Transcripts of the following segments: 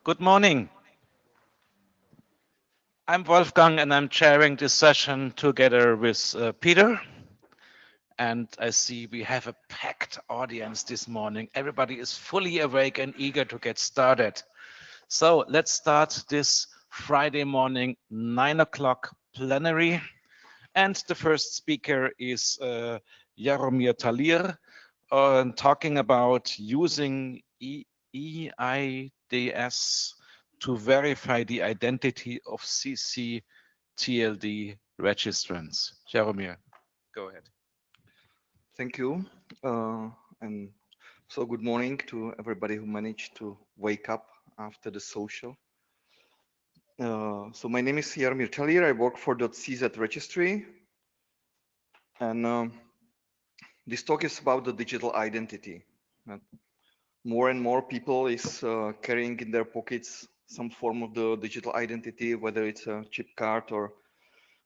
Good morning. I'm Wolfgang and I'm chairing this session together with Peter. And I see we have a packed audience this morning. Everybody is fully awake and eager to get started. So let's start this Friday morning, 9 o'clock plenary. And the first speaker is Jaromir Talir, talking about using EIDS to verify the identity of CCTLD registrants. Jaromir, go ahead. Thank you. And so good morning to everybody who managed to wake up after the social. So my name is Jaromir Talir. I work for .cz registry. And this talk is about the digital identity. More and more people is carrying in their pockets some form of the digital identity, whether it's a chip card or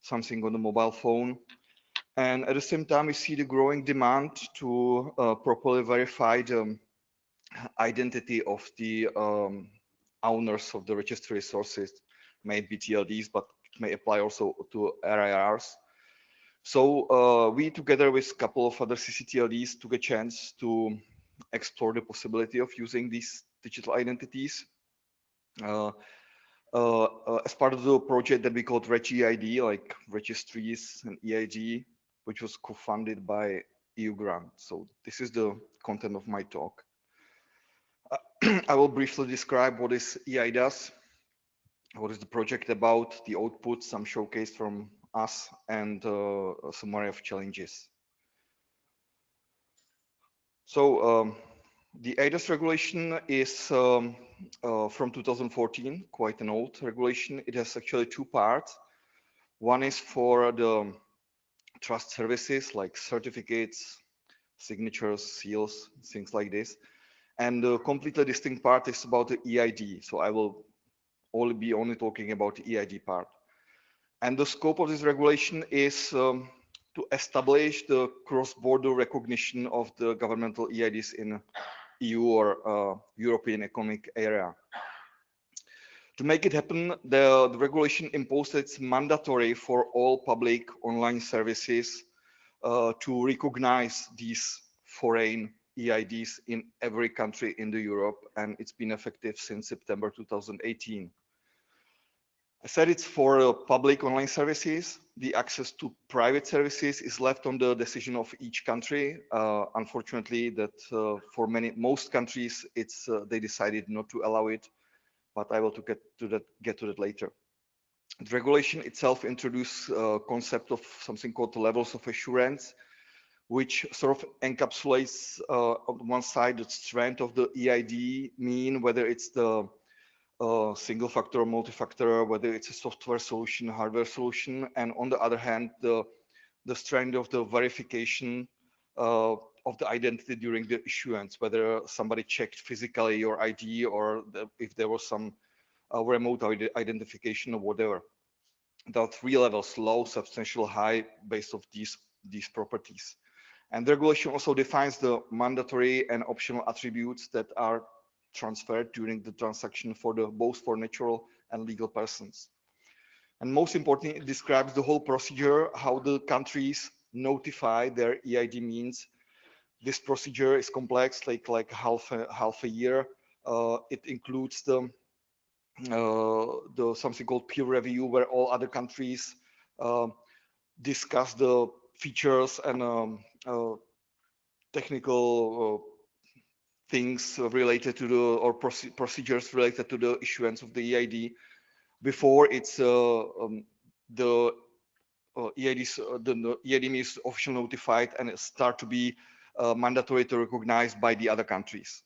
something on the mobile phone. And at the same time, we see the growing demand to properly verify the identity of the owners of the registry resources, may be TLDs, but it may apply also to RIRs. So we, together with a couple of other CCTLDs, took a chance to explore the possibility of using these digital identities as part of the project that we called RegEID, like registries and EID, which was co-funded by EU grant. So this is the content of my talk. I will briefly describe what is EIDAS, what is the project about, the output, some showcase from us, and a summary of challenges. So the EIDAS regulation is from 2014, quite an old regulation. It has actually two parts. One is for the trust services like certificates, signatures, seals, things like this. And the completely distinct part is about the EID. So I will only talking about the EID part. And the scope of this regulation is to establish the cross-border recognition of the governmental EIDs in EU or European Economic Area. To make it happen, the regulation imposed it's mandatory for all public online services to recognize these foreign EIDs in every country in the Europe, and it's been effective since September 2018. I said it's for public online services. The access to private services is left on the decision of each country. Unfortunately, that for most countries, it's they decided not to allow it, but I will get to that later. The regulation itself introduced a concept of something called the levels of assurance, which sort of encapsulates on one side the strength of the EID, mean whether it's the single factor or multi-factor, whether it's a software solution, hardware solution, and on the other hand, the strength of the verification of the identity during the issuance, whether somebody checked physically your ID or if there was some remote identification or whatever. There are three levels: low, substantial, high, based of these properties. And the regulation also defines the mandatory and optional attributes that are transferred during the transaction for both for natural and legal persons. And most importantly, it describes the whole procedure, how the countries notify their EID means. This procedure is complex, like half a year. It includes the something called peer review, where all other countries discuss the features and technical things related to or procedures related to the issuance of the EID before it's the EID is officially notified and it start to be mandatory to recognize by the other countries.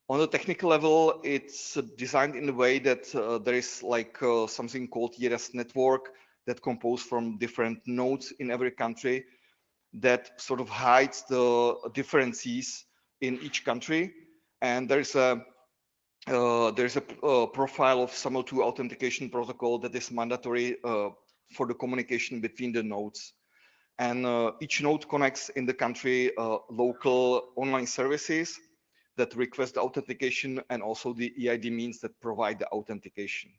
On the technical level, it's designed in a way that there is like something called EIDAS network that composed from different nodes in every country that sort of hides the differences in each country. And there's a profile of SAML2 authentication protocol that is mandatory for the communication between the nodes. And each node connects in the country local online services that request the authentication and also the EID means that provide the authentication.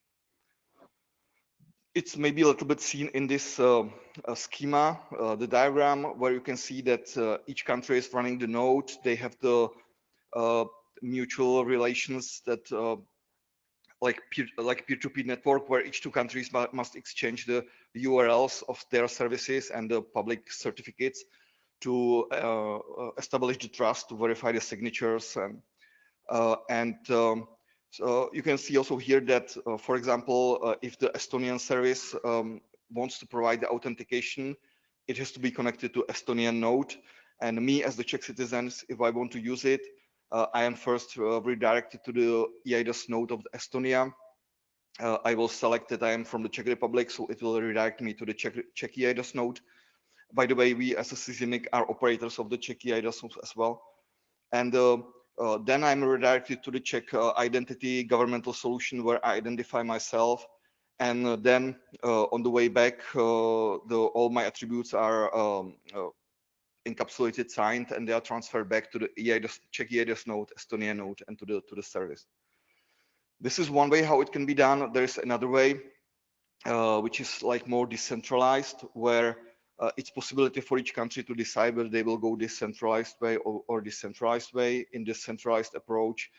It's maybe a little bit seen in this schema, the diagram, where you can see that each country is running the node. They have the mutual relations that like peer-to-peer network, where each two countries must exchange the URLs of their services and the public certificates to establish the trust, to verify the signatures, so you can see also here that, for example, if the Estonian service wants to provide the authentication, it has to be connected to Estonian node. And me as the Czech citizens, if I want to use it, I am first redirected to the EIDAS node of Estonia. I will select that I am from the Czech Republic, so it will redirect me to the Czech EIDAS node. By the way, we as a CZINIC are operators of the Czech EIDAS node as well. And then I'm redirected to the Czech identity governmental solution where I identify myself. And then on the way back, all my attributes are encapsulated, signed, and they are transferred back to the EIDAS, Czech EIDAS node, Estonia node, and to the service. This is one way how it can be done. There is another way, which is like more decentralized, where it's possibility for each country to decide whether they will go this centralized way or decentralized way. In this centralized approach,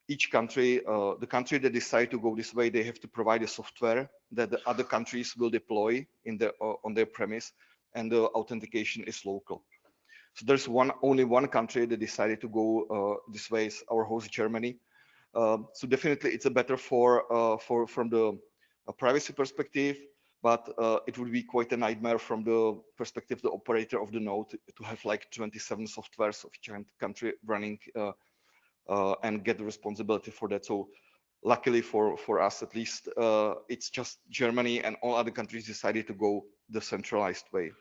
each country, the country that decide to go this way, they have to provide a software that the other countries will deploy in on their premise, and the authentication is local. So there's only one country that decided to go this way, is our host Germany. So definitely it's a better from the privacy perspective, but it would be quite a nightmare from the perspective of the operator of the node to have like 27 softwares of each country running and get the responsibility for that. So luckily for us at least, it's just Germany, and all other countries decided to go the centralized way.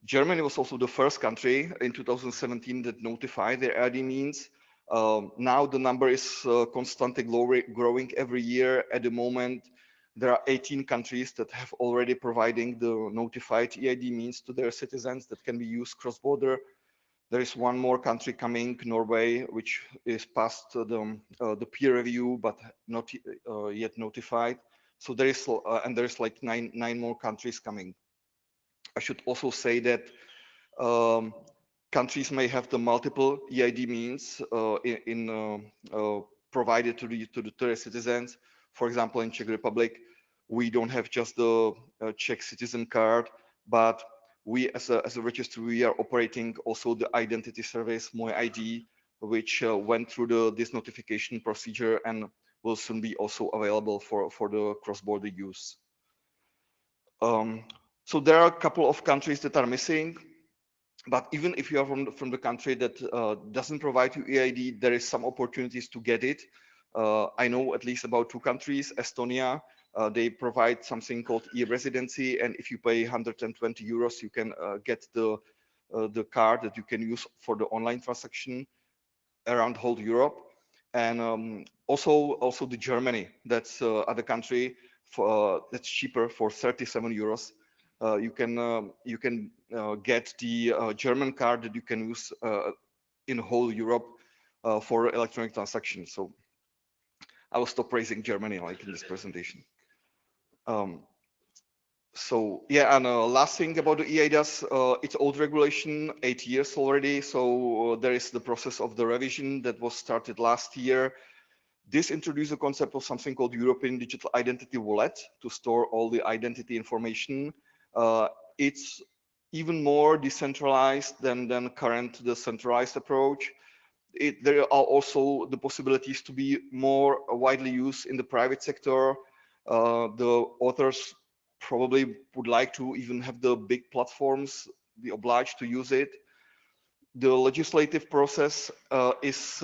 Germany was also the first country in 2017 that notified their ID means. Now the number is constantly growing every year. At the moment, there are 18 countries that have already providing the notified EID means to their citizens that can be used cross-border. There is one more country coming, Norway, which is past the peer review, but not yet notified. So there is, and there's like nine more countries coming. I should also say that countries may have the multiple EID means provided to their citizens. For example, in Czech Republic, we don't have just the Czech citizen card, but we as a registry, we are operating also the identity service, Moje ID, which went through this notification procedure and will soon be also available for the cross-border use. So there are a couple of countries that are missing, but even if you are from the country that doesn't provide you EID, there is some opportunities to get it. I know at least about two countries. Estonia, they provide something called e-residency, and if you pay 120 euros, you can get the card that you can use for the online transaction around whole Europe. And also the Germany, that's other country that's cheaper for 37 euros. You can get the German card that you can use in whole Europe for electronic transactions. So I will stop praising Germany like in this presentation. So yeah, and last thing about the EIDAS, it's old regulation, 8 years already. So there is the process of the revision that was started last year. This introduced the concept of something called European Digital Identity Wallet to store all the identity information. It's even more decentralized than the centralized approach. There are also the possibilities to be more widely used in the private sector. The authors probably would like to even have the big platforms be obliged to use it. The legislative process is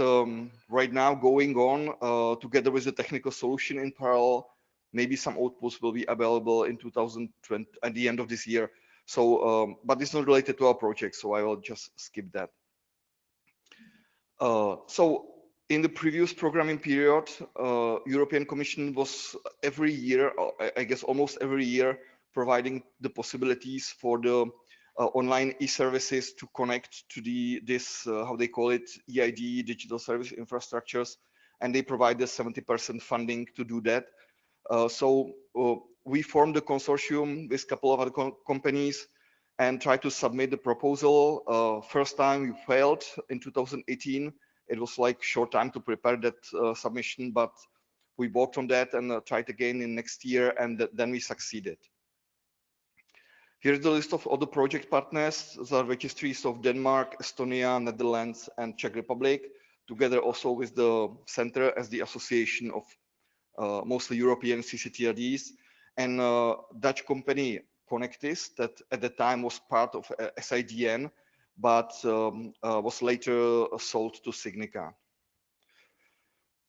right now going on together with the technical solution in parallel. Maybe some outputs will be available in 2020 at the end of this year. So, but it's not related to our project, so I will just skip that. So in the previous programming period, European Commission was every year, I guess almost every year, providing the possibilities for the online e-services to connect to this how they call it, EID, digital service infrastructures, and they provided 70% funding to do that. So we formed a consortium with a couple of other companies and tried to submit the proposal. First time we failed in 2018. It was like short time to prepare that submission, but we worked on that and tried again in next year, and then we succeeded. Here's the list of other project partners. The registries of Denmark, Estonia, Netherlands, and Czech Republic, together also with the center as the association of mostly European CCTRDs, and Dutch company Connectis, that at the time was part of SIDN, but was later sold to Signica.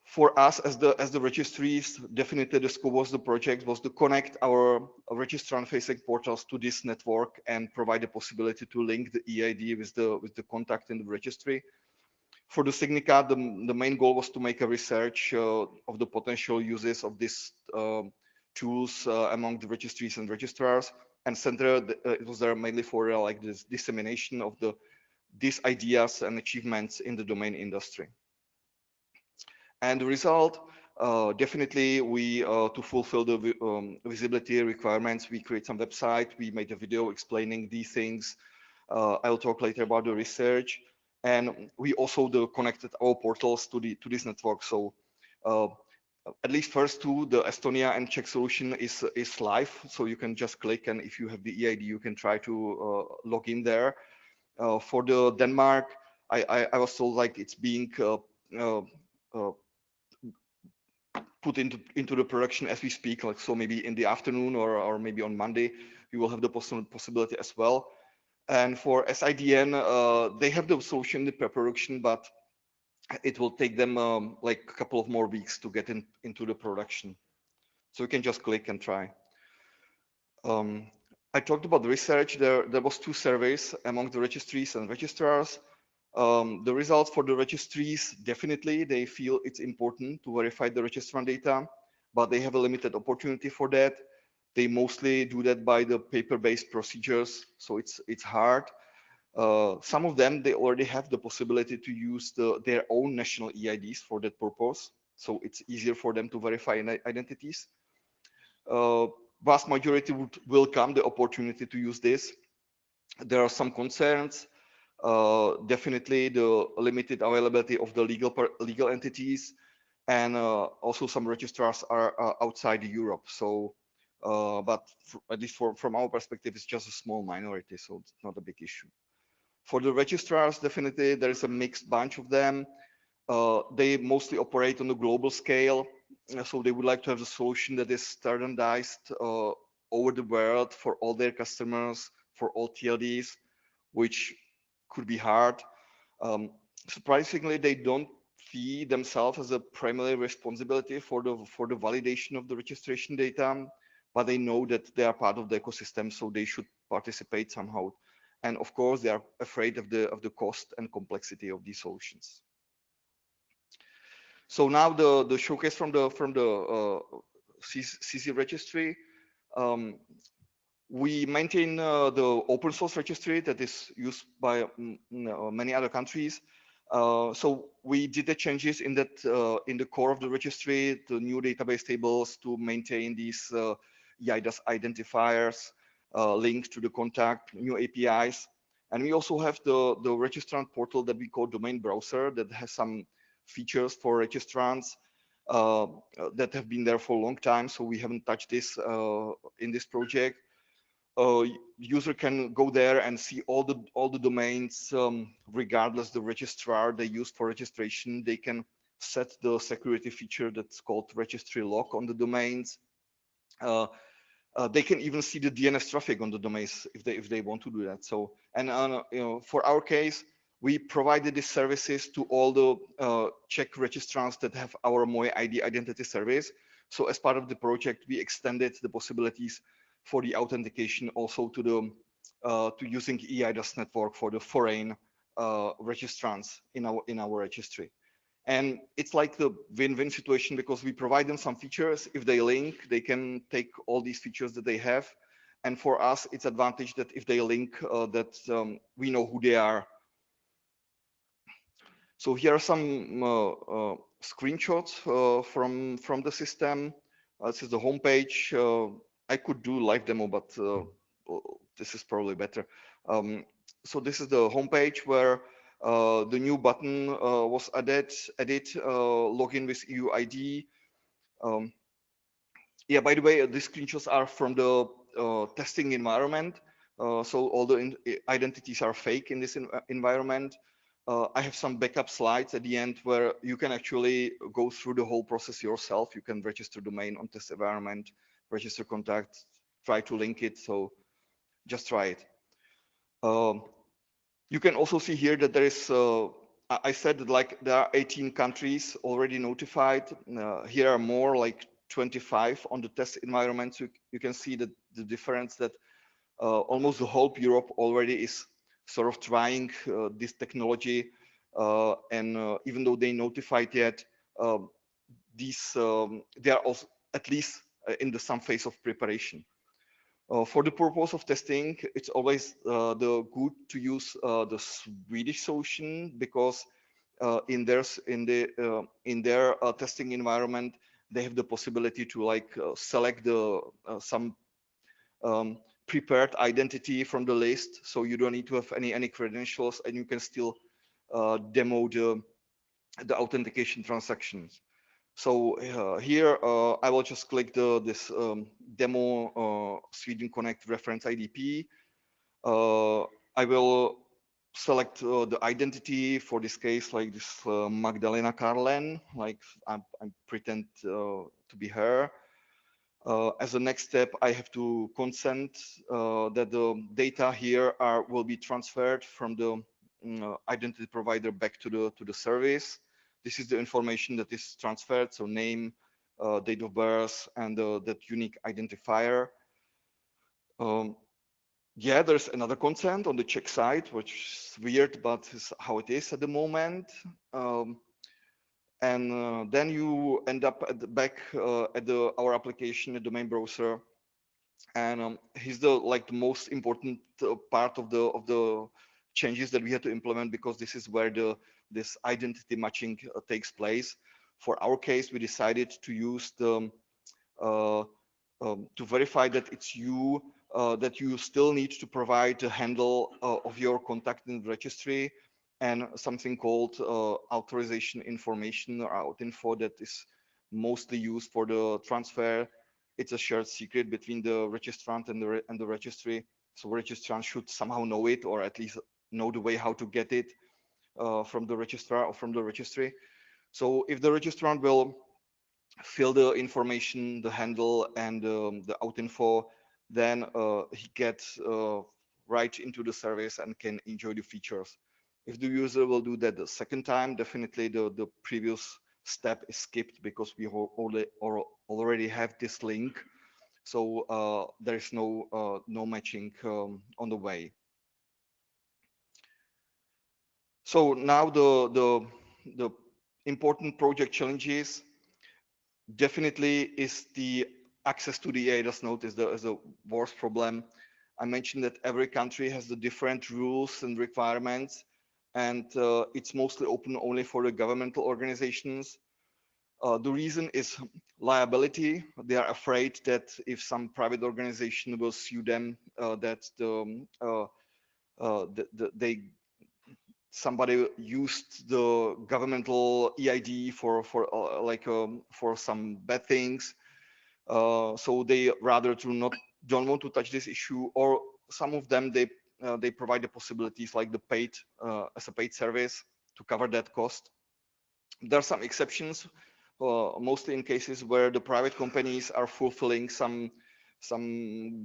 For us as the registries, definitely the scope of the project was to connect our registrant-facing portals to this network and provide the possibility to link the EID with the contact in the registry. For the Signica, the main goal was to make a research of the potential uses of these tools among the registries and registrars, and center it was there mainly for like this dissemination of these ideas and achievements in the domain industry. And the result, definitely we, to fulfill the visibility requirements, we create some website, we made a video explaining these things. I'll talk later about the research. And we also connected our portals to this network. So at least first two, the Estonia and Czech solution is live. So you can just click, and if you have the EID, you can try to log in there. For the Denmark, I was told like it's being put into the production as we speak, like so maybe in the afternoon or maybe on Monday, we will have the possibility as well. And for SIDN, they have the solution in the pre-production, but it will take them like a couple of more weeks to get into the production. So you can just click and try. I talked about the research. There was 2 surveys among the registries and registrars. The results for the registries, definitely, they feel it's important to verify the registrant data, but they have a limited opportunity for that. They mostly do that by the paper-based procedures, so it's hard. Some of them, they already have the possibility to use their own national EIDs for that purpose, so it's easier for them to verify identities. Vast majority will come the opportunity to use this. There are some concerns. Definitely the limited availability of the legal entities, and also some registrars are outside Europe. So, but at least from our perspective, it's just a small minority, so it's not a big issue. For the registrars, definitely there is a mixed bunch of them. They mostly operate on a global scale, so they would like to have a solution that is standardized over the world for all their customers, for all TLDs, which could be hard. Surprisingly, they don't see themselves as a primary responsibility for the validation of the registration data, but they know that they are part of the ecosystem, so they should participate somehow. And of course, they are afraid of the cost and complexity of these solutions. So now the showcase from the CC registry. We maintain the open source registry that is used by many other countries. So we did the changes in that in the core of the registry, the new database tables to maintain these EIDAS identifiers, links to the contact, new APIs. And we also have the registrant portal that we call domain browser that has some features for registrants that have been there for a long time. So we haven't touched this in this project. User can go there and see all the domains, regardless the registrar they use for registration. They can set the security feature that's called registry lock on the domains. They can even see the DNS traffic on the domains if they want to do that. So, and you know, for our case, we provided these services to all the Czech registrants that have our MOE ID identity service. So as part of the project, we extended the possibilities for the authentication also to the to using EIDAS network for the foreign registrants in our registry. And it's like the win-win situation because we provide them some features. If they link, they can take all these features that they have And for us, it's advantage that if they link, that we know who they are. So here are some screenshots from the system. This is the homepage. I could do live demo, but this is probably better. So this is the homepage where the new button was added, edit, login with EU ID. Yeah, by the way, these screenshots are from the testing environment. So all the identities are fake in this environment. I have some backup slides at the end where you can actually go through the whole process yourself. You can register domain on test environment, register contact, try to link it. So just try it. You can also see here that there is, I said that like there are 18 countries already notified. Here are more, like 25 on the test environment. So you can see that the difference that almost the whole Europe already is sort of trying this technology. And even though they notified yet, they are also at least in the some phase of preparation. For the purpose of testing, it's always the good to use the Swedish solution, because in their testing environment, they have the possibility to like select the some prepared identity from the list, so you don't need to have any credentials, and you can still demo the authentication transactions. So here I will just click this demo Sweden Connect reference IDP. I will select the identity, for this case, like this Magdalena Karlen, like I pretend to be her. As a next step, I have to consent that the data here will be transferred from the identity provider back to the service. This is the information that is transferred, so name, date of birth, and that unique identifier. Yeah, there's another consent on the Czech side, which is weird, but is how it is at the moment. And then you end up back at our application, the main browser, and here's the most important part of the changes that we had to implement, because this is where this identity matching takes place. For our case, we decided to use the to verify that it's you, that you still need to provide a handle of your contact in the registry, and something called authorization information, or autinfo, that is mostly used for the transfer. It's a shared secret between the registrant and the registry. So registrant should somehow know it, or at least know the way how to get it from the registrar or from the registry. So if the registrant will fill the information, the handle, and the autinfo, then he gets right into the service and can enjoy the features. If the user will do that the second time, definitely the previous step is skipped, because we already have this link. So there is no matching on the way. So now the important project challenges definitely is the access to the EIDAS node is the worst problem. I mentioned that every country has the different rules and requirements, and it's mostly open only for the governmental organizations. The reason is liability. They are afraid that if some private organization will sue them, that somebody used the governmental EID for some bad things. So they rather don't want to touch this issue, or some of them they provide the possibilities like the paid as a paid service to cover that cost. There are some exceptions, mostly in cases where the private companies are fulfilling some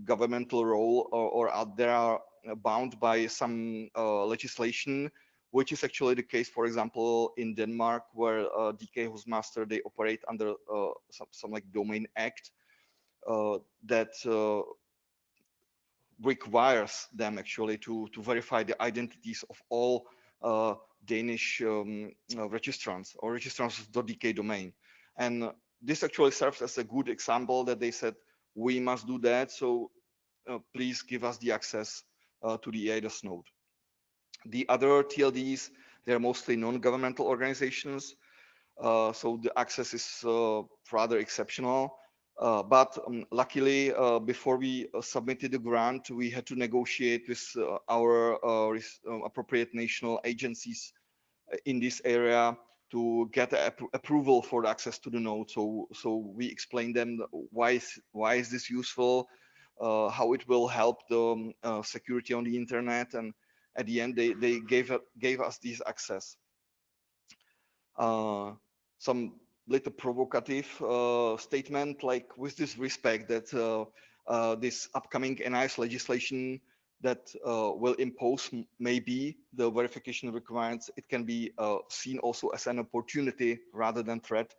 governmental role, or they are bound by some legislation, which is actually the case, for example, in Denmark, where DK Hostmaster, they operate under some like domain act that requires them actually to verify the identities of all Danish registrants or registrants of the DK domain. And this actually serves as a good example that they said, we must do that. So please give us the access to the EIDAS node. The other TLDs, they're mostly non-governmental organizations, so the access is rather exceptional. But luckily, before we submitted the grant, we had to negotiate with our appropriate national agencies in this area to get approval for access to the node. So we explained them why is this useful, how it will help the security on the internet, and at the end they gave us this access. Some little provocative statement, like with this respect that this upcoming NIS legislation that will impose maybe the verification requirements, it can be seen also as an opportunity rather than threat,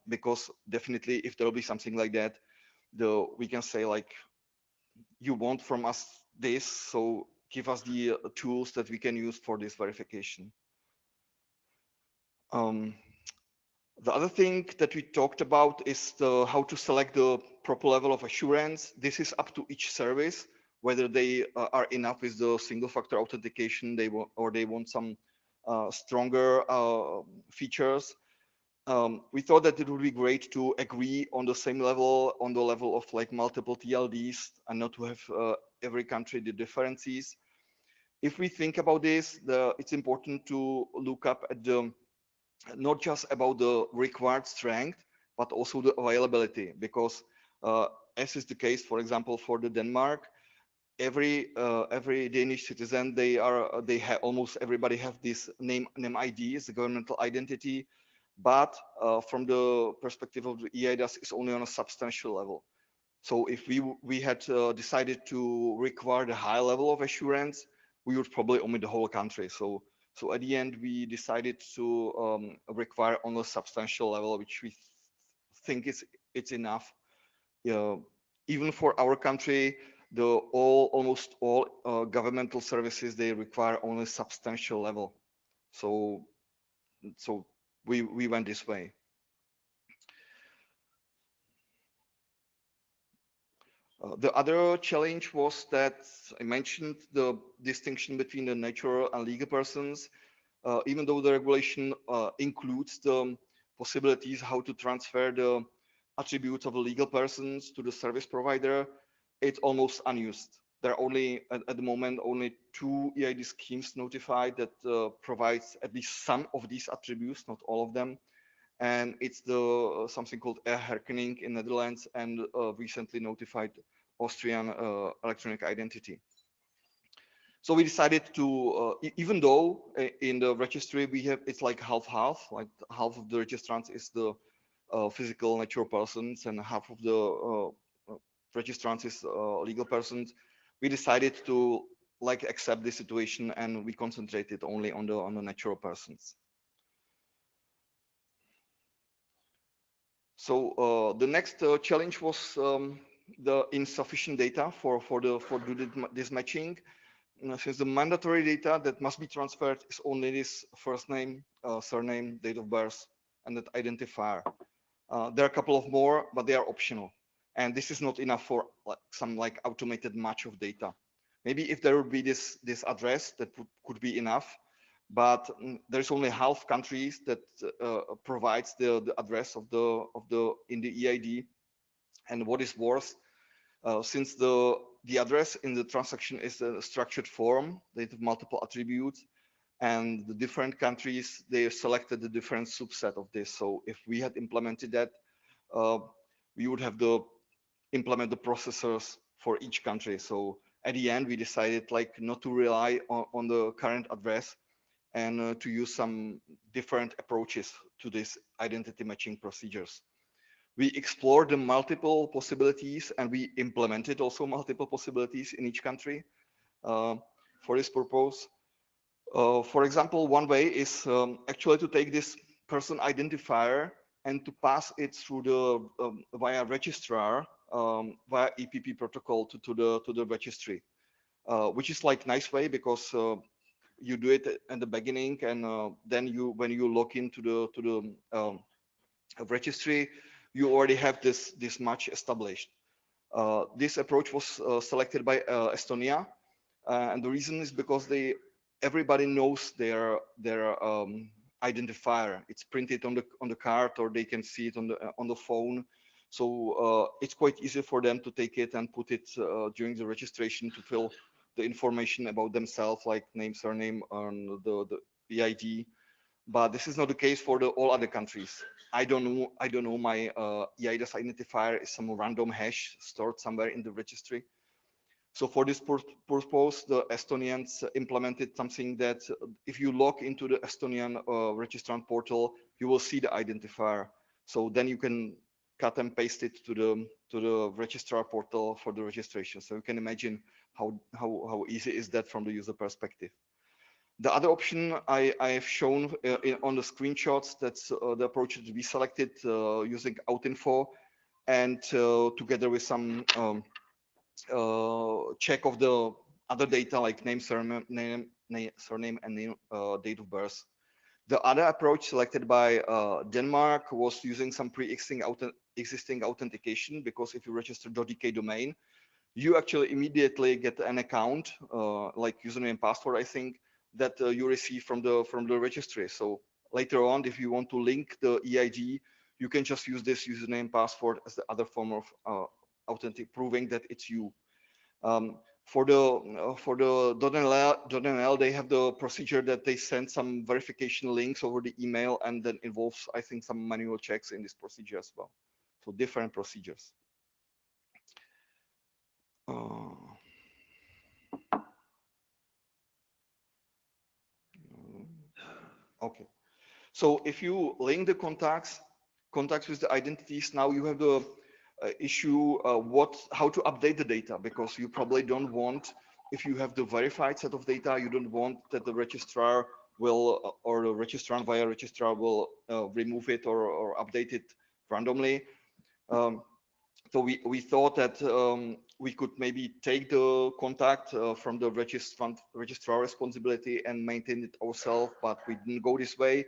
because definitely if there will be something like that, we can say like, you want from us this, so give us the tools that we can use for this verification. The other thing that we talked about is how to select the proper level of assurance. This is up to each service, whether they are enough with the single factor authentication or they want some stronger features. We thought that it would be great to agree on the same level, on the level of like multiple TLDs, and not to have every country the differences. If we think about this, it's important to look up at the not just about the required strength, but also the availability, because as is the case, for example, for the Denmark, every Danish citizen, almost everybody have this name ID as a governmental identity, but from the perspective of the EIDAS, it's only on a substantial level. So if we had decided to require the high level of assurance, we would probably omit the whole country. So at the end, we decided to require on a substantial level, which we think it's enough. Even for our country, almost all governmental services, they require only a substantial level. So we went this way. The other challenge was that I mentioned the distinction between the natural and legal persons. Even though the regulation includes the possibilities how to transfer the attributes of the legal persons to the service provider, it's almost unused. There are only, at the moment, only 2 EID schemes notified that provides at least some of these attributes, not all of them. And it's the something called herkenning in Netherlands and recently notified Austrian electronic identity. So we decided to, even though in the registry we have, it's like half-half, like half of the registrants is the physical natural persons and half of the registrants is legal persons. We decided to like accept this situation and we concentrated only on the natural persons. So the next challenge was the insufficient data for this matching. Since the mandatory data that must be transferred is only this first name, surname, date of birth, and that identifier. There are a couple of more, but they are optional. And this is not enough for some automated match of data. Maybe if there would be this address, that could be enough. But there's only half countries that provides the address of in the EID. And what is worse, since the address in the transaction is a structured form, they have multiple attributes, and the different countries, they have selected the different subset of this. So if we had implemented that, we would have to implement the processors for each country. So at the end, we decided not to rely on the current address and to use some different approaches to this identity matching procedures. We explored the multiple possibilities and we implemented also multiple possibilities in each country for this purpose. For example, one way is actually to take this person identifier and to pass it through the via registrar via EPP protocol to the registry, which is nice way because you do it at the beginning and then when you log into the registry, you already have this much established. This approach was selected by Estonia, and the reason is because everybody knows their identifier. It's printed on the card, or they can see it on the phone. So it's quite easy for them to take it and put it during the registration to fill the information about themselves, like name, surname, and the EID. But this is not the case for all other countries. I don't know. My EIDAS identifier is some random hash stored somewhere in the registry. So for this purpose, the Estonians implemented something that if you log into the Estonian registrant portal, you will see the identifier. So then you can cut and paste it to the registrar portal for the registration. So you can imagine how easy is that from the user perspective. The other option I have shown on the screenshots, that's the approach that we selected using Auth and together with some check of the other data like name, surname, and name, date of birth. The other approach selected by Denmark was using some pre-existing authentication, because if you register .dk domain, you actually immediately get an account like username and password, I think, that you receive from the registry. So later on, if you want to link the EID, you can just use this username password as the other form of authentic proving that it's you. For the .nl, they have the procedure that they send some verification links over the email, and then involves, I think, some manual checks in this procedure as well. So different procedures. Okay. So if you link the contacts with the identities, now you have the issue how to update the data, because you probably don't want, if you have the verified set of data, you don't want that the registrar will or the registrant via registrar will remove it or update it randomly. So we thought that we could maybe take the contact from the registrar responsibility and maintain it ourselves, but we didn't go this way.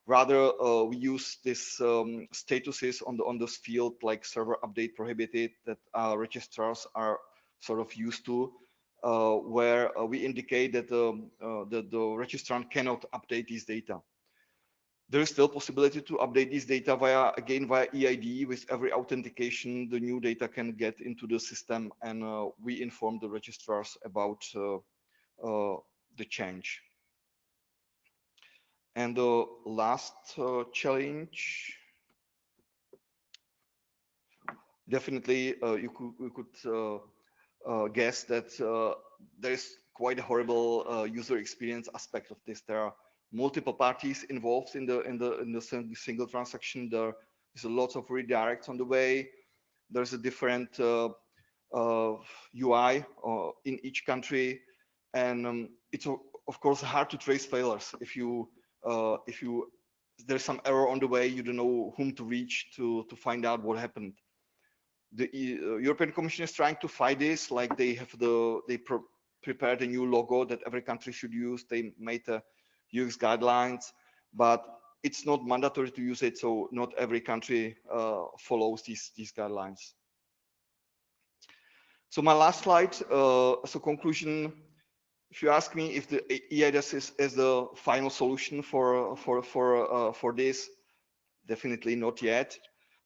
Rather, we use this statuses on this field, like server update prohibited, that registrars are sort of used to, where we indicate that the registrant cannot update these data. There is still possibility to update these data via EID. With every authentication, the new data can get into the system, and we inform the registrars about the change. And the last challenge, definitely you could guess that there is quite a horrible user experience aspect of this. There are multiple parties involved in the single transaction. There is a lot of redirects on the way. There's a different UI in each country, and it's of course hard to trace failures. If there's some error on the way, you don't know whom to reach to find out what happened. The European Commission is trying to fight this. Like they prepared a new logo that every country should use. They made UX guidelines, but it's not mandatory to use it. So not every country follows these guidelines. So my last slide, as a conclusion, if you ask me if the EIDAS is the final solution for this, definitely not yet.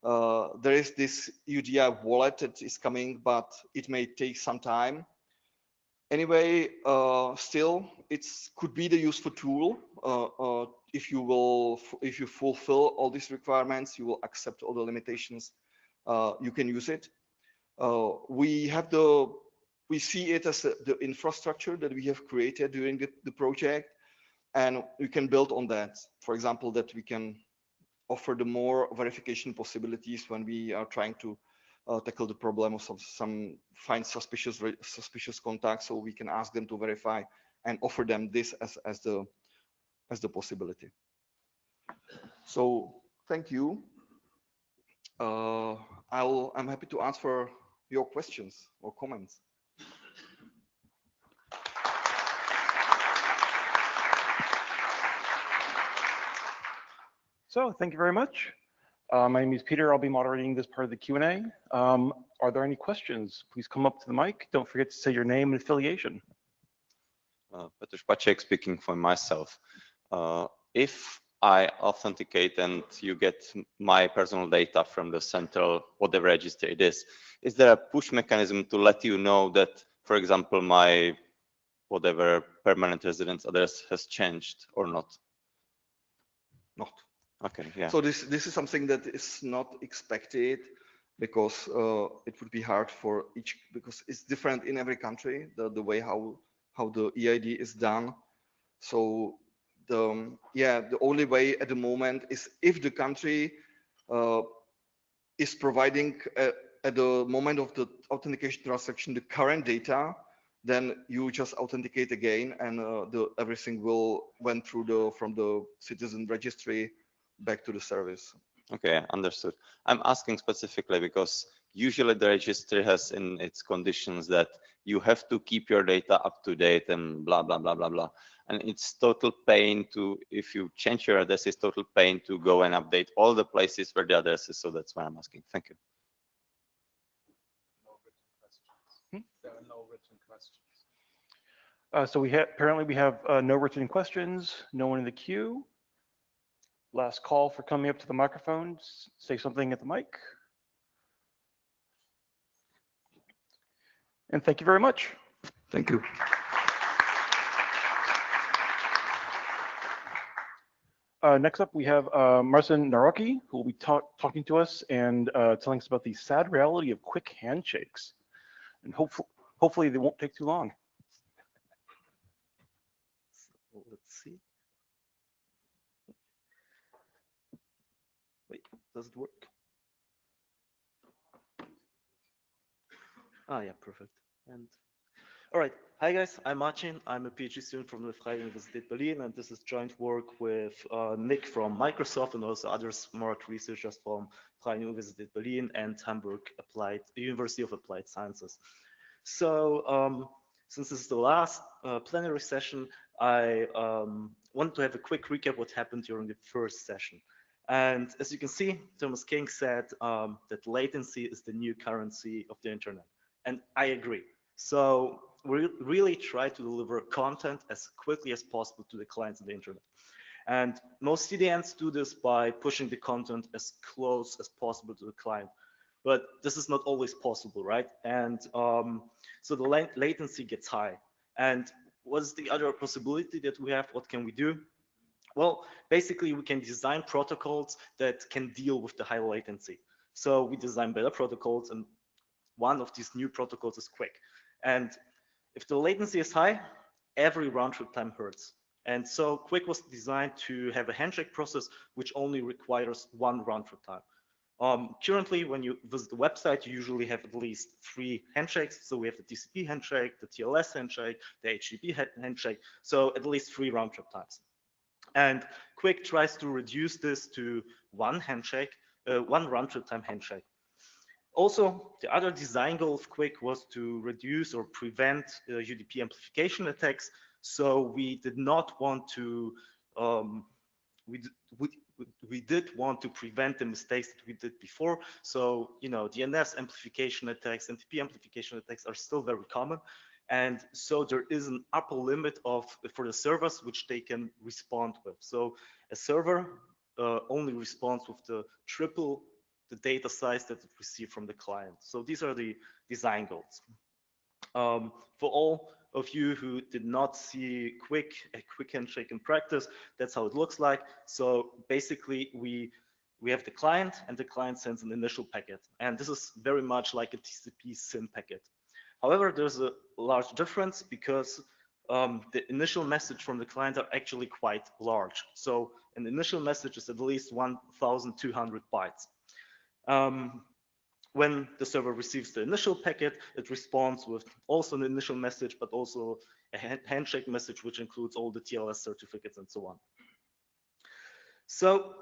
There is this UDI wallet that is coming, but it may take some time. Anyway, still, it could be the useful tool. If you fulfill all these requirements, you will accept all the limitations. You can use it. We see it as the infrastructure that we have created during the project, and we can build on that. For example, that we can offer the more verification possibilities when we are trying to tackle the problem of some find suspicious contacts, so we can ask them to verify and offer them this as the possibility. So thank you. I'm happy to answer your questions or comments. So thank you very much. My name is Peter. I'll be moderating this part of the Q&A. Are there any questions? Please come up to the mic. Don't forget to say your name and affiliation. Petr Špaček speaking for myself. If I authenticate and you get my personal data from the central, whatever register it is there a push mechanism to let you know that, for example, my whatever permanent residence address has changed or not? Not. Okay, yeah. So this is something that is not expected because it would be hard for each, because it's different in every country, the way how the EID is done. So the only way at the moment is if the country is providing at the moment of the authentication transaction the current data, then you just authenticate again, and everything will went through from the citizen registry back to the service. Okay, understood. I'm asking specifically because usually the registry has in its conditions that you have to keep your data up to date and blah, blah, blah, blah, blah. And it's total pain to, if you change your address, it's total pain to go and update all the places where the address is. So that's why I'm asking. Thank you. There are no written questions. So apparently we have no written questions, no one in the queue. Last call for coming up to the microphone. Say something at the mic. And thank you very much. Thank you. Next up, we have Marcin Naroki, who will be talking to us and telling us about the sad reality of quick handshakes. And hopefully they won't take too long. So let's see. Wait, does it work? Ah, yeah, perfect. And all right, hi guys, I'm Marcin. I'm a PhD student from the Freie Universität Berlin, and this is joint work with Nick from Microsoft and also other smart researchers from Freie Universität Berlin and Hamburg University of Applied Sciences. So since this is the last plenary session, I want to have a quick recap what happened during the first session. And as you can see, Thomas King said that latency is the new currency of the internet. And I agree. So we really try to deliver content as quickly as possible to the clients of the internet. And most CDNs do this by pushing the content as close as possible to the client. But this is not always possible, right? And so the latency gets high. And what's the other possibility that we have? What can we do? Well, basically, we can design protocols that can deal with the high latency. So we design better protocols, and one of these new protocols is Quick. And if the latency is high, every round trip time hurts. And so Quick was designed to have a handshake process which only requires one round trip time. Currently, when you visit the website, you usually have at least 3 handshakes. So we have the TCP handshake, the TLS handshake, the HTTP handshake. So at least 3 round trip times. And Quick tries to reduce this to one handshake, one round trip time handshake. Also, the other design goal of Quick was to reduce or prevent UDP amplification attacks. So we did not want to, we did want to prevent the mistakes that we did before. So, you know, DNS amplification attacks, NTP amplification attacks are still very common. And so there is an upper limit for the servers which they can respond with. So a server only responds with the triple the data size that it received from the client. So these are the design goals. For all of you who did not see a quick handshake in practice, that's how it looks like. So basically, we have the client, and the client sends an initial packet. And this is very much like a TCP SYN packet. However, there's a large difference because the initial message from the client are actually quite large. So an initial message is at least 1,200 bytes. When the server receives the initial packet, it responds with also an initial message, but also a handshake message, which includes all the TLS certificates and so on. So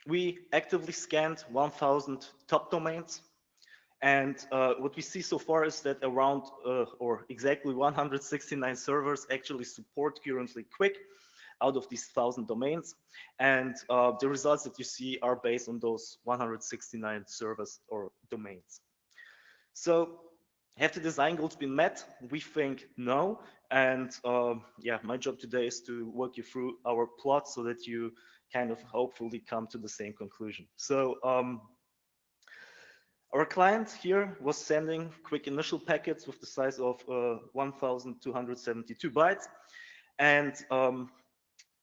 we actively scanned 1,000 top domains. And what we see so far is that around or exactly 169 servers actually support currently Quick out of these 1,000 domains. And the results that you see are based on those 169 servers or domains. So have the design goals been met? We think no. And yeah, my job today is to walk you through our plot so that you kind of hopefully come to the same conclusion. So our client here was sending quick initial packets with the size of 1,272 bytes. And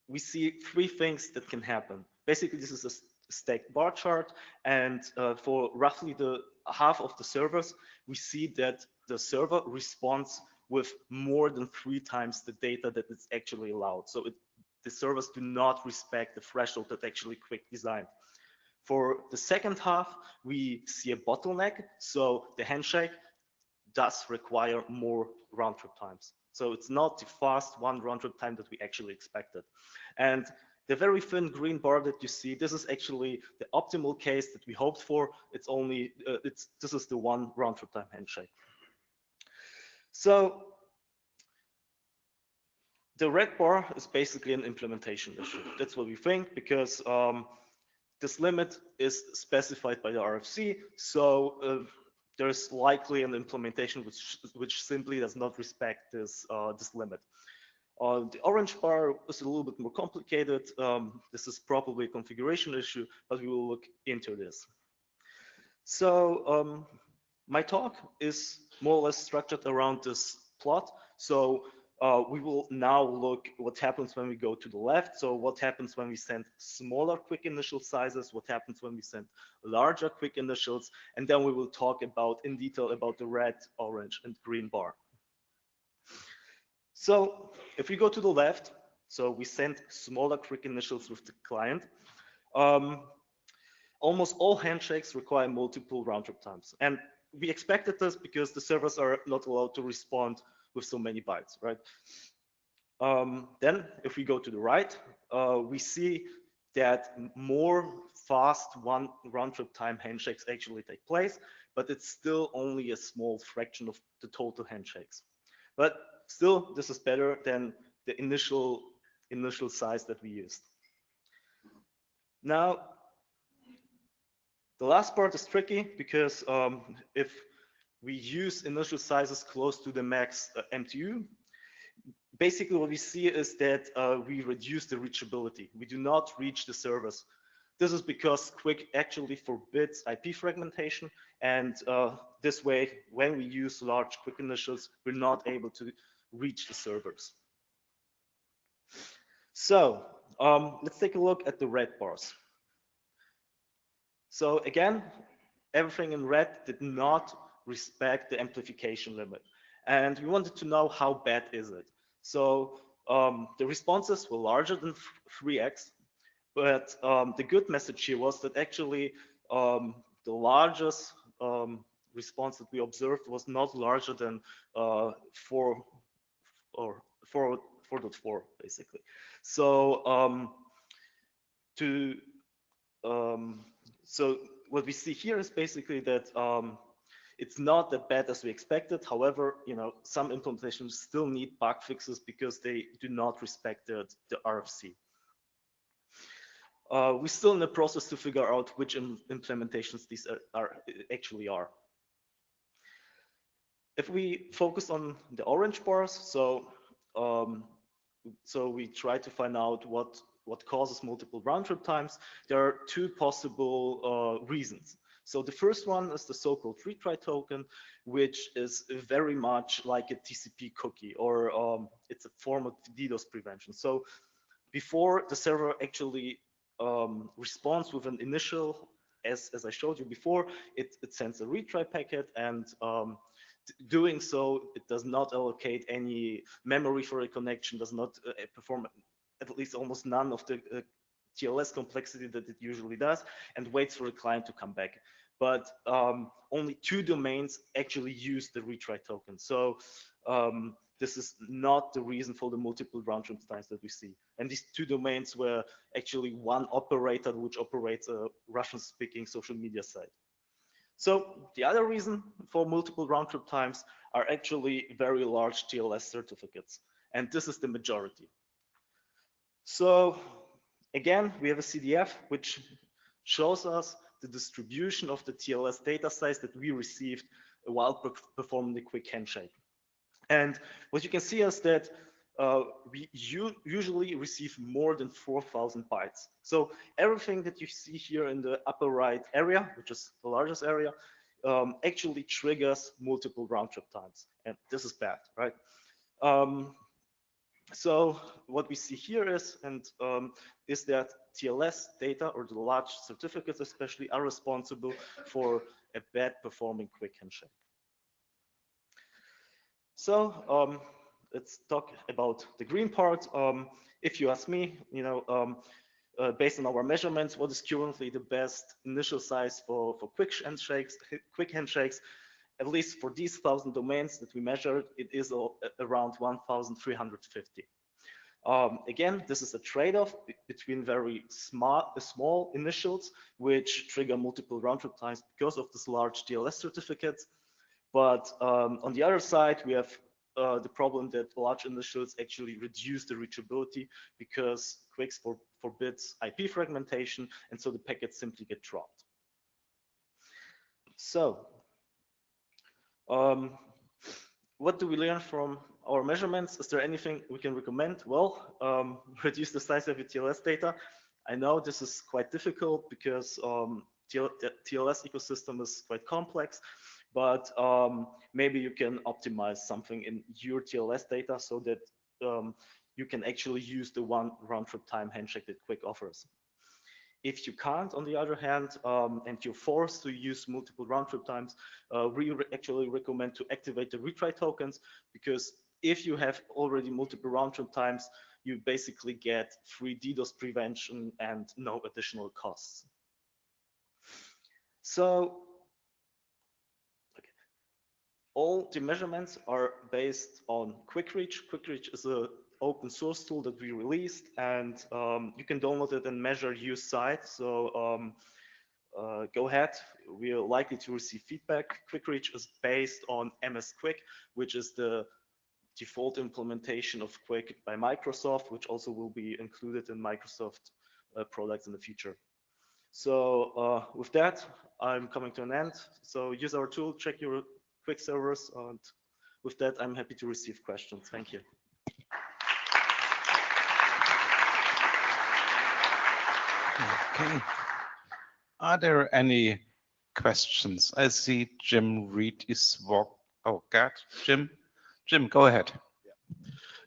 we see three things that can happen. Basically, this is a stacked bar chart. And for roughly the half of the servers, we see that the server responds with more than 3 times the data that is actually allowed. So the servers do not respect the threshold that actually Quick designed. For the second half, we see a bottleneck. So the handshake does require more round trip times. So it's not the fast one round trip time that we actually expected. And the very thin green bar that you see, this is actually the optimal case that we hoped for. It's only, this is the one round trip time handshake. So the red bar is basically an implementation issue. That's what we think, because this limit is specified by the RFC. So there's likely an implementation which simply does not respect this limit. The orange bar is a little bit more complicated. This is probably a configuration issue, but we will look into this. So my talk is more or less structured around this plot. So we will now look what happens when we go to the left. So what happens when we send smaller quick initial sizes, what happens when we send larger quick initials, and then we will talk about in detail about the red, orange, and green bar. So if we go to the left, so we send smaller quick initials with the client. Almost all handshakes require multiple round trip times. And we expected this because the servers are not allowed to respond with so many bytes, right? Then if we go to the right, we see that more fast one round trip time handshakes actually take place, but it's still only a small fraction of the total handshakes. But still, this is better than the initial size that we used. Now, the last part is tricky because if we use initial sizes close to the max MTU, basically what we see is that we reduce the reachability. We do not reach the servers. This is because Quick actually forbids IP fragmentation, and this way, when we use large quick initials, we're not able to reach the servers. So let's take a look at the red bars. So again, everything in red did not respect the amplification limit. And we wanted to know how bad is it. So the responses were larger than 3x, but the good message here was that actually the largest response that we observed was not larger than 4.4 basically. So so what we see here is basically that it's not that bad as we expected. However, some implementations still need bug fixes because they do not respect the RFC. We're still in the process to figure out which implementations these actually are. If we focus on the orange bars, so we try to find out what causes multiple round trip times. There are two possible reasons. So the first one is the so-called retry token, which is very much like a TCP cookie, or it's a form of DDoS prevention. So before the server actually responds with an initial, as I showed you before, it sends a retry packet, and doing so, it does not allocate any memory for a connection, does not perform at least almost none of the TLS complexity that it usually does, and waits for the client to come back. But only 2 domains actually use the retry token. So this is not the reason for the multiple round trip times that we see. And these 2 domains were actually one operator which operates a Russian-speaking social media site. So the other reason for multiple round trip times are actually very large TLS certificates. And this is the majority. So again, we have a CDF which shows us the distribution of the TLS data size that we received while performing the quick handshake. And what you can see is that we usually receive more than 4,000 bytes. So everything that you see here in the upper right area, which is the largest area, actually triggers multiple round trip times. And this is bad, right? So what we see here is, is that TLS data, or the large certificates especially, are responsible for a bad performing quick handshake. So let's talk about the green part. If you ask me, based on our measurements, what is currently the best initial size for quick handshakes, at least for these 1,000 domains that we measured, it is around 1,350. Again, this is a trade-off between very small initials, which trigger multiple round-trip times because of this large TLS certificates. But on the other side, we have the problem that large initials actually reduce the reachability because quicks forbids IP fragmentation, and so the packets simply get dropped. So what do we learn from our measurements? Is there anything we can recommend? Well, reduce the size of your TLS data. I know this is quite difficult because TLS ecosystem is quite complex, but maybe you can optimize something in your TLS data so that you can actually use the one round-trip time handshake that Quick offers. If you can't, on the other hand, and you're forced to use multiple round-trip times, we actually recommend to activate the retry tokens, because if you have already multiple round-trip times, you basically get free DDoS prevention and no additional costs. So all the measurements are based on QuickReach. QuickReach is an open source tool that we released, and you can download it and measure your site. So go ahead. We are likely to receive feedback. QuickReach is based on MS Quick, which is the default implementation of Quick by Microsoft, which also will be included in Microsoft products in the future. So with that, I'm coming to an end. So use our tool, check your Quick servers, and with that, I'm happy to receive questions. Thank you. Okay. Are there any questions? I see Jim Reed is Oh, God, Jim, go ahead. Yeah.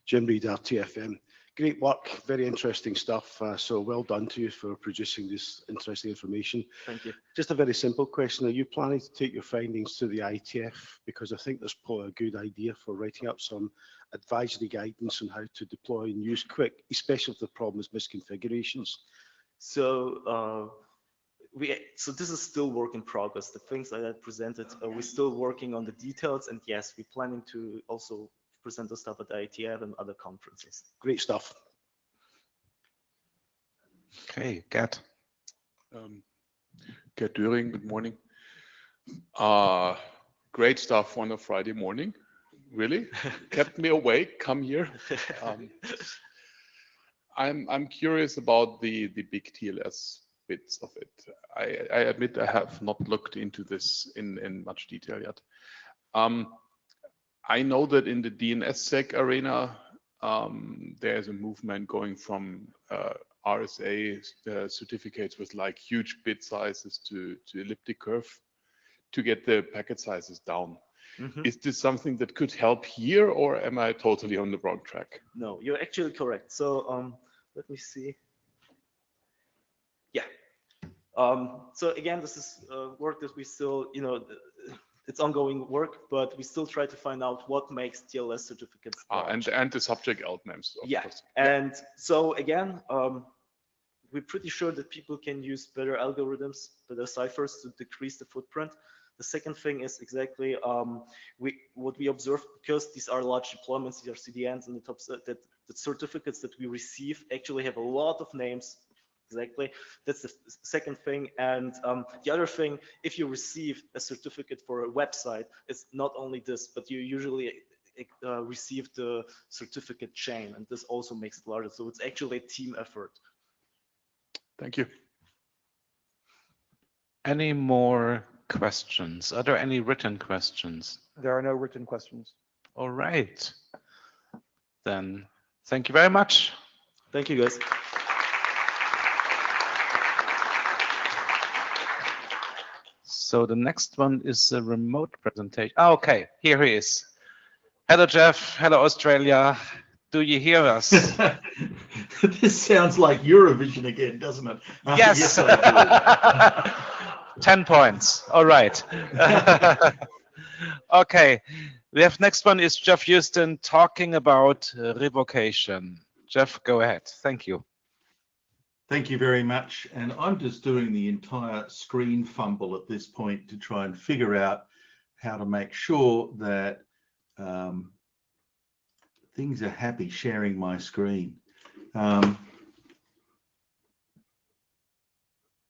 Jim Reed, RTFM. Great work, very interesting stuff. So well done to you for producing this interesting information. Thank you. Just a very simple question. Are you planning to take your findings to the ITF? Because I think there's probably a good idea for writing up some advisory guidance on how to deploy and use Quick, especially if the problem is misconfigurations. So so this is still work in progress. The things that I presented, we're still working on the details, and yes, we're planning to also present the stuff at the ITF and other conferences. Great stuff. Okay, Gerd. Gerd Döring, good morning. Great stuff on a Friday morning. Really kept me awake. Come here. I'm curious about the big TLS bits of it. I admit I have not looked into this in much detail yet. I know that in the DNSSEC arena, there's a movement going from RSA certificates with like huge bit sizes to elliptic curve to get the packet sizes down. Mm-hmm. Is this something that could help here, or am I totally on the wrong track? No, you're actually correct. So let me see. Yeah. So again, this is work that we still, it's ongoing work, but we still try to find out what makes TLS certificates. And the subject alt names. Yeah. Course. And so again, we're pretty sure that people can use better algorithms, better ciphers to decrease the footprint. The second thing is exactly what we observed, because these are large deployments, these are CDNs, and the top that the certificates that we receive actually have a lot of names. Exactly. That's the second thing. And the other thing, if you receive a certificate for a website, it's not only this, but you usually receive the certificate chain, and this also makes it larger. So it's actually a team effort. Thank you. Any more questions? Are there any written questions? There are no written questions. All right. Then thank you very much. Thank you, guys. So the next one is a remote presentation. Oh, okay, here he is. Hello, Jeff. Hello, Australia. Do you hear us? This sounds like Eurovision again, doesn't it? Yes. Yes, I 10 points. All right. Okay. We have next one is Jeff Houston talking about revocation. Jeff, go ahead. Thank you. Thank you very much. And I'm just doing the entire screen fumble at this point to try and figure out how to make sure that things are happy sharing my screen.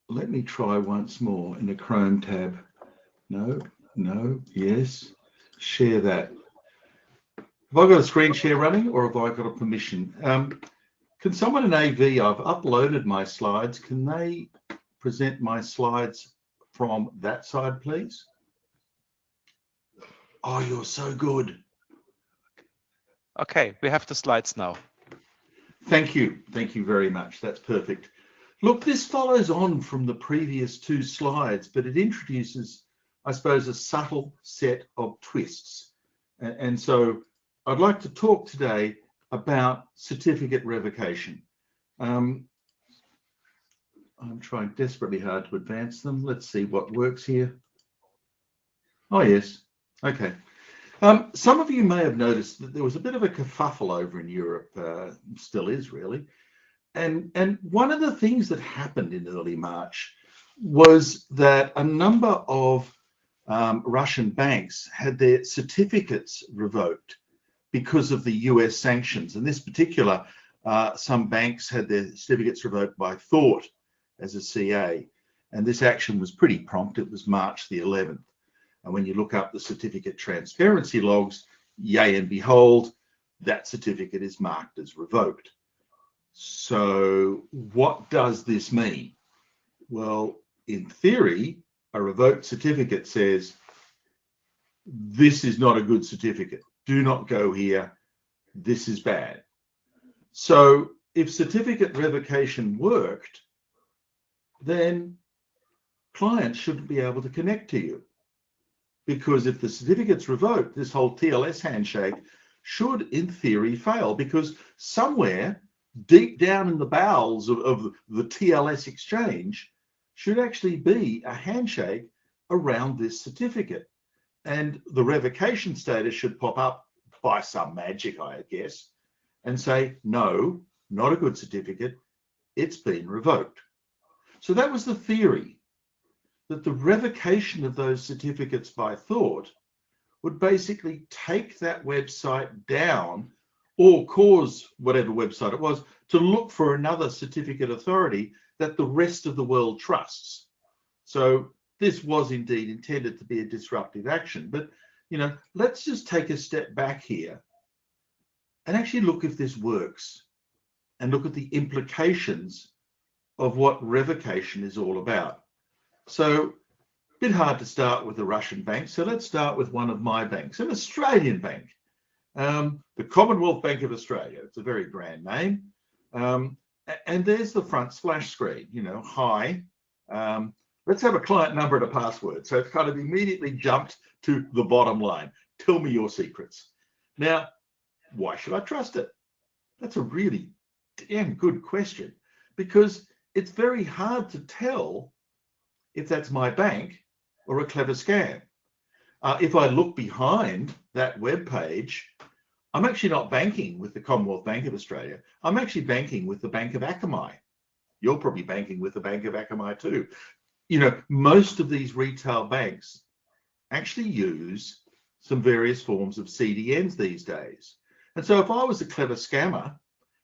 Let me try once more in the Chrome tab. No, no, yes, share that. Have I got a screen share running or have I got a permission? Can someone in AV, I've uploaded my slides, can they present my slides from that side, please? Oh, you're so good. Okay, we have the slides now. Thank you very much, that's perfect. Look, this follows on from the previous two slides, but it introduces, I suppose, a subtle set of twists. And so I'd like to talk today about certificate revocation. I'm trying desperately hard to advance them. Let's see what works here. Oh, yes. Okay. Some of you may have noticed that there was a bit of a kerfuffle over in Europe, still is really. And one of the things that happened in early March was that a number of Russian banks had their certificates revoked because of the US sanctions. And this particular, some banks had their certificates revoked by thought as a CA. And this action was pretty prompt. It was March the 11th. And when you look up the certificate transparency logs, yay and behold, that certificate is marked as revoked. So what does this mean? Well, in theory, a revoked certificate says, this is not a good certificate. Do not go here. This is bad. So if certificate revocation worked, then clients shouldn't be able to connect to you. Because if the certificate's revoked, this whole TLS handshake should, in theory, fail. Because somewhere deep down in the bowels of the TLS exchange should actually be a handshake around this certificate. And the revocation status should pop up by some magic, I guess, and say, no, not a good certificate. It's been revoked. So that was the theory, that the revocation of those certificates by thought would basically take that website down or cause whatever website it was to look for another certificate authority that the rest of the world trusts. So this was indeed intended to be a disruptive action. But, you know, let's just take a step back here and actually look if this works and look at the implications of what revocation is all about. So a bit hard to start with a Russian bank. So let's start with one of my banks, an Australian bank, the Commonwealth Bank of Australia. It's a very grand name. And there's the front splash screen, you know, hi, let's have a client number and a password. So it's kind of immediately jumped to the bottom line. Tell me your secrets. Now, why should I trust it? That's a really damn good question, because it's very hard to tell if that's my bank or a clever scam. If I look behind that web page, I'm actually not banking with the Commonwealth Bank of Australia. I'm actually banking with the Bank of Akamai. You're probably banking with the Bank of Akamai too. You know, most of these retail banks actually use some various forms of CDNs these days. And so if I was a clever scammer,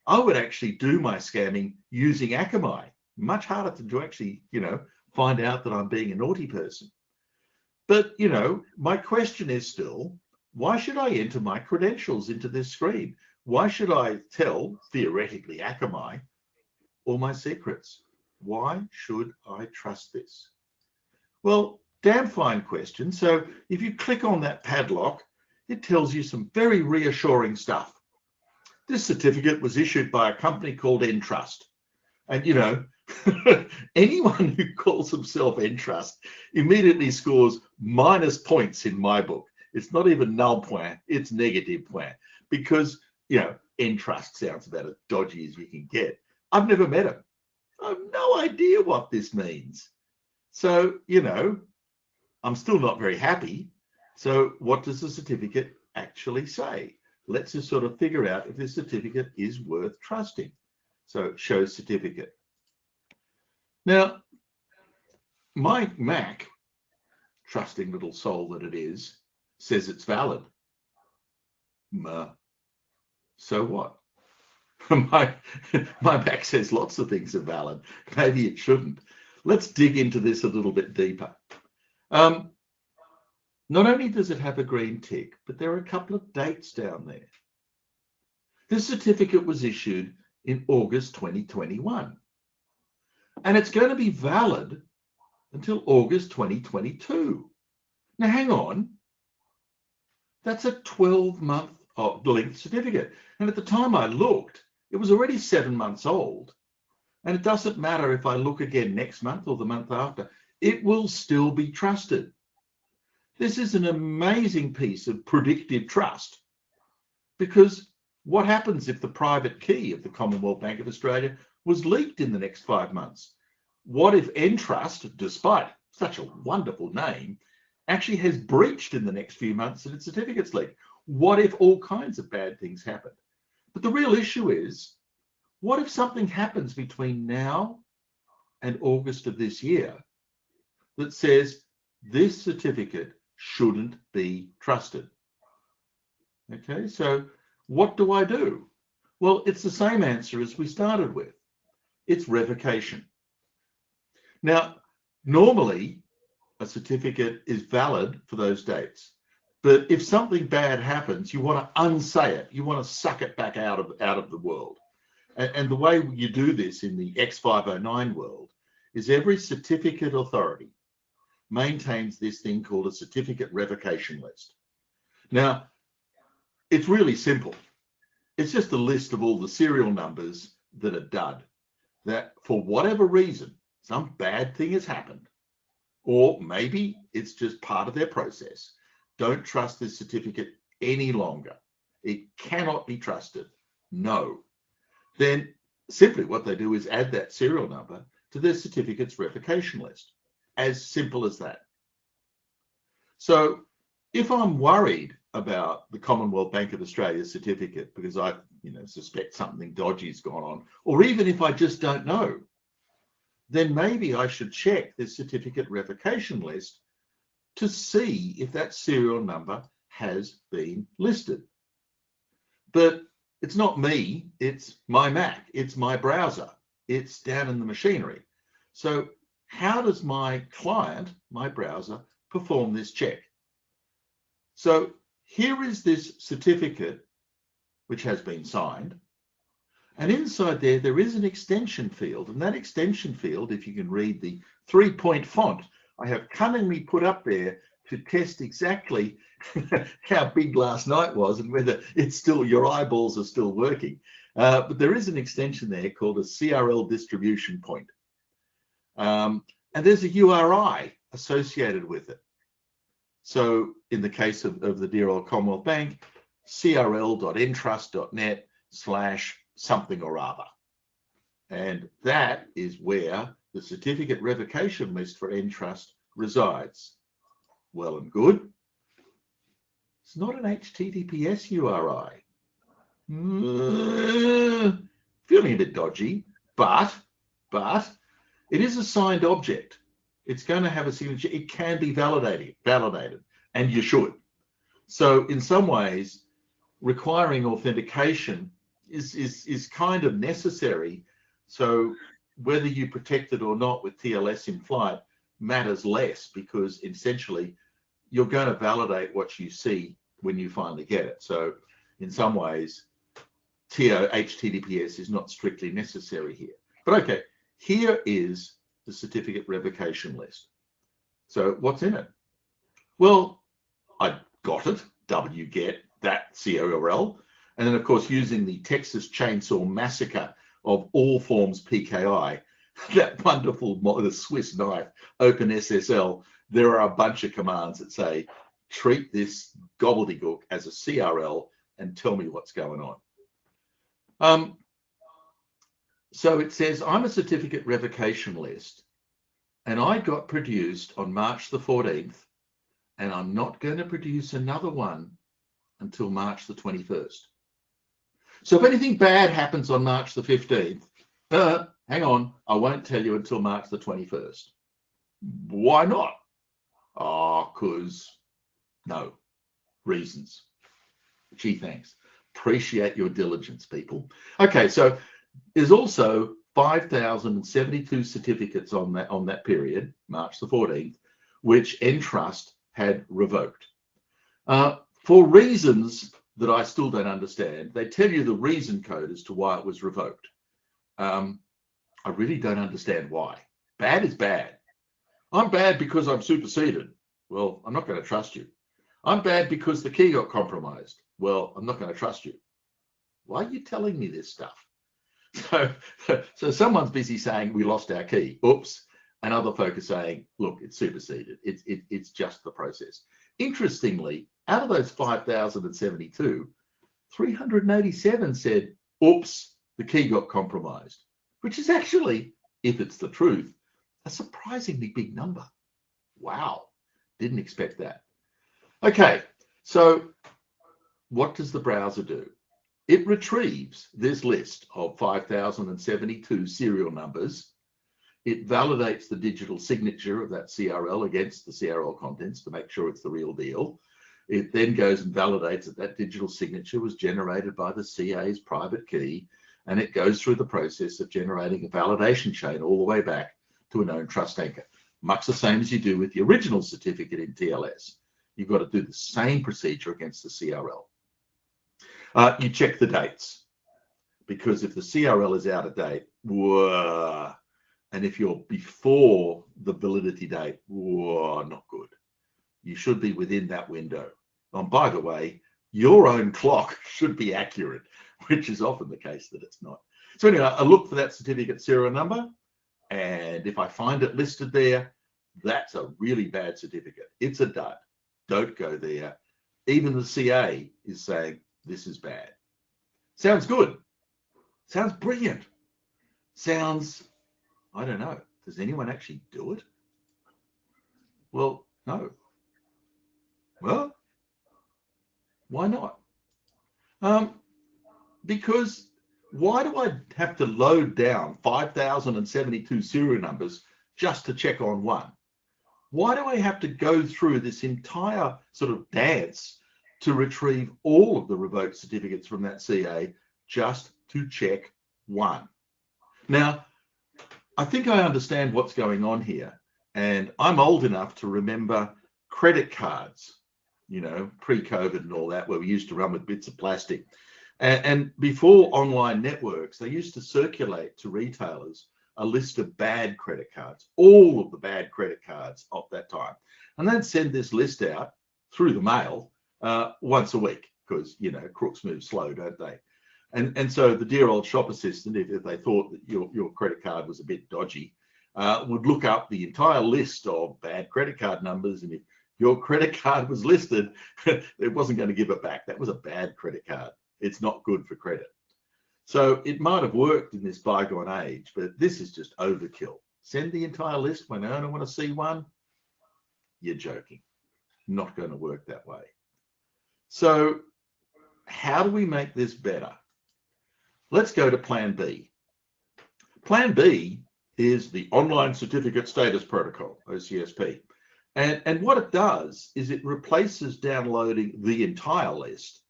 I would actually do my scamming using Akamai. Much harder to actually, you know, find out that I'm being a naughty person. But, you know, my question is still, why should I enter my credentials into this screen? Why should I tell, theoretically, Akamai all my secrets? Why should I trust this? Well, damn fine question. So if you click on that padlock, it tells you some very reassuring stuff. This certificate was issued by a company called Entrust. And, you know, anyone who calls himself Entrust immediately scores minus points in my book. It's not even null point, it's negative point. Because, you know, Entrust sounds about as dodgy as you can get. I've never met him. I have no idea what this means. So, you know, I'm still not very happy. So what does the certificate actually say? Let's just sort of figure out if this certificate is worth trusting. So show certificate. Now, my Mac, trusting little soul that it is, says it's valid. So what? my Mac says lots of things are valid. Maybe it shouldn't. Let's dig into this a little bit deeper. Not only does it have a green tick, but there are a couple of dates down there. This certificate was issued in August 2021, and it's going to be valid until August 2022. Now, hang on. That's a 12-month length certificate. And at the time I looked, it was already 7 months old. And it doesn't matter if I look again next month or the month after, it will still be trusted. This is an amazing piece of predictive trust, because what happens if the private key of the Commonwealth Bank of Australia was leaked in the next 5 months? What if Entrust, despite such a wonderful name, actually has breached in the next few months and its certificates leaked? What if all kinds of bad things happen? But the real issue is, what if something happens between now and August of this year that says this certificate shouldn't be trusted? Okay, so what do I do? Well, it's the same answer as we started with. It's revocation. Now, normally a certificate is valid for those dates, but if something bad happens, you want to unsay it. You want to suck it back out of the world. And the way you do this in the X509 world is every certificate authority maintains this thing called a certificate revocation list. Now, it's really simple. It's just a list of all the serial numbers that are dud, that for whatever reason, some bad thing has happened, or maybe it's just part of their process. Don't trust this certificate any longer. It cannot be trusted. No. Then simply what they do is add that serial number to their certificate's revocation list. As simple as that. So if I'm worried about the Commonwealth Bank of Australia certificate because I suspect something dodgy has gone on, or even if I just don't know, then maybe I should check this certificate revocation list to see if that serial number has been listed. But it's not me, it's my Mac, it's my browser, it's down in the machinery. So how does my client, my browser, perform this check? So here is this certificate which has been signed, and inside there is an extension field, and that extension field, if you can read the 3-point font I have cunningly put up there to test exactly how big last night was and whether it's still, your eyeballs are still working. But there is an extension there called a CRL distribution point. And there's a URI associated with it. So in the case of the dear old Commonwealth Bank, crl.entrust.net/something or other. And that is where the certificate revocation list for Entrust resides. Well and good. It's not an HTTPS URI. Feeling a bit dodgy, but it is a signed object. It's going to have a signature. It can be validated, and you should. So in some ways, requiring authentication is kind of necessary. So whether you protect it or not with TLS in flight matters less, because essentially you're going to validate what you see when you finally get it. So in some ways, HTTPS is not strictly necessary here. But okay, here is the certificate revocation list. So what's in it? Well, I got it, wget, that CRL. And then, of course, using the Texas Chainsaw Massacre of all forms PKI, that wonderful, the Swiss knife, Openssl, there are a bunch of commands that say, treat this gobbledygook as a CRL and tell me what's going on. So it says, I'm a certificate revocation list, and I got produced on March the 14th, and I'm not going to produce another one until March the 21st. So if anything bad happens on March the 15th, hang on, I won't tell you until March the 21st. Why not? Because no reasons. Gee, thanks. Appreciate your diligence, people. Okay, so there's also 5,072 certificates on that period, March the 14th, which Entrust had revoked. For reasons that I still don't understand, they tell you the reason code as to why it was revoked. I really don't understand why. Bad is bad. I'm bad because I'm superseded. Well, I'm not going to trust you. I'm bad because the key got compromised. Well, I'm not going to trust you. Why are you telling me this stuff? So someone's busy saying we lost our key. Oops. And other folk are saying, look, it's superseded. It's just the process. Interestingly, out of those 5,072, 387 said, oops, the key got compromised, which is actually, if it's the truth, a surprisingly big number. Wow, didn't expect that. Okay, so what does the browser do? It retrieves this list of 5,072 serial numbers. It validates the digital signature of that CRL against the CRL contents to make sure it's the real deal. It then goes and validates that that digital signature was generated by the CA's private key, and it goes through the process of generating a validation chain all the way back to a known trust anchor. Much the same as you do with the original certificate in TLS. You've got to do the same procedure against the CRL. You check the dates, because if the CRL is out of date, whoa, and if you're before the validity date, whoa, not good. You should be within that window. And by the way, your own clock should be accurate, which is often the case that it's not. So anyway, I look for that certificate serial number, and if I find it listed there, that's a really bad certificate. It's a dud. Don't go there. Even the CA is saying, this is bad. Sounds good. Sounds brilliant. Sounds, I don't know. Does anyone actually do it? Well, no. Well, why not? Because why do I have to load down 5,072 serial numbers just to check on one? Why do I have to go through this entire sort of dance to retrieve all of the revoked certificates from that CA just to check one? Now, I think I understand what's going on here, and I'm old enough to remember credit cards, you know, pre-COVID and all that, where we used to run with bits of plastic. And before online networks, they used to circulate to retailers a list of bad credit cards, all of the bad credit cards of that time. And they'd send this list out through the mail once a week, because, you know, crooks move slow, don't they? And so the dear old shop assistant, if they thought that your credit card was a bit dodgy, would look up the entire list of bad credit card numbers. And if your credit card was listed, it wasn't going to give it back. That was a bad credit card. It's not good for credit. So it might have worked in this bygone age, but this is just overkill. Send the entire list when I only want to see one. You're joking. Not going to work that way. So how do we make this better? Let's go to Plan B. Plan B is the Online Certificate Status Protocol, OCSP. And what it does is it replaces downloading the entire list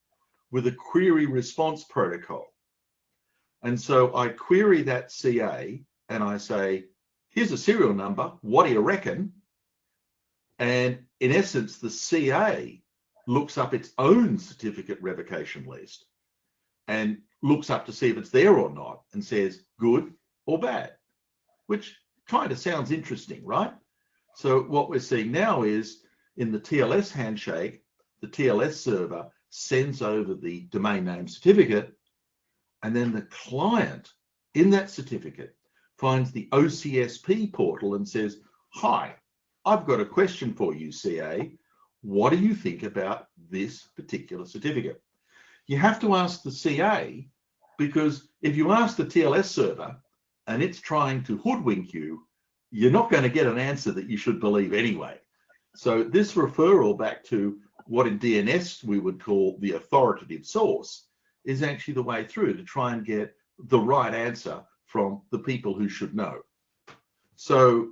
with a query response protocol. And so I query that CA and I say, here's a serial number, what do you reckon? And in essence, the CA looks up its own certificate revocation list and looks up to see if it's there or not and says good or bad, which kind of sounds interesting, right? So what we're seeing now is in the TLS handshake, the TLS server sends over the domain name certificate, and then the client in that certificate finds the OCSP portal and says, hi, I've got a question for you, CA. What do you think about this particular certificate? You have to ask the CA, because if you ask the TLS server and it's trying to hoodwink you, you're not going to get an answer that you should believe anyway. So this referral back to what in DNS we would call the authoritative source is actually the way through to try and get the right answer from the people who should know. So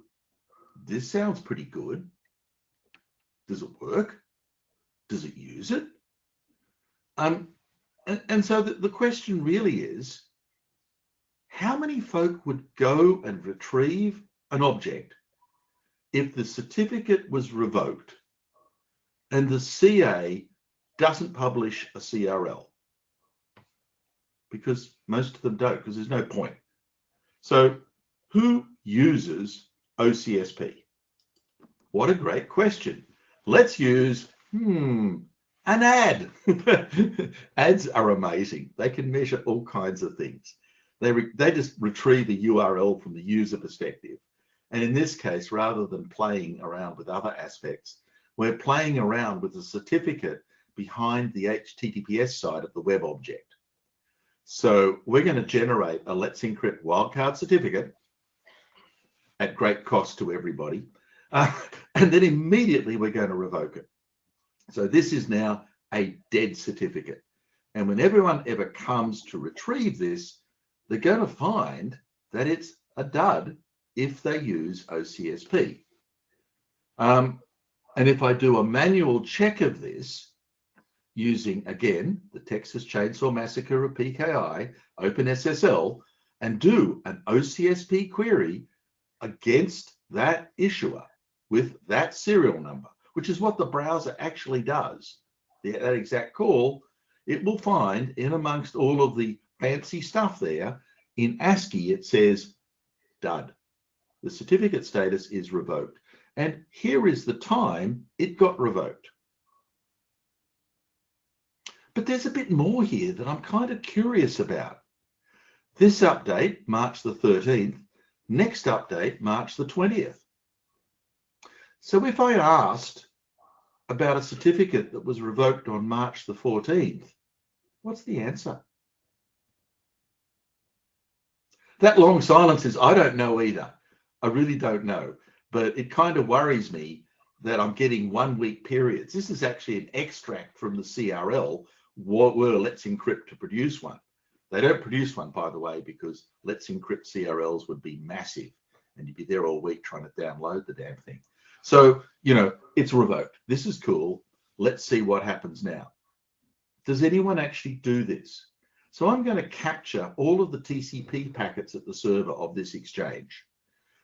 this sounds pretty good. Does it work? Does it use it? And so the question really is, how many folk would go and retrieve an object if the certificate was revoked and the CA doesn't publish a CRL? Because most of them don't, because there's no point. So who uses OCSP? What a great question. Let's use an ad. Ads are amazing. They can measure all kinds of things. They just retrieve a URL from the user perspective. And in this case, rather than playing around with other aspects, we're playing around with the certificate behind the HTTPS side of the web object. So we're going to generate a Let's Encrypt wildcard certificate at great cost to everybody. And then immediately we're going to revoke it. So this is now a dead certificate. And when everyone ever comes to retrieve this, they're going to find that it's a dud if they use OCSP. And if I do a manual check of this using, again, the Texas Chainsaw Massacre of PKI, Openssl, and do an OCSP query against that issuer with that serial number, which is what the browser actually does, that exact call, it will find in amongst all of the fancy stuff there, in ASCII, it says dud. The certificate status is revoked. And here is the time it got revoked. But there's a bit more here that I'm kind of curious about. This update, March the 13th, next update, March the 20th. So if I asked about a certificate that was revoked on March the 14th, what's the answer? That long silence is, I don't know either. I really don't know. But it kind of worries me that I'm getting 1 week periods. This is actually an extract from the CRL, were Let's Encrypt to produce one. They don't produce one, by the way, because Let's Encrypt CRLs would be massive and you'd be there all week trying to download the damn thing. So, you know, it's revoked. This is cool. Let's see what happens now. Does anyone actually do this? So I'm going to capture all of the TCP packets at the server of this exchange.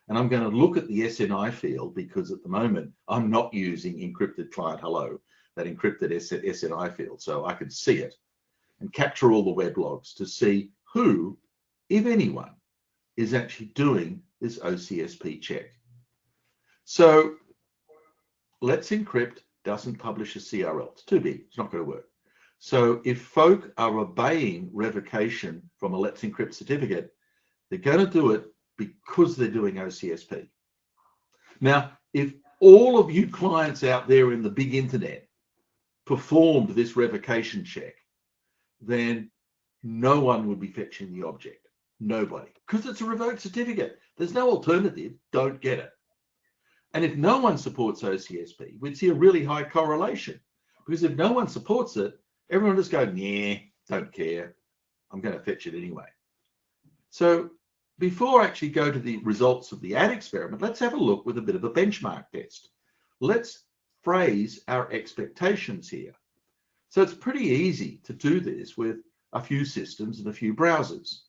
And I'm going to look at the SNI field, because at the moment I'm not using encrypted client hello, that encrypted SNI field. So I can see it and capture all the web logs to see who, if anyone, is actually doing this OCSP check. So Let's Encrypt doesn't publish a CRL. It's too big. It's not going to work. So if folk are obeying revocation from a Let's Encrypt certificate, they're going to do it because they're doing OCSP. Now, if all of you clients out there in the big internet performed this revocation check, then no one would be fetching the object. Nobody. Because it's a revoked certificate. There's no alternative. Don't get it. And if no one supports OCSP, we'd see a really high correlation. Because if no one supports it, everyone just goes, nah, don't care. I'm going to fetch it anyway. So before I actually go to the results of the ad experiment, let's have a look with a bit of a benchmark test. Let's phrase our expectations here. So it's pretty easy to do this with a few systems and a few browsers.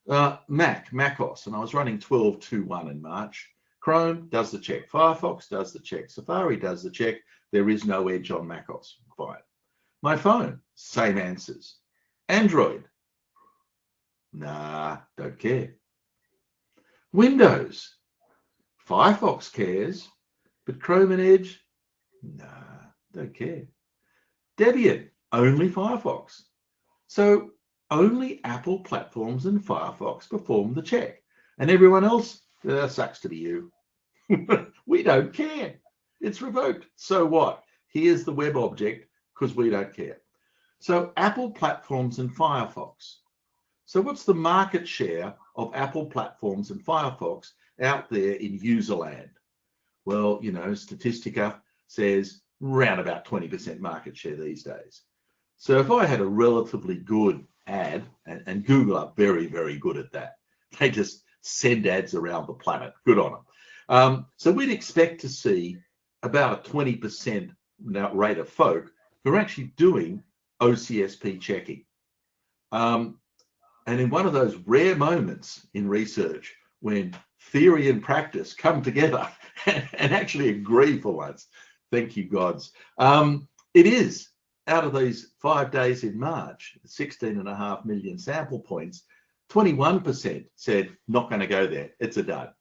MacOS, and I was running 12.2.1 in March. Chrome does the check. Firefox does the check. Safari does the check. There is no edge on macOS. Fine. My phone, same answers. Android, nah, don't care. Windows, Firefox cares, But Chrome and Edge, nah, don't care. Debian, only Firefox. So only Apple platforms and Firefox perform the check. And everyone else, sucks to be you. We don't care. It's revoked. So what? Here's the web object because we don't care. So Apple platforms and Firefox. So what's the market share of Apple platforms and Firefox out there in user land? Well, you know, Statistica says around about 20% market share these days. So if I had a relatively good ad, and Google are very, very good at that. They just send ads around the planet. Good on them. So we'd expect to see about a 20% rate of folk who are actually doing OCSP checking. And in one of those rare moments in research when theory and practice come together and actually agree for once, thank you gods, it is out of these 5 days in March, 16.5 million sample points, 21% said not going to go there, it's a dud.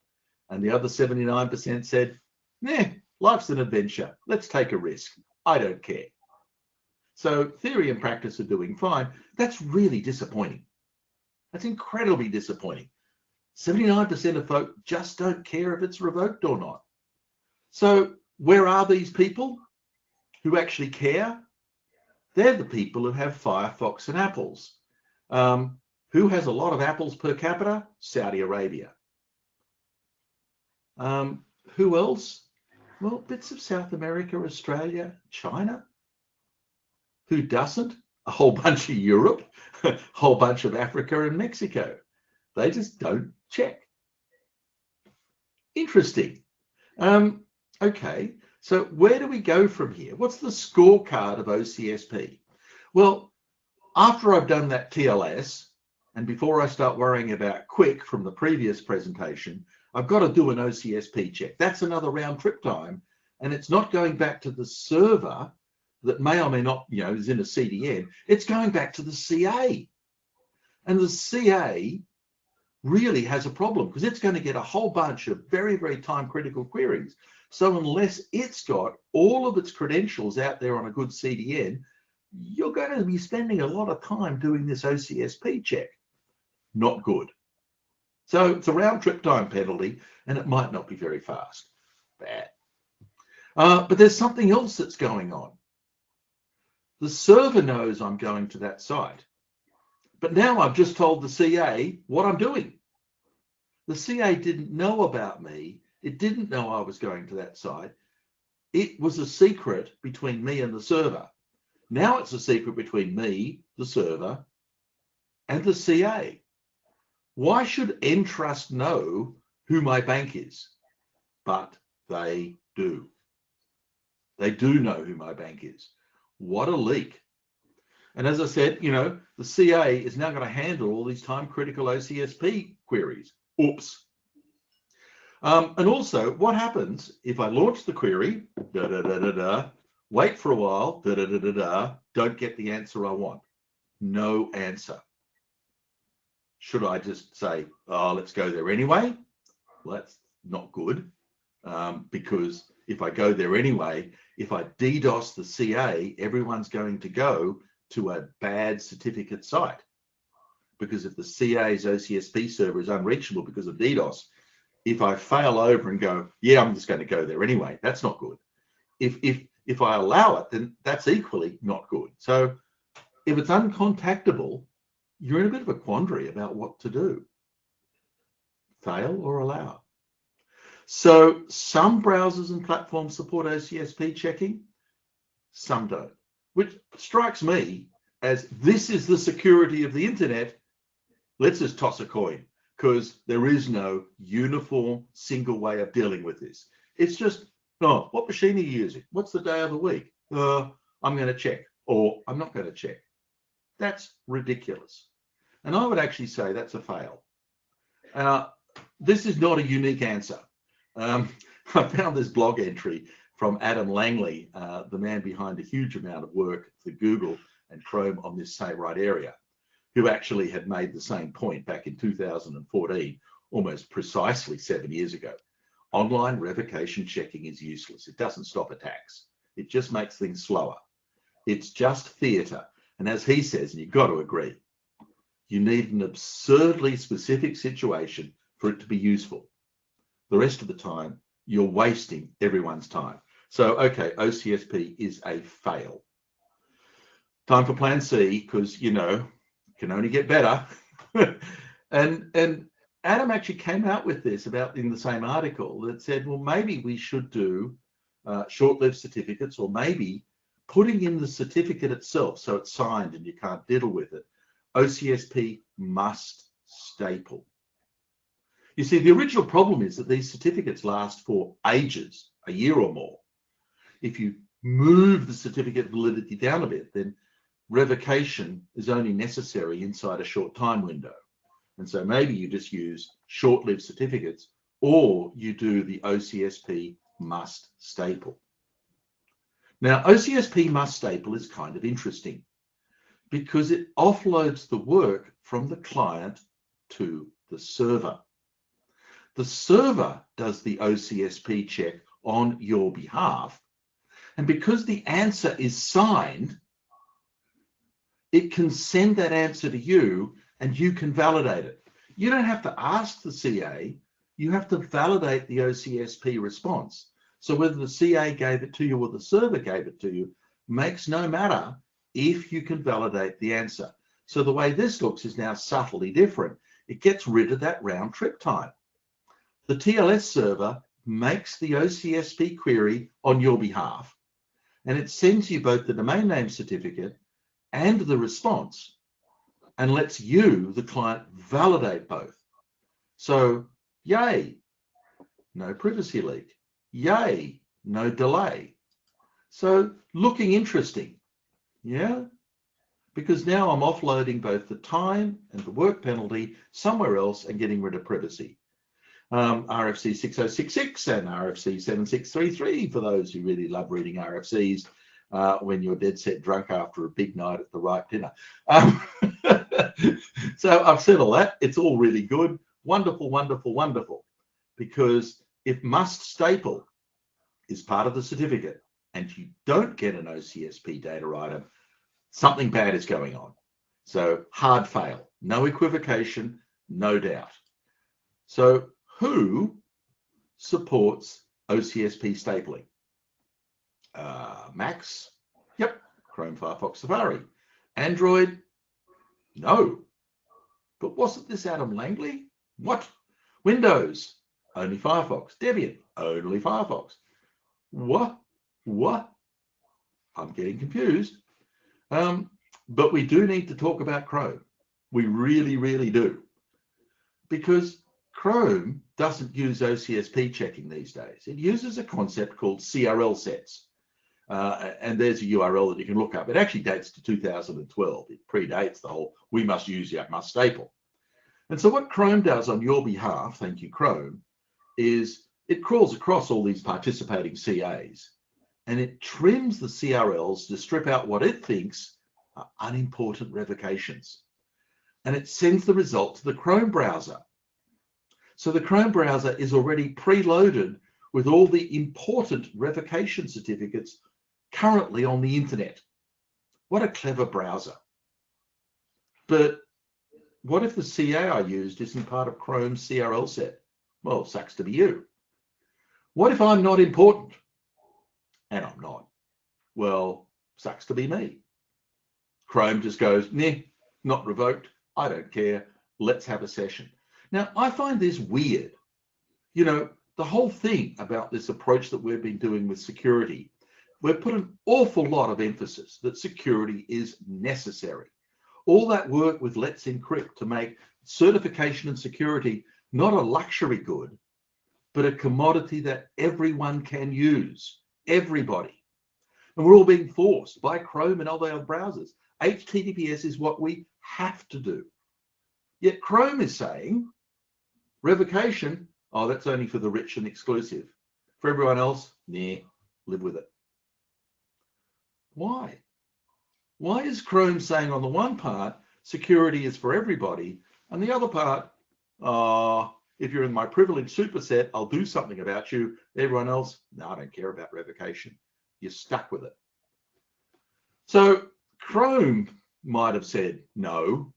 And the other 79% said, nah, life's an adventure, let's take a risk, I don't care. So theory and practice are doing fine. That's really disappointing. That's incredibly disappointing. 79% of folk just don't care if it's revoked or not. So where are these people who actually care? They're the people who have Firefox and Apples. Who has a lot of apples per capita? Saudi Arabia. Who else? Well, bits of South America, Australia, China. Who doesn't? A whole bunch of Europe, a whole bunch of Africa and Mexico. They just don't check. Interesting. Okay, so where do we go from here? What's the scorecard of OCSP? Well, after I've done that TLS, and before I start worrying about quick from the previous presentation, I've got to do an OCSP check. That's another round trip time, and it's not going back to the server that may or may not, you know, is in a CDN. It's going back to the CA. And the CA really has a problem because it's going to get a whole bunch of very, very time critical queries. So unless it's got all of its credentials out there on a good CDN, you're going to be spending a lot of time doing this OCSP check. Not good. So it's a round trip time penalty, and it might not be very fast. Bad. But there's something else that's going on. The server knows I'm going to that site, but now I've just told the CA what I'm doing. The CA didn't know about me. It didn't know I was going to that site. It was a secret between me and the server. Now it's a secret between me, the server, and the CA. Why should Entrust know who my bank is? But they do. They do know who my bank is. What a leak. And as I said, you know, the CA is now going to handle all these time critical OCSP queries. Oops. And also, what happens if I launch the query, wait for a while, don't get the answer I want? No answer. Should I just say, oh, let's go there anyway? Well, that's not good, because if I go there anyway, if I DDoS the CA, everyone's going to go to a bad certificate site. Because if the CA's OCSP server is unreachable because of DDoS, if I fail over and go, yeah, I'm just going to go there anyway, that's not good. If I allow it, then that's equally not good. So if it's uncontactable, you're in a bit of a quandary about what to do. Fail or allow. So some browsers and platforms support OCSP checking, some don't, which strikes me as this is the security of the internet. Let's just toss a coin, because there is no uniform single way of dealing with this. It's just, oh, what machine are you using? What's the day of the week? I'm going to check, or I'm not going to check. That's ridiculous. And I would actually say that's a fail. This is not a unique answer. I found this blog entry from Adam Langley, the man behind a huge amount of work for Google and Chrome on this same right area, who actually had made the same point back in 2014, almost precisely 7 years ago. Online revocation checking is useless. It doesn't stop attacks. It just makes things slower. It's just theatre. And as he says, and you've got to agree, you need an absurdly specific situation for it to be useful. The rest of the time, you're wasting everyone's time. So, okay, OCSP is a fail. Time for plan C, because, you know, it can only get better. and Adam actually came out with this about in the same article that said, well, maybe we should do short-lived certificates, or maybe putting in the certificate itself so it's signed and you can't diddle with it. OCSP must staple. You see, the original problem is that these certificates last for ages, a year or more. If you move the certificate validity down a bit, then revocation is only necessary inside a short time window. And so maybe you just use short-lived certificates, or you do the OCSP must staple. Now, OCSP must staple is kind of interesting because it offloads the work from the client to the server. The server does the OCSP check on your behalf. And because the answer is signed, it can send that answer to you and you can validate it. You don't have to ask the CA, you have to validate the OCSP response. So whether the CA gave it to you or the server gave it to you makes no matter if you can validate the answer. So the way this looks is now subtly different. It gets rid of that round trip time. The TLS server makes the OCSP query on your behalf, and it sends you both the domain name certificate and the response, and lets you, the client, validate both. So, yay, no privacy leak. Yay, no delay. So, looking interesting, yeah? Because now I'm offloading both the time and the work penalty somewhere else and getting rid of privacy. RFC 6066 and RFC 7633 for those who really love reading RFCs when you're dead set drunk after a big night at the right dinner. So I've said all that. It's all really good. Wonderful, wonderful, wonderful. Because if must staple is part of the certificate and you don't get an OCSP data item, something bad is going on. So hard fail, no equivocation, no doubt. So who supports OCSP stapling? Macs? Yep. Chrome, Firefox, Safari. Android? No. But wasn't this Adam Langley? What? Windows? Only Firefox. Debian? Only Firefox. What? What? I'm getting confused. But we do need to talk about Chrome. We really, really do. Because Chrome doesn't use OCSP checking these days. It uses a concept called CRL sets. And there's a URL that you can look up. It actually dates to 2012. It predates the whole we must use yet must staple. And so what Chrome does on your behalf, thank you, Chrome, is it crawls across all these participating CAs and it trims the CRLs to strip out what it thinks are unimportant revocations. And it sends the result to the Chrome browser. So the Chrome browser is already preloaded with all the important revocation certificates currently on the internet. What a clever browser. But what if the CA I used isn't part of Chrome's CRL set? Well, sucks to be you. What if I'm not important? And I'm not. Well, sucks to be me. Chrome just goes, nah, not revoked. I don't care. Let's have a session. Now, I find this weird. You know, the whole thing about this approach that we've been doing with security, we've put an awful lot of emphasis that security is necessary. All that work with Let's Encrypt to make certification and security not a luxury good, but a commodity that everyone can use, everybody. And we're all being forced by Chrome and other browsers. HTTPS is what we have to do. Yet Chrome is saying, revocation, oh, that's only for the rich and exclusive. For everyone else, nah, live with it. Why? Why is Chrome saying on the one part, security is for everybody, and the other part, If you're in my privileged superset, I'll do something about you. Everyone else, no, I don't care about revocation. You're stuck with it. So Chrome might have said no,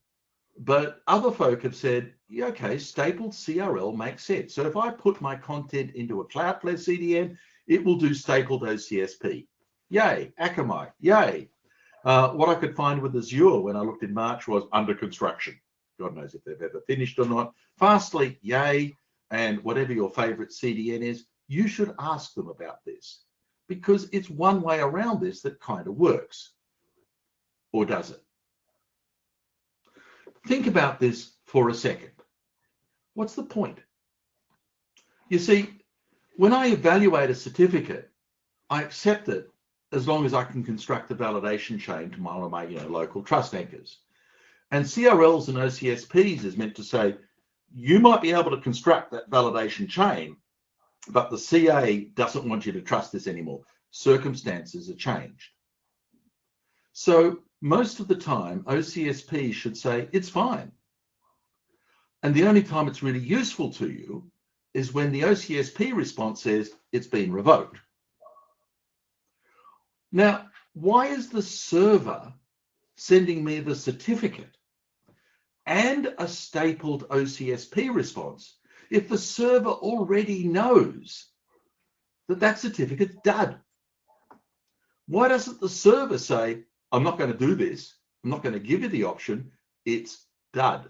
but other folk have said, yeah, okay, stapled CRL makes sense. So if I put my content into a Cloudflare CDN, it will do stapled OCSP. Yay. Akamai, yay. What I could find with Azure when I looked in March was under construction. God knows if they've ever finished or not. Fastly, yay. And whatever your favorite CDN is, you should ask them about this, because it's one way around this that kind of works. Or does it? Think about this for a second. What's the point? You see, when I evaluate a certificate, I accept it as long as I can construct a validation chain to one of my local trust anchors. And CRLs and OCSPs is meant to say, you might be able to construct that validation chain, but the CA doesn't want you to trust this anymore. Circumstances are changed. So most of the time, OCSP should say, it's fine. And the only time it's really useful to you is when the OCSP response says it's been revoked. Now, why is the server sending me the certificate and a stapled OCSP response if the server already knows that that certificate's dud? Why doesn't the server say, I'm not going to do this, I'm not going to give you the option, it's dud?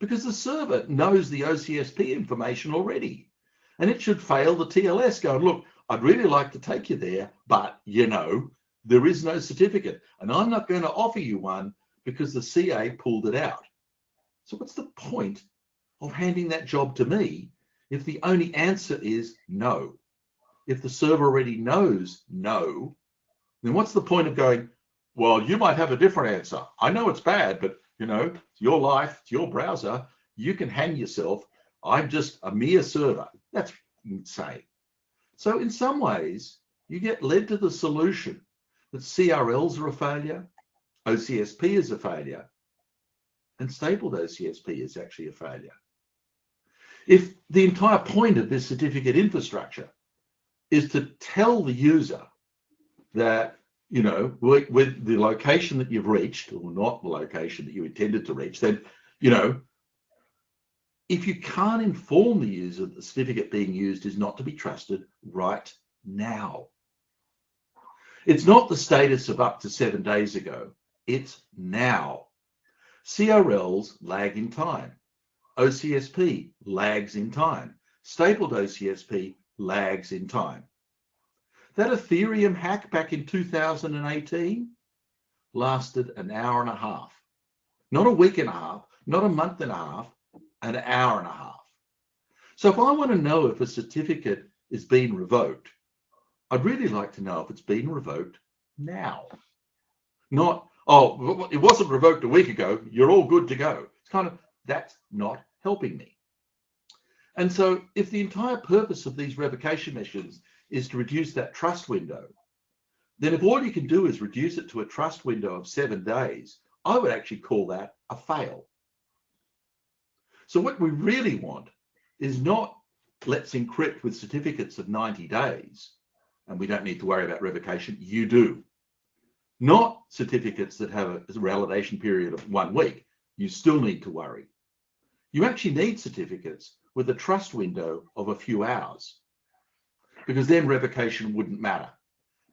Because the server knows the OCSP information already, and it should fail the TLS going, look, I'd really like to take you there, but there is no certificate, and I'm not going to offer you one because the CA pulled it out. So what's the point of handing that job to me if the only answer is no? If the server already knows no, then what's the point of going, well, you might have a different answer. I know it's bad, but it's your life, it's your browser. You can hang yourself. I'm just a mere server. That's insane. So in some ways, you get led to the solution that CRLs are a failure, OCSP is a failure, and stapled OCSP is actually a failure. If the entire point of this certificate infrastructure is to tell the user that, with the location that you've reached, or not the location that you intended to reach, then, if you can't inform the user that the certificate being used is not to be trusted right now. It's not the status of up to 7 days ago, it's now. CRLs lag in time. OCSP lags in time. Stapled OCSP lags in time. That Ethereum hack back in 2018 lasted an hour and a half. Not a week and a half, not a month and a half, an hour and a half. So if I want to know if a certificate is being revoked, I'd really like to know if it's been revoked now. Not, oh, it wasn't revoked a week ago, you're all good to go. It's kind of, that's not helping me. And so if the entire purpose of these revocation measures is to reduce that trust window, then if all you can do is reduce it to a trust window of 7 days, I would actually call that a fail. So what we really want is not let's encrypt with certificates of 90 days, and we don't need to worry about revocation. You do. Not certificates that have a validation period of 1 week. You still need to worry. You actually need certificates with a trust window of a few hours, because then revocation wouldn't matter,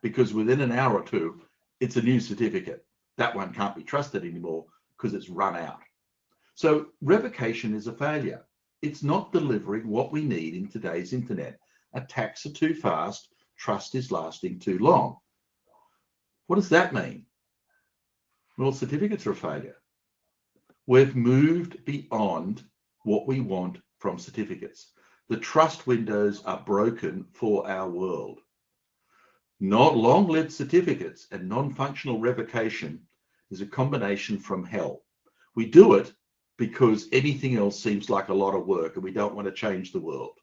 because within an hour or two, it's a new certificate. That one can't be trusted anymore because it's run out. So revocation is a failure. It's not delivering what we need in today's internet. Attacks are too fast, trust is lasting too long. What does that mean? Well, certificates are a failure. We've moved beyond what we want from certificates. The trust windows are broken for our world. Not long-lived certificates and non-functional revocation is a combination from hell. We do it because anything else seems like a lot of work and we don't want to change the world.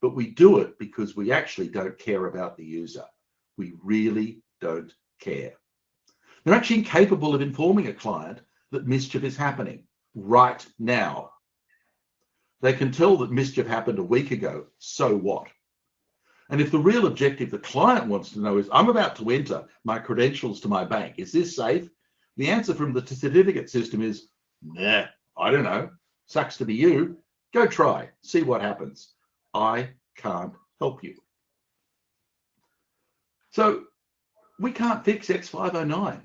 But we do it because we actually don't care about the user. We really don't care. They're actually incapable of informing a client that mischief is happening right now. They can tell that mischief happened a week ago, so what? And if the real objective the client wants to know is, I'm about to enter my credentials to my bank, is this safe? The answer from the certificate system is, nah, I don't know. Sucks to be you. Go try, see what happens. I can't help you. So we can't fix X509.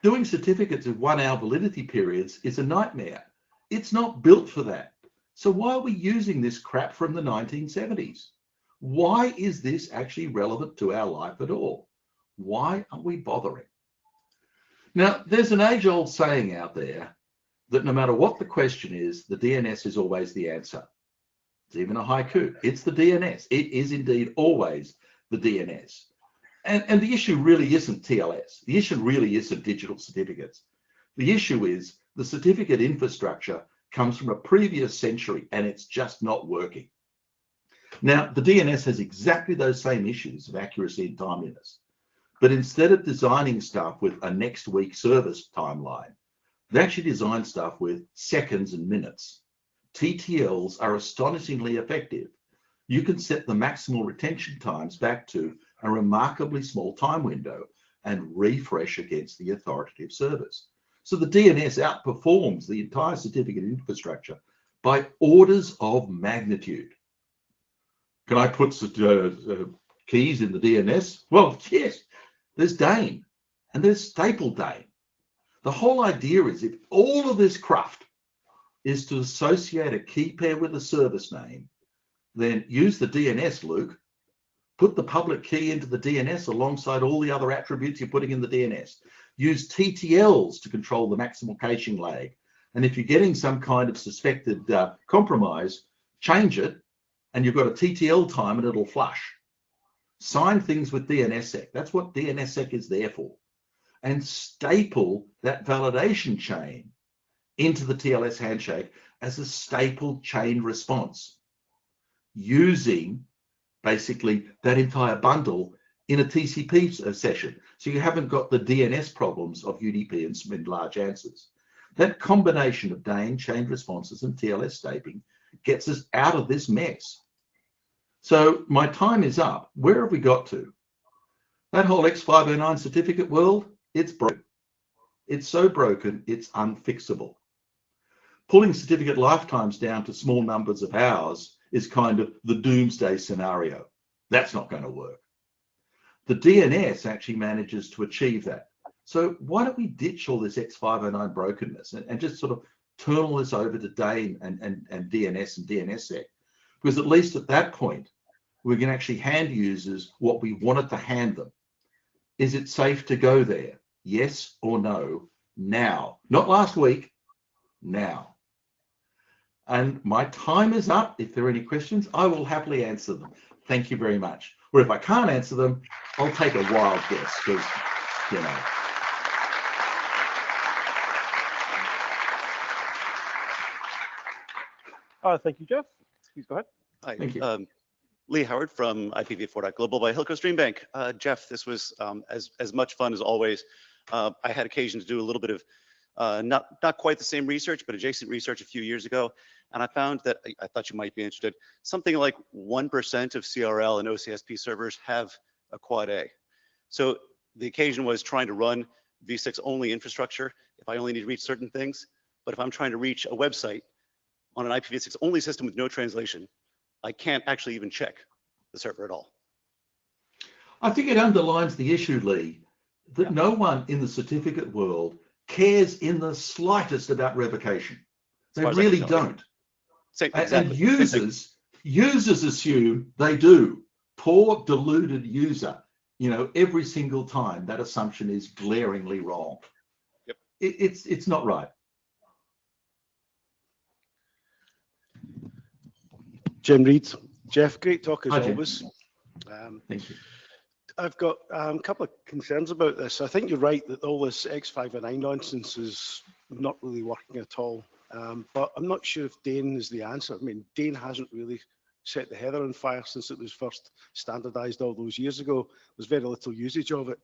Doing certificates with 1 hour validity periods is a nightmare. It's not built for that. So why are we using this crap from the 1970s? Why is this actually relevant to our life at all? Why are we bothering? Now, there's an age-old saying out there that no matter what the question is, the DNS is always the answer. It's even a haiku. It's the DNS. It is indeed always the DNS. And the issue really isn't TLS. The issue really isn't digital certificates. The issue is the certificate infrastructure comes from a previous century and it's just not working. Now, the DNS has exactly those same issues of accuracy and timeliness. But instead of designing stuff with a next week service timeline, they actually design stuff with seconds and minutes. TTLs are astonishingly effective. You can set the maximal retention times back to a remarkably small time window and refresh against the authoritative service. So the DNS outperforms the entire certificate infrastructure by orders of magnitude. Can I put keys in the DNS? Well, yes, there's Dane and there's staple Dane. The whole idea is if all of this craft is to associate a key pair with a service name, then use the DNS, Luke. Put the public key into the DNS alongside all the other attributes you're putting in the DNS. Use TTLs to control the maximal caching lag. And if you're getting some kind of suspected compromise, change it and you've got a TTL time and it'll flush. Sign things with DNSSEC. That's what DNSSEC is there for. And staple that validation chain into the TLS handshake as a stapled chain response using basically that entire bundle in a TCP session. So you haven't got the DNS problems of UDP and large answers. That combination of Dane, chained responses, and TLS stapling gets us out of this mess. So my time is up. Where have we got to? That whole X509 certificate world, it's broken. It's so broken, it's unfixable. Pulling certificate lifetimes down to small numbers of hours is kind of the doomsday scenario. That's not going to work. The DNS actually manages to achieve that. So why don't we ditch all this X509 brokenness and just sort of turn all this over to Dane and DNS and DNSSEC? Because at least at that point, we can actually hand users what we wanted to hand them. Is it safe to go there? Yes or no? Now. Not last week, now. And my time is up. If there are any questions, I will happily answer them. Thank you very much. Or if I can't answer them, I'll take a wild guess because, you know. Thank you, Jeff. Please go ahead. Hi. Thank you. Lee Howard from IPv4.global by Hilco Stream Bank. Jeff, this was as much fun as always. I had occasion to do a little bit of not quite the same research, but adjacent research a few years ago. And I found that I thought you might be interested. Something like 1% of CRL and OCSP servers have a quad A. So the occasion was trying to run v6 only infrastructure if I only need to reach certain things. But if I'm trying to reach a website on an IPv6 only system with no translation, I can't actually even check the server at all. I think it underlines the issue, Lee, that no one in the certificate world cares in the slightest about revocation. They really don't. Exactly. And users assume they do. Poor deluded user, you know, every single time that assumption is glaringly wrong. Yep. It's not right. Jim Reed. Jeff, great talk as Hi, Jim. always. Thank you. I've got a couple of concerns about this. I think you're right that all this X509 nonsense is not really working at all. But I'm not sure if Dane is the answer. I mean, Dane hasn't really set the heather on fire since it was first standardized all those years ago. There's very little usage of it.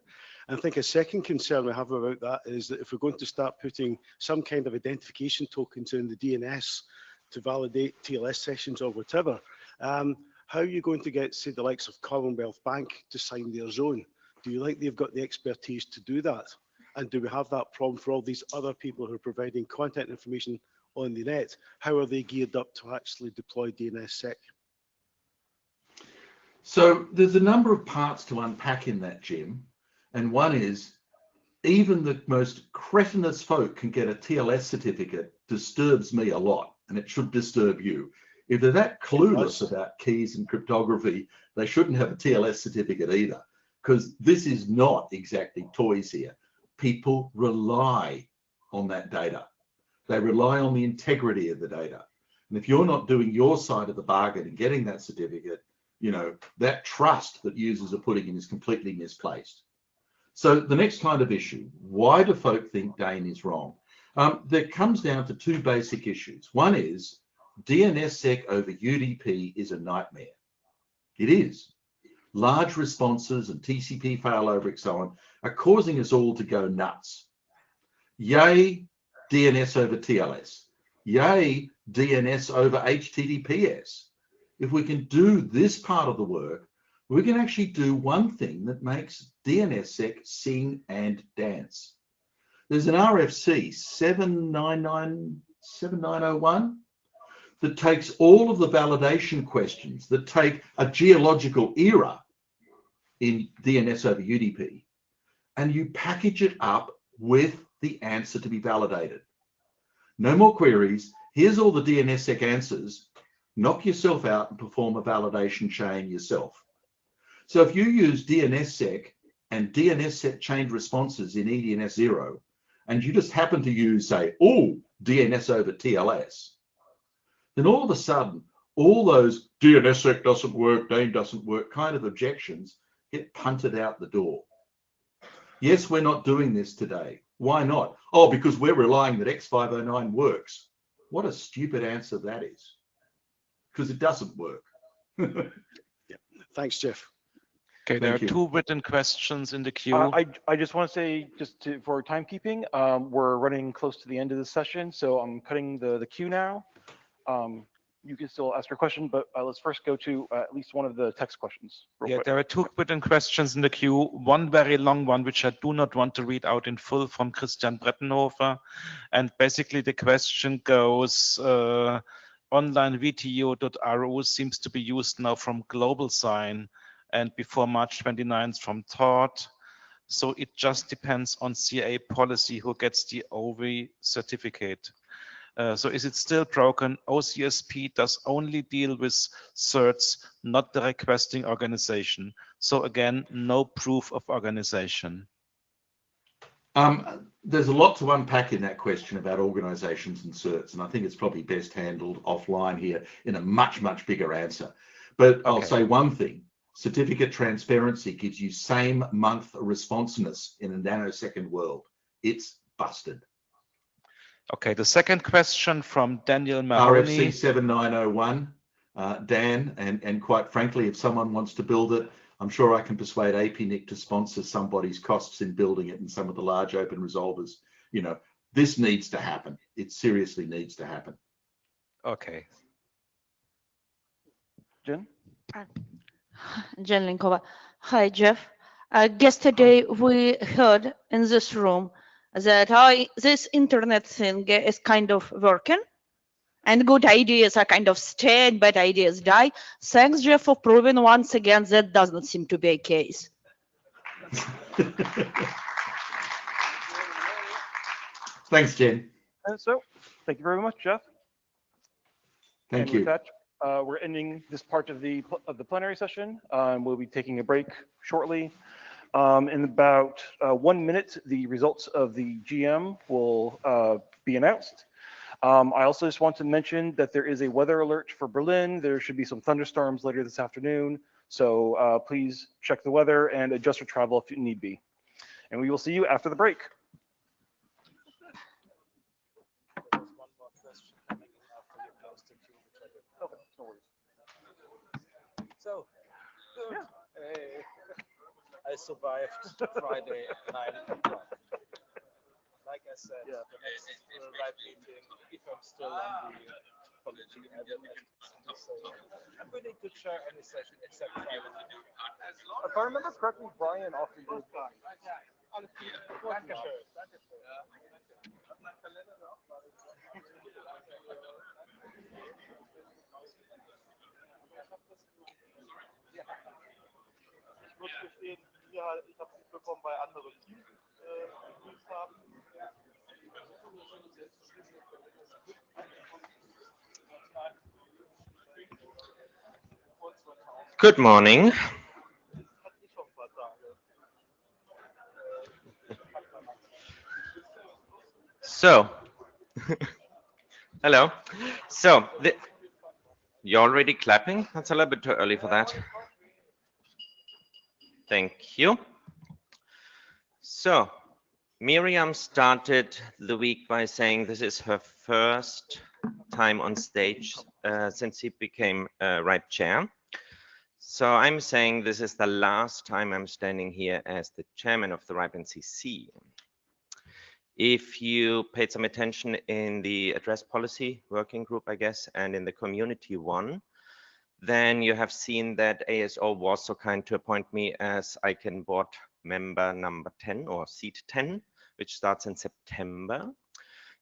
And I think a second concern we have about that is that if we're going to start putting some kind of identification tokens in the DNS to validate TLS sessions or whatever. How are you going to get, say, the likes of Commonwealth Bank to sign their zone? Do you think they've got the expertise to do that? And do we have that problem for all these other people who are providing content information on the net? How are they geared up to actually deploy DNSSEC? So there's a number of parts to unpack in that, Jim. And one is, even the most cretinous folk can get a TLS certificate disturbs me a lot, and it should disturb you. If they're that clueless about keys and cryptography, they shouldn't have a TLS certificate either, because this is not exactly toys here. People rely on that data. They rely on the integrity of the data. And if you're not doing your side of the bargain and getting that certificate, you know, that trust that users are putting in is completely misplaced. So the next kind of issue, why do folk think Dane is wrong? That comes down to two basic issues. One is DNSSEC over UDP is a nightmare. It is. Large responses and TCP failover and so on are causing us all to go nuts. Yay, DNS over TLS. Yay, DNS over HTTPS. If we can do this part of the work, we can actually do one thing that makes DNSSEC sing and dance. There's an RFC 7901 that takes all of the validation questions that take a geological era in DNS over UDP, and you package it up with the answer to be validated. No more queries. Here's all the DNSSEC answers. Knock yourself out and perform a validation chain yourself. So if you use DNSSEC and DNSSEC chained responses in eDNS 0, and you just happen to use, say, oh, DNS over TLS, then all of a sudden, all those DNSSEC doesn't work, Dane doesn't work kind of objections get punted out the door. Yes, we're not doing this today. Why not? Oh, because we're relying that X509 works. What a stupid answer that is. Because it doesn't work. Yeah. Thanks, Jeff. Okay, there are two written questions in the queue. I just want to say, for timekeeping, we're running close to the end of the session, so I'm cutting the queue now. You can still ask your question, but let's first go to at least one of the text questions. Yeah, there are two written questions in the queue. One very long one, which I do not want to read out in full, from Christian Brettenhofer. And basically the question goes, online VTO.ru seems to be used now from Global Sign and before March 29th from Thought. So it just depends on CA policy who gets the OV certificate. So is it still broken? OCSP does only deal with certs, not the requesting organization. So again, no proof of organization. There's a lot to unpack in that question about organizations and certs, and I think it's probably best handled offline here in a much, much bigger answer. But I'll say one thing. Certificate transparency gives you same month responsiveness in a nanosecond world. It's busted. Okay, the second question from Daniel Mahoney. RFC 7901, Dan, and quite frankly, if someone wants to build it, I'm sure I can persuade APNIC to sponsor somebody's costs in building it and some of the large open resolvers. You know, this needs to happen. It seriously needs to happen. Okay. Jen? Jen Linkova. Hi, Jeff. Yesterday we heard in this room that this internet thing is kind of working and good ideas are kind of stayed, bad ideas die. Thanks, Jeff, for proving once again that does not seem to be a case. Thanks, Jen. So, thank you very much, Jeff. Thank you. With that, we're ending this part of the plenary session. We'll be taking a break shortly. In about 1 minute, the results of the GM will be announced. I also just want to mention that there is a weather alert for Berlin. There should be some thunderstorms later this afternoon. So please check the weather and adjust your travel if you need be. And we will see you after the break. So, good. Hey, I survived Friday 9 o'clock. Like I said, the next live meeting, if I'm still on the I'm ready to chair any session except private. If I remember correctly, Brian often did. Ich muss gestehen, ich habe es mitbekommen bei anderen Teams, begrüßt haben. Good morning. So, hello. So, you're already clapping? That's a little bit too early for that. Thank you. So, Miriam started the week by saying this is her first time on stage since she became RIPE chair. So I'm saying this is the last time I'm standing here as the chairman of the RIPE NCC. If you paid some attention in the address policy working group, I guess, and in the community one, then you have seen that ASO was so kind to appoint me as ICANN board member number 10 or seat 10, which starts in September.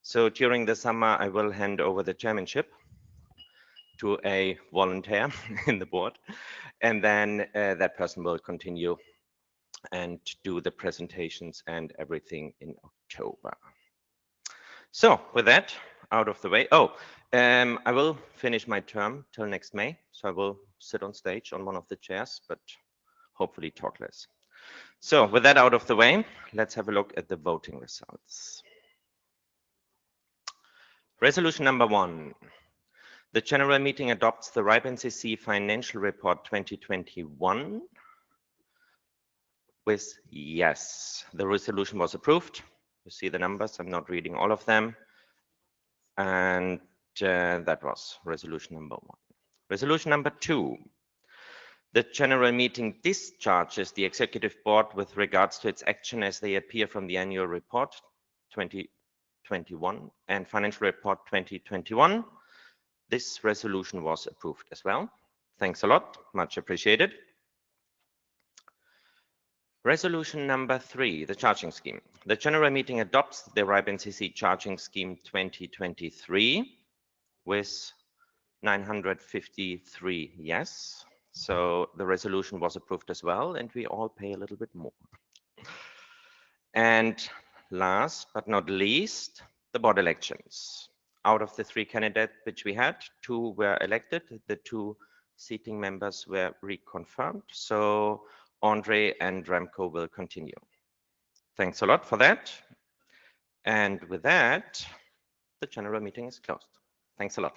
So during the summer, I will hand over the chairmanship to a volunteer in the board, and then that person will continue and do the presentations and everything in October. So with that out of the way, I will finish my term till next May, so I will sit on stage on one of the chairs, but hopefully talk less. So with that out of the way, let's have a look at the voting results. Resolution number 1. The general meeting adopts the RIPE NCC Financial Report 2021 with yes. The resolution was approved. You see the numbers. I'm not reading all of them. And that was resolution number 1. Resolution number 2. The general meeting discharges the executive board with regards to its action as they appear from the annual report 2021 and financial report 2021. This resolution was approved as well. Thanks a lot, much appreciated. Resolution number 3, the charging scheme. The general meeting adopts the RIPE NCC charging scheme 2023 with 953 yes. So the resolution was approved as well, and we all pay a little bit more. And last but not least, the board elections. Out of the 3 candidates which we had, 2 were elected. The 2 seating members were reconfirmed. So Andre and Remco will continue. Thanks a lot for that. And with that, the general meeting is closed. Thanks a lot.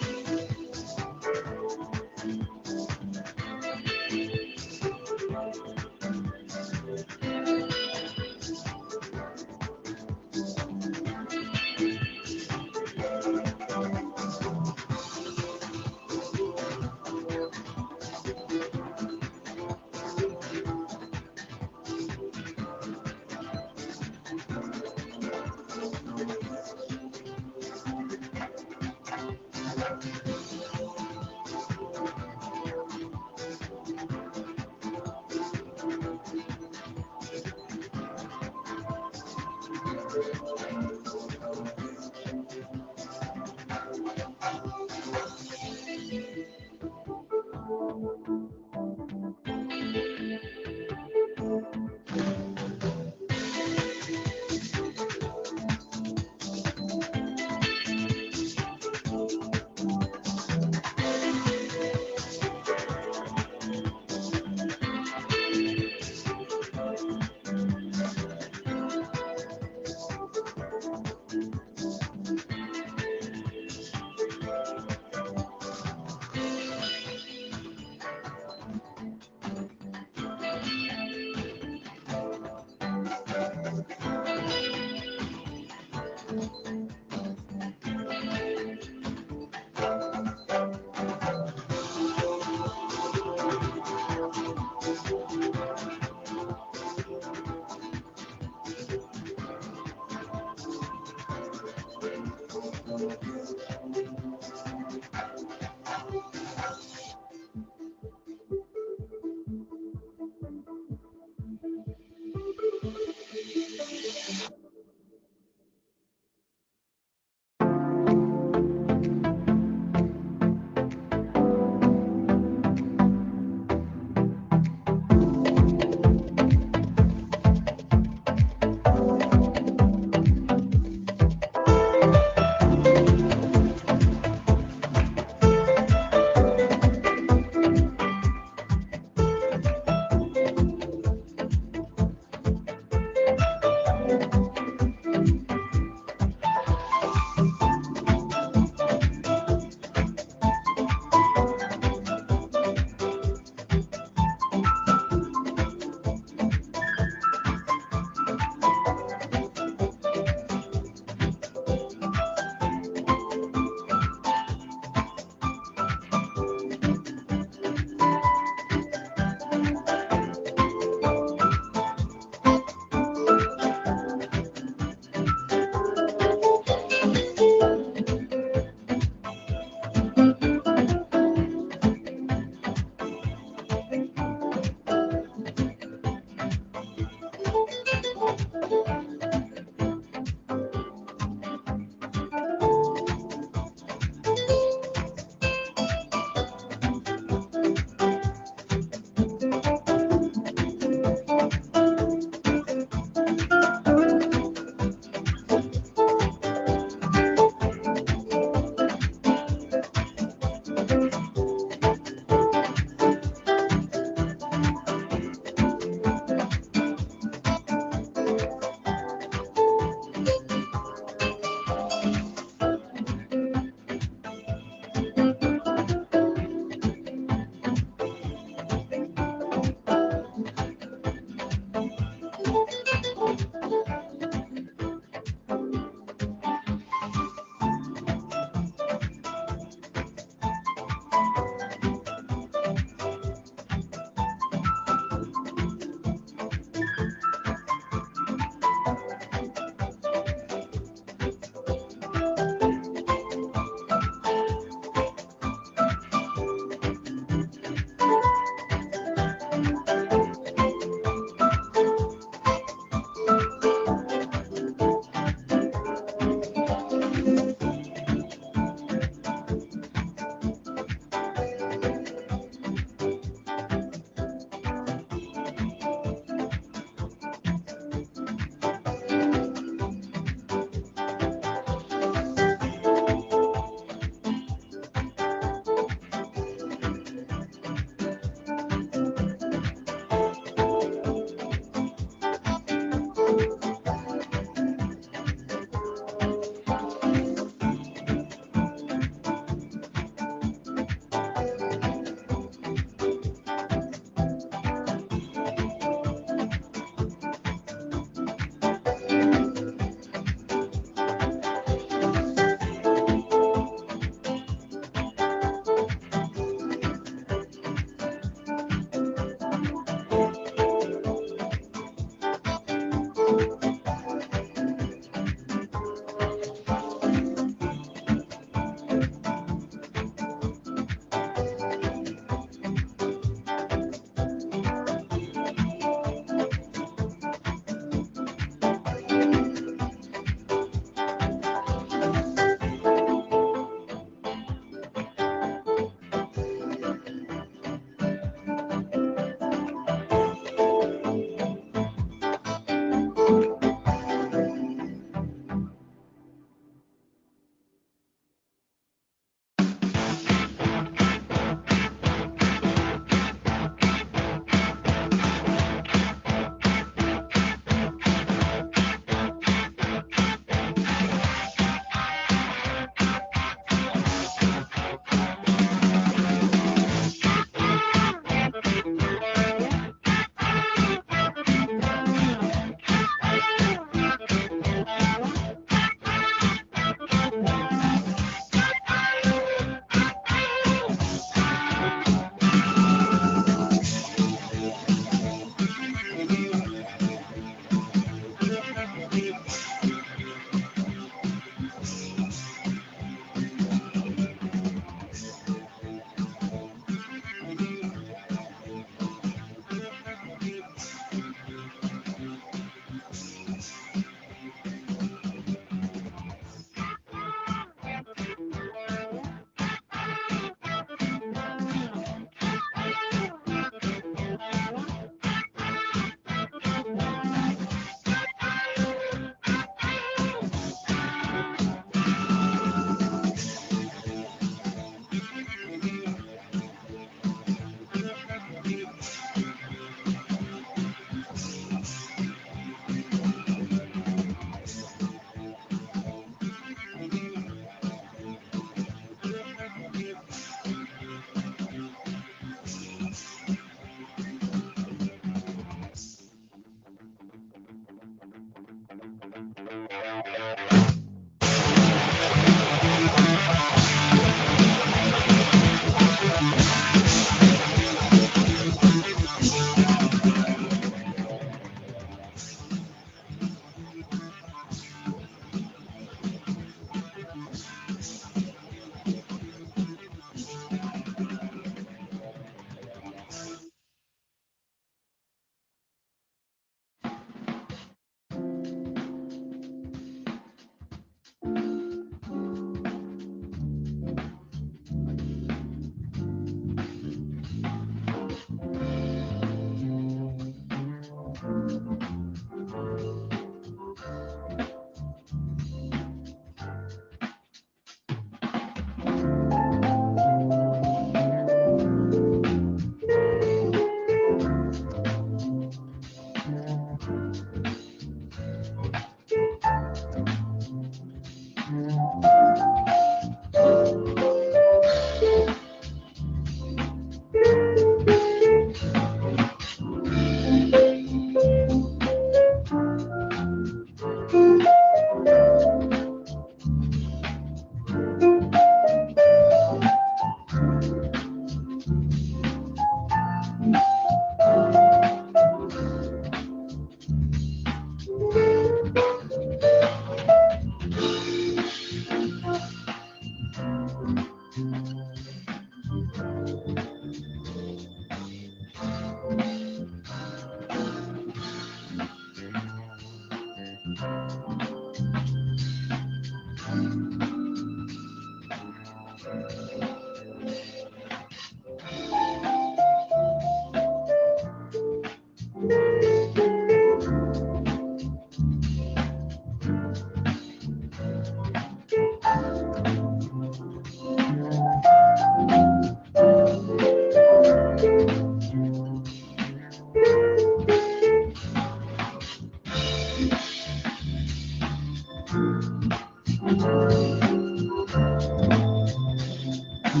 Good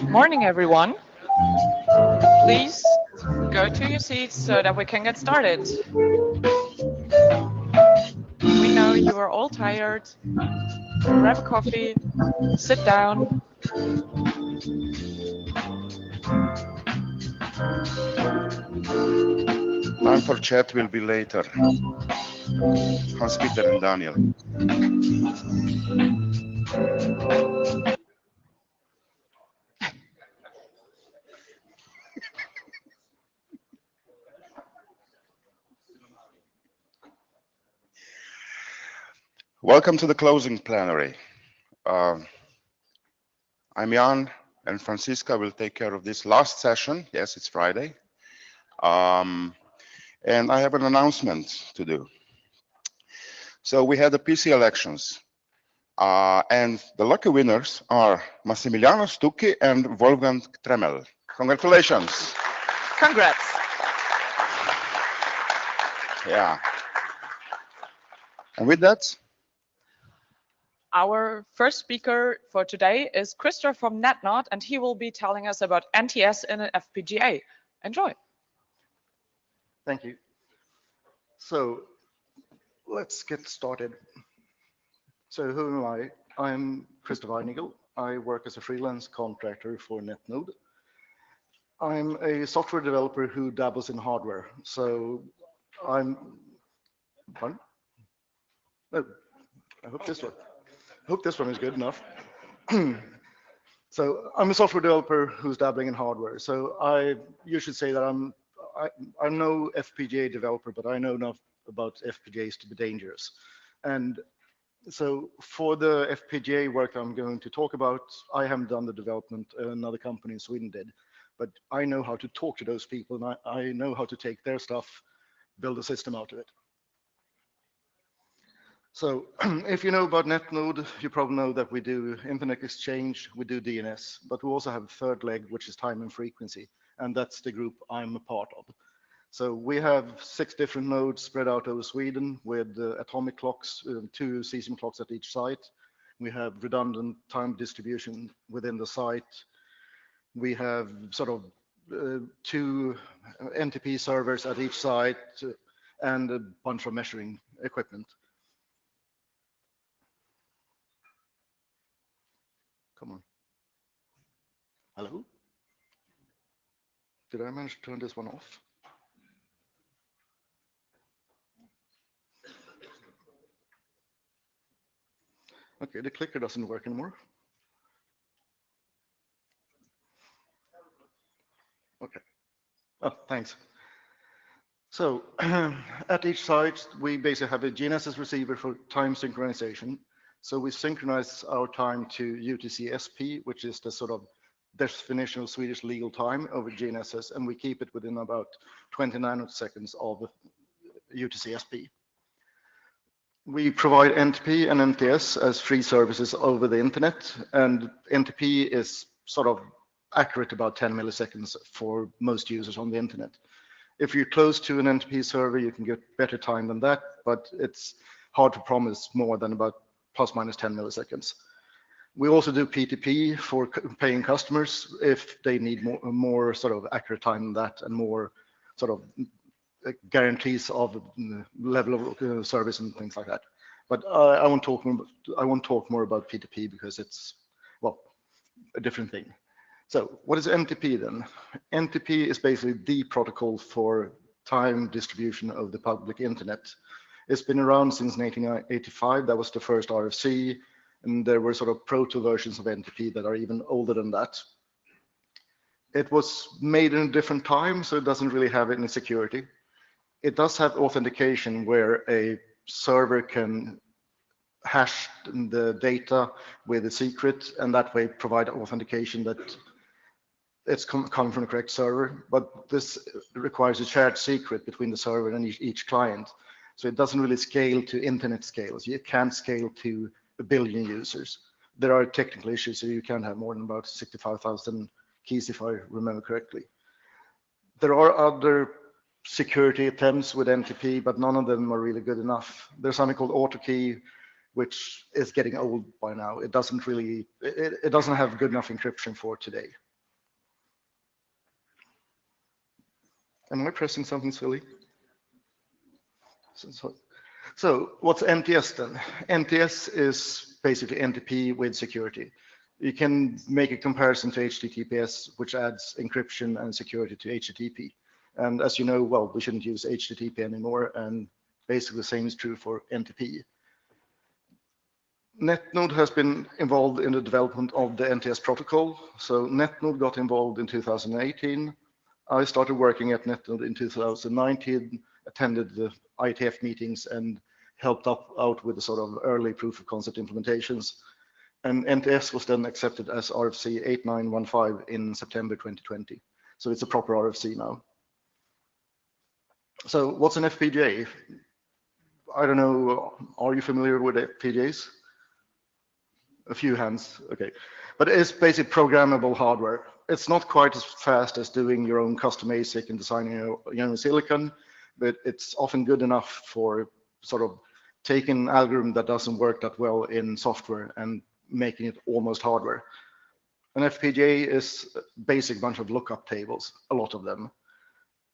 morning, everyone. Please go to your seats so that we can get started. We know you are all tired. Grab a coffee, sit down. Time for chat will be later. Hans-Peter and Daniel. Welcome to the closing plenary. I'm Jan, and Francisca will take care of this last session. Yes, it's Friday. And I have an announcement to do. So we had the PC elections, and the lucky winners are Massimiliano Stucchi and Wolfgang Tremmel. Congratulations. Congrats. Yeah. And with that, Our first speaker for today is Christopher from NetNod, and he will be telling us about NTS in an FPGA. Enjoy. Thank you. So let's get started. So who am I? I'm Christopher Einigel. I work as a freelance contractor for NetNode. I'm a software developer who dabbles in hardware. So I'm, pardon? Oh, I hope this one is good enough. So I'm a software developer who's dabbling in hardware. So you should say that I'm no FPGA developer, but I know enough about FPGAs to be dangerous. And so for the FPGA work I'm going to talk about, I haven't done the development, another company in Sweden did, but I know how to talk to those people, and I know how to take their stuff, build a system out of it. So if you know about NetNode, you probably know that we do internet exchange, we do DNS, but we also have a third leg, which is time and frequency, and that's the group I'm a part of. So we have 6 different nodes spread out over Sweden with atomic clocks, 2 cesium clocks at each site. We have redundant time distribution within the site. We have sort of 2 NTP servers at each site and a bunch of measuring equipment. Come on. Hello? Did I manage to turn this one off? Okay, the clicker doesn't work anymore. Okay. Oh, thanks. So at each site, we basically have a GNSS receiver for time synchronization. So we synchronize our time to UTC SP, which is the sort of definition of Swedish legal time over GNSS, and we keep it within about 20 nanoseconds of UTC SP. We provide NTP and NTS as free services over the internet, and NTP is sort of accurate about 10 milliseconds for most users on the internet. If you're close to an NTP server, you can get better time than that, but it's hard to promise more than about plus minus 10 milliseconds. We also do PTP for paying customers if they need more sort of accurate time than that and more sort of guarantees of level of service and things like that. But I won't talk more about PTP because it's, well, a different thing. So what is NTP then? NTP is basically the protocol for time distribution of the public internet. It's been around since 1985. That was the first RFC, and there were sort of proto versions of NTP that are even older than that. It was made in a different time, so it doesn't really have any security. It does have authentication where a server can hash the data with a secret and that way provide authentication that it's coming from the correct server, but this requires a shared secret between the server and each client. So it doesn't really scale to internet scales. You can't scale to 1 billion users. There are technical issues, so you can't have more than about 65,000 keys, if I remember correctly. There are other security attempts with NTP, but none of them are really good enough. There's something called AutoKey, which is getting old by now. It doesn't really, it doesn't have good enough encryption for today. Am I pressing something silly? So what's NTS then? NTS is basically NTP with security. You can make a comparison to HTTPS, which adds encryption and security to HTTP. And as you know, well, we shouldn't use HTTP anymore, and basically the same is true for NTP. NetNode has been involved in the development of the NTS protocol. So NetNode got involved in 2018. I started working at NetNode in 2019, attended the IETF meetings and helped out with the sort of early proof of concept implementations. And NTS was then accepted as RFC 8915 in September 2020. So it's a proper RFC now. So what's an FPGA? I don't know, are you familiar with FPGAs? A few hands, okay. But it's basically programmable hardware. It's not quite as fast as doing your own custom ASIC and designing your own silicon, but it's often good enough for sort of taking an algorithm that doesn't work that well in software and making it almost hardware. An FPGA is a basic bunch of lookup tables, a lot of them.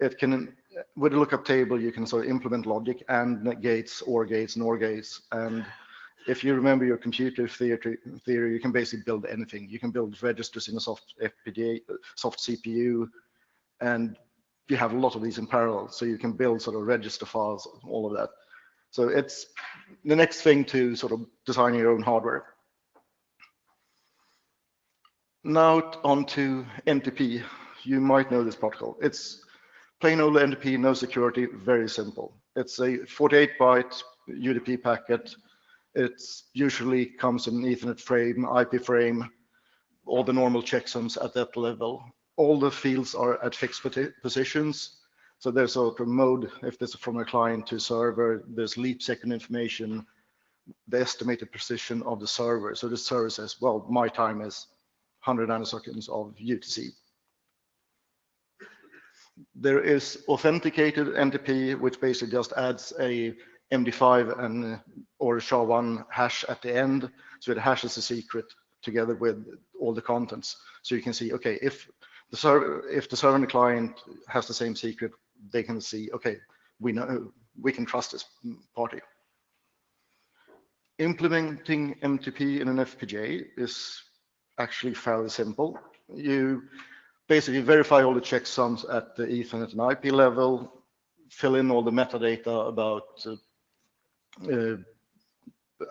It can, with a lookup table, you can sort of implement logic and gates, OR gates, NOR gates, and if you remember your computer theory, you can basically build anything. You can build registers in a soft FPGA, soft CPU, and you have a lot of these in parallel. So you can build sort of register files, all of that. So it's the next thing to sort of design your own hardware. Now on to NTP. You might know this protocol. It's plain old NTP, no security, very simple. It's a 48-byte UDP packet. It usually comes in an Ethernet frame, IP frame, all the normal checksums at that level. All the fields are at fixed positions. So there's sort of mode, if this is from a client to server, there's leap second information, the estimated precision of the server. So the server says, well, my time is 100 nanoseconds of UTC. There is authenticated NTP, which basically just adds a MD5 and or a SHA-1 hash at the end, so it hashes the secret together with all the contents. So you can see, okay, if the server and the client has the same secret, they can see, okay, we know we can trust this party. Implementing NTP in an FPGA is actually fairly simple. You basically verify all the checksums at the Ethernet and IP level, fill in all the metadata about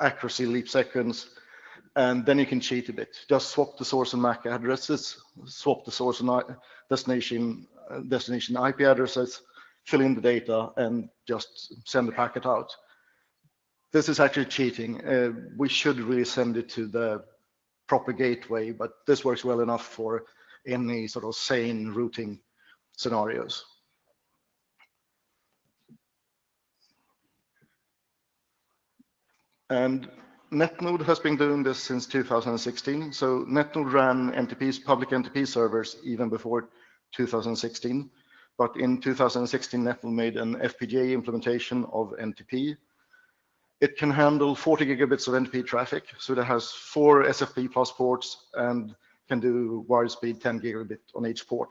accuracy, leap seconds, and then you can cheat a bit. Just swap the source and MAC addresses, swap the source and destination IP addresses, fill in the data, and just send the packet out. This is actually cheating. We should really send it to the proper gateway, but this works well enough for any sort of sane routing scenarios. And NetNode has been doing this since 2016. So NetNode ran NTPs, public NTP servers even before 2016. But in 2016, NetNode made an FPGA implementation of NTP. It can handle 40 gigabits of NTP traffic. So it has 4 SFP plus ports and can do wire speed 10 gigabit on each port.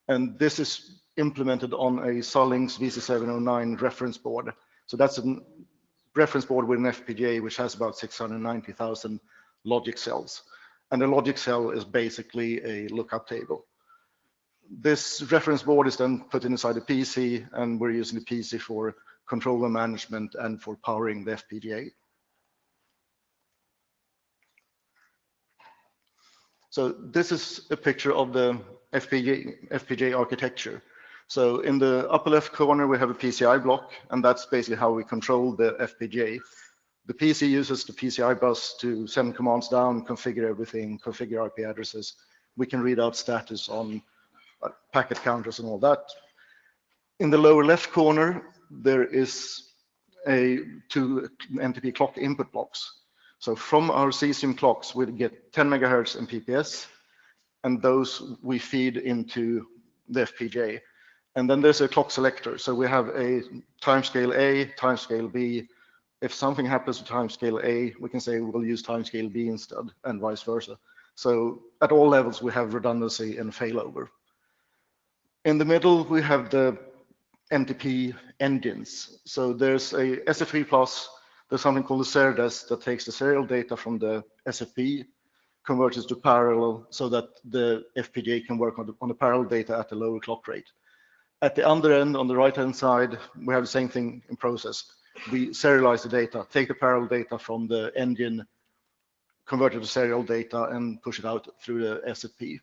And this is implemented on a Xilinx VC709 reference board. So that's a reference board with an FPGA, which has about 690,000 logic cells. And a logic cell is basically a lookup table. This reference board is then put inside a PC, and we're using the PC for controller management and for powering the FPGA. So this is a picture of the FPGA architecture. So in the upper left corner, we have a PCI block, and that's basically how we control the FPGA. The PC uses the PCI bus to send commands down, configure everything, configure IP addresses. We can read out status on packet counters and all that. In the lower left corner, there is two NTP clock input blocks. So from our cesium clocks, we get 10 megahertz and PPS, and those we feed into the FPGA. And then there's a clock selector. So we have a timescale A, timescale B. If something happens to timescale A, we can say we'll use timescale B instead, and vice versa. So at all levels, we have redundancy and failover. In the middle, we have the NTP engines. So there's a SFP plus, there's something called the SERDES that takes the serial data from the SFP, converts it to parallel so that the FPGA can work on the parallel data at a lower clock rate. At the other end, on the right-hand side, we have the same thing in process. We serialize the data, take the parallel data from the engine, convert it to serial data, and push it out through the SFP.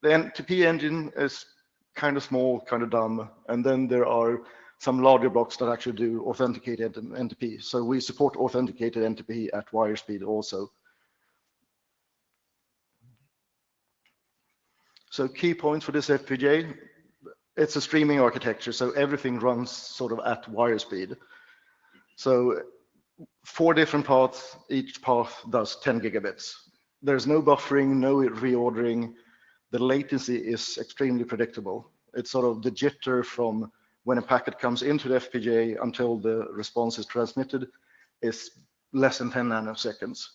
The NTP engine is kind of small, kind of dumb, and then there are some larger blocks that actually do authenticated NTP. So we support authenticated NTP at wire speed also. So key points for this FPGA, it's a streaming architecture, so everything runs sort of at wire speed. So 4 different paths, each path does 10 gigabits. There's no buffering, no reordering. The latency is extremely predictable. It's sort of the jitter from when a packet comes into the FPGA until the response is transmitted is less than 10 nanoseconds.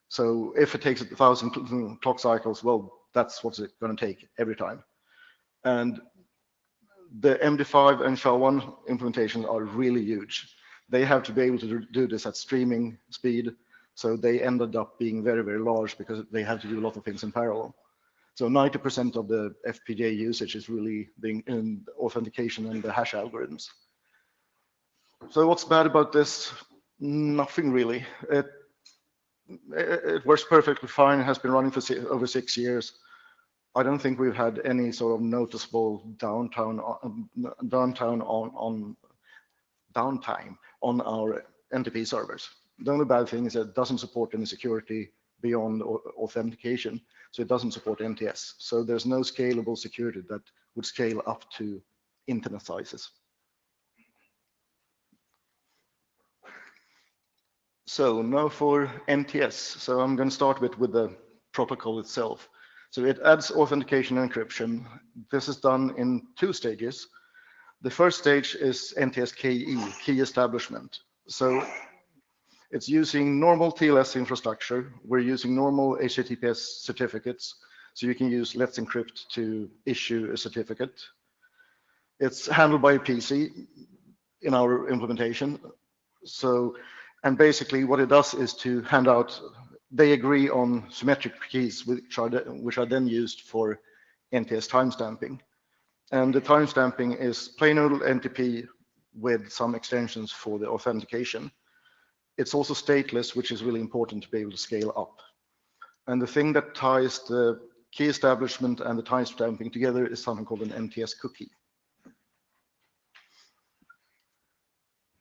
So if it takes 1,000 clock cycles, well, that's what's it going to take every time. And the MD5 and SHA-1 implementations are really huge. They have to be able to do this at streaming speed. So they ended up being very, very large because they have to do a lot of things in parallel. So 90% of the FPGA usage is really being in authentication and the hash algorithms. So what's bad about this? Nothing really. It works perfectly fine. It has been running for over 6 years. I don't think we've had any sort of noticeable downtime on our NTP servers. The only bad thing is that it doesn't support any security beyond authentication. So it doesn't support NTS. So there's no scalable security that would scale up to internet sizes. So now for NTS. So I'm going to start with the protocol itself. So it adds authentication and encryption. This is done in 2 stages. The first stage is NTS-KE, key establishment. So it's using normal TLS infrastructure. We're using normal HTTPS certificates. So you can use Let's Encrypt to issue a certificate. It's handled by a PC in our implementation. So, and basically what it does is to hand out, they agree on symmetric keys, which are then used for NTS timestamping. And the timestamping is plain old NTP with some extensions for the authentication. It's also stateless, which is really important to be able to scale up. And the thing that ties the key establishment and the timestamping together is something called an NTS cookie.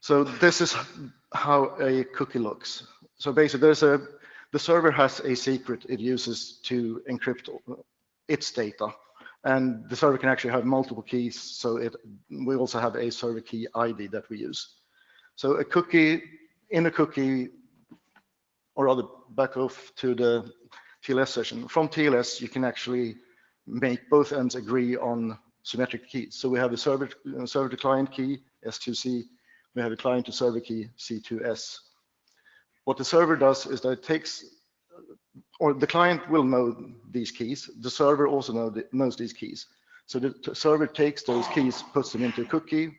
So this is how a cookie looks. So basically, the server has a secret it uses to encrypt its data, and the server can actually have multiple keys. So we also have a server key ID that we use. So a cookie, or rather back off to the TLS session. From TLS, you can actually make both ends agree on symmetric keys. So we have a server to client key, S2C. We have a client to server key, C2S. What the server does is that it takes, or the client will know these keys. The server also knows these keys. So the server takes those keys, puts them into a cookie,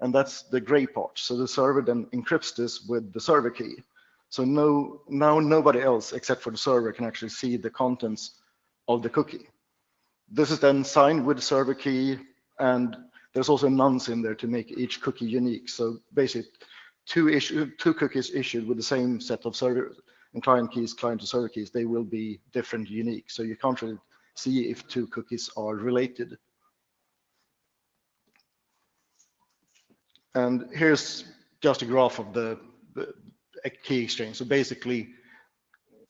and that's the gray part. So the server then encrypts this with the server key. So now nobody else except for the server can actually see the contents of the cookie. This is then signed with the server key, and there's also nonce in there to make each cookie unique. So basically, two cookies issued with the same set of server and client keys, client to server keys, they will be different, unique. So you can't really see if two cookies are related. And here's just a graph of the key exchange. So basically,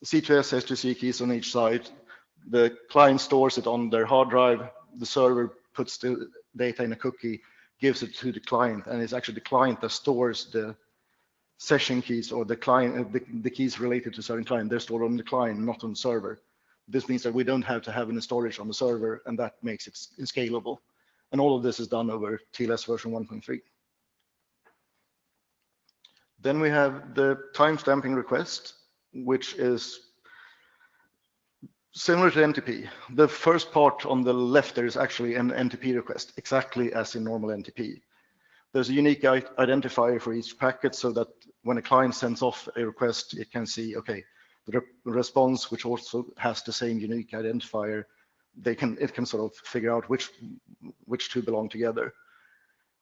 C2S has 2 C keys on each side. The client stores it on their hard drive. The server puts the data in a cookie, gives it to the client, and it's actually the client that stores the session keys, or the client, the keys related to certain client. They're stored on the client, not on the server. This means that we don't have to have any storage on the server, and that makes it scalable. And all of this is done over TLS version 1.3. Then we have the timestamping request, which is similar to NTP. The first part on the left there is actually an NTP request, exactly as in normal NTP. There's a unique identifier for each packet, so that when a client sends off a request, it can see, okay, the response, which also has the same unique identifier, it can sort of figure out which two belong together.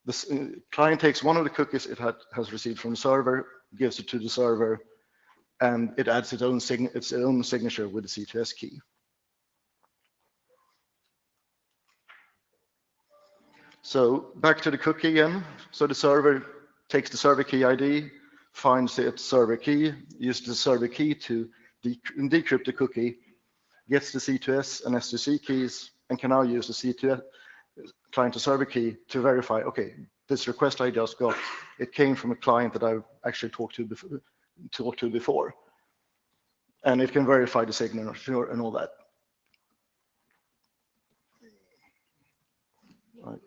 The client takes one of the cookies it has received from the server, gives it to the server, and it adds its own signature with the C2S key. So back to the cookie again. So the server takes the server key ID, finds its server key, uses the server key to decrypt the cookie, gets the C2S and S2C keys, and can now use the C2S client to server key to verify, okay, this request I just got, it came from a client that I've actually talked to before. And it can verify the signature and all that. Right.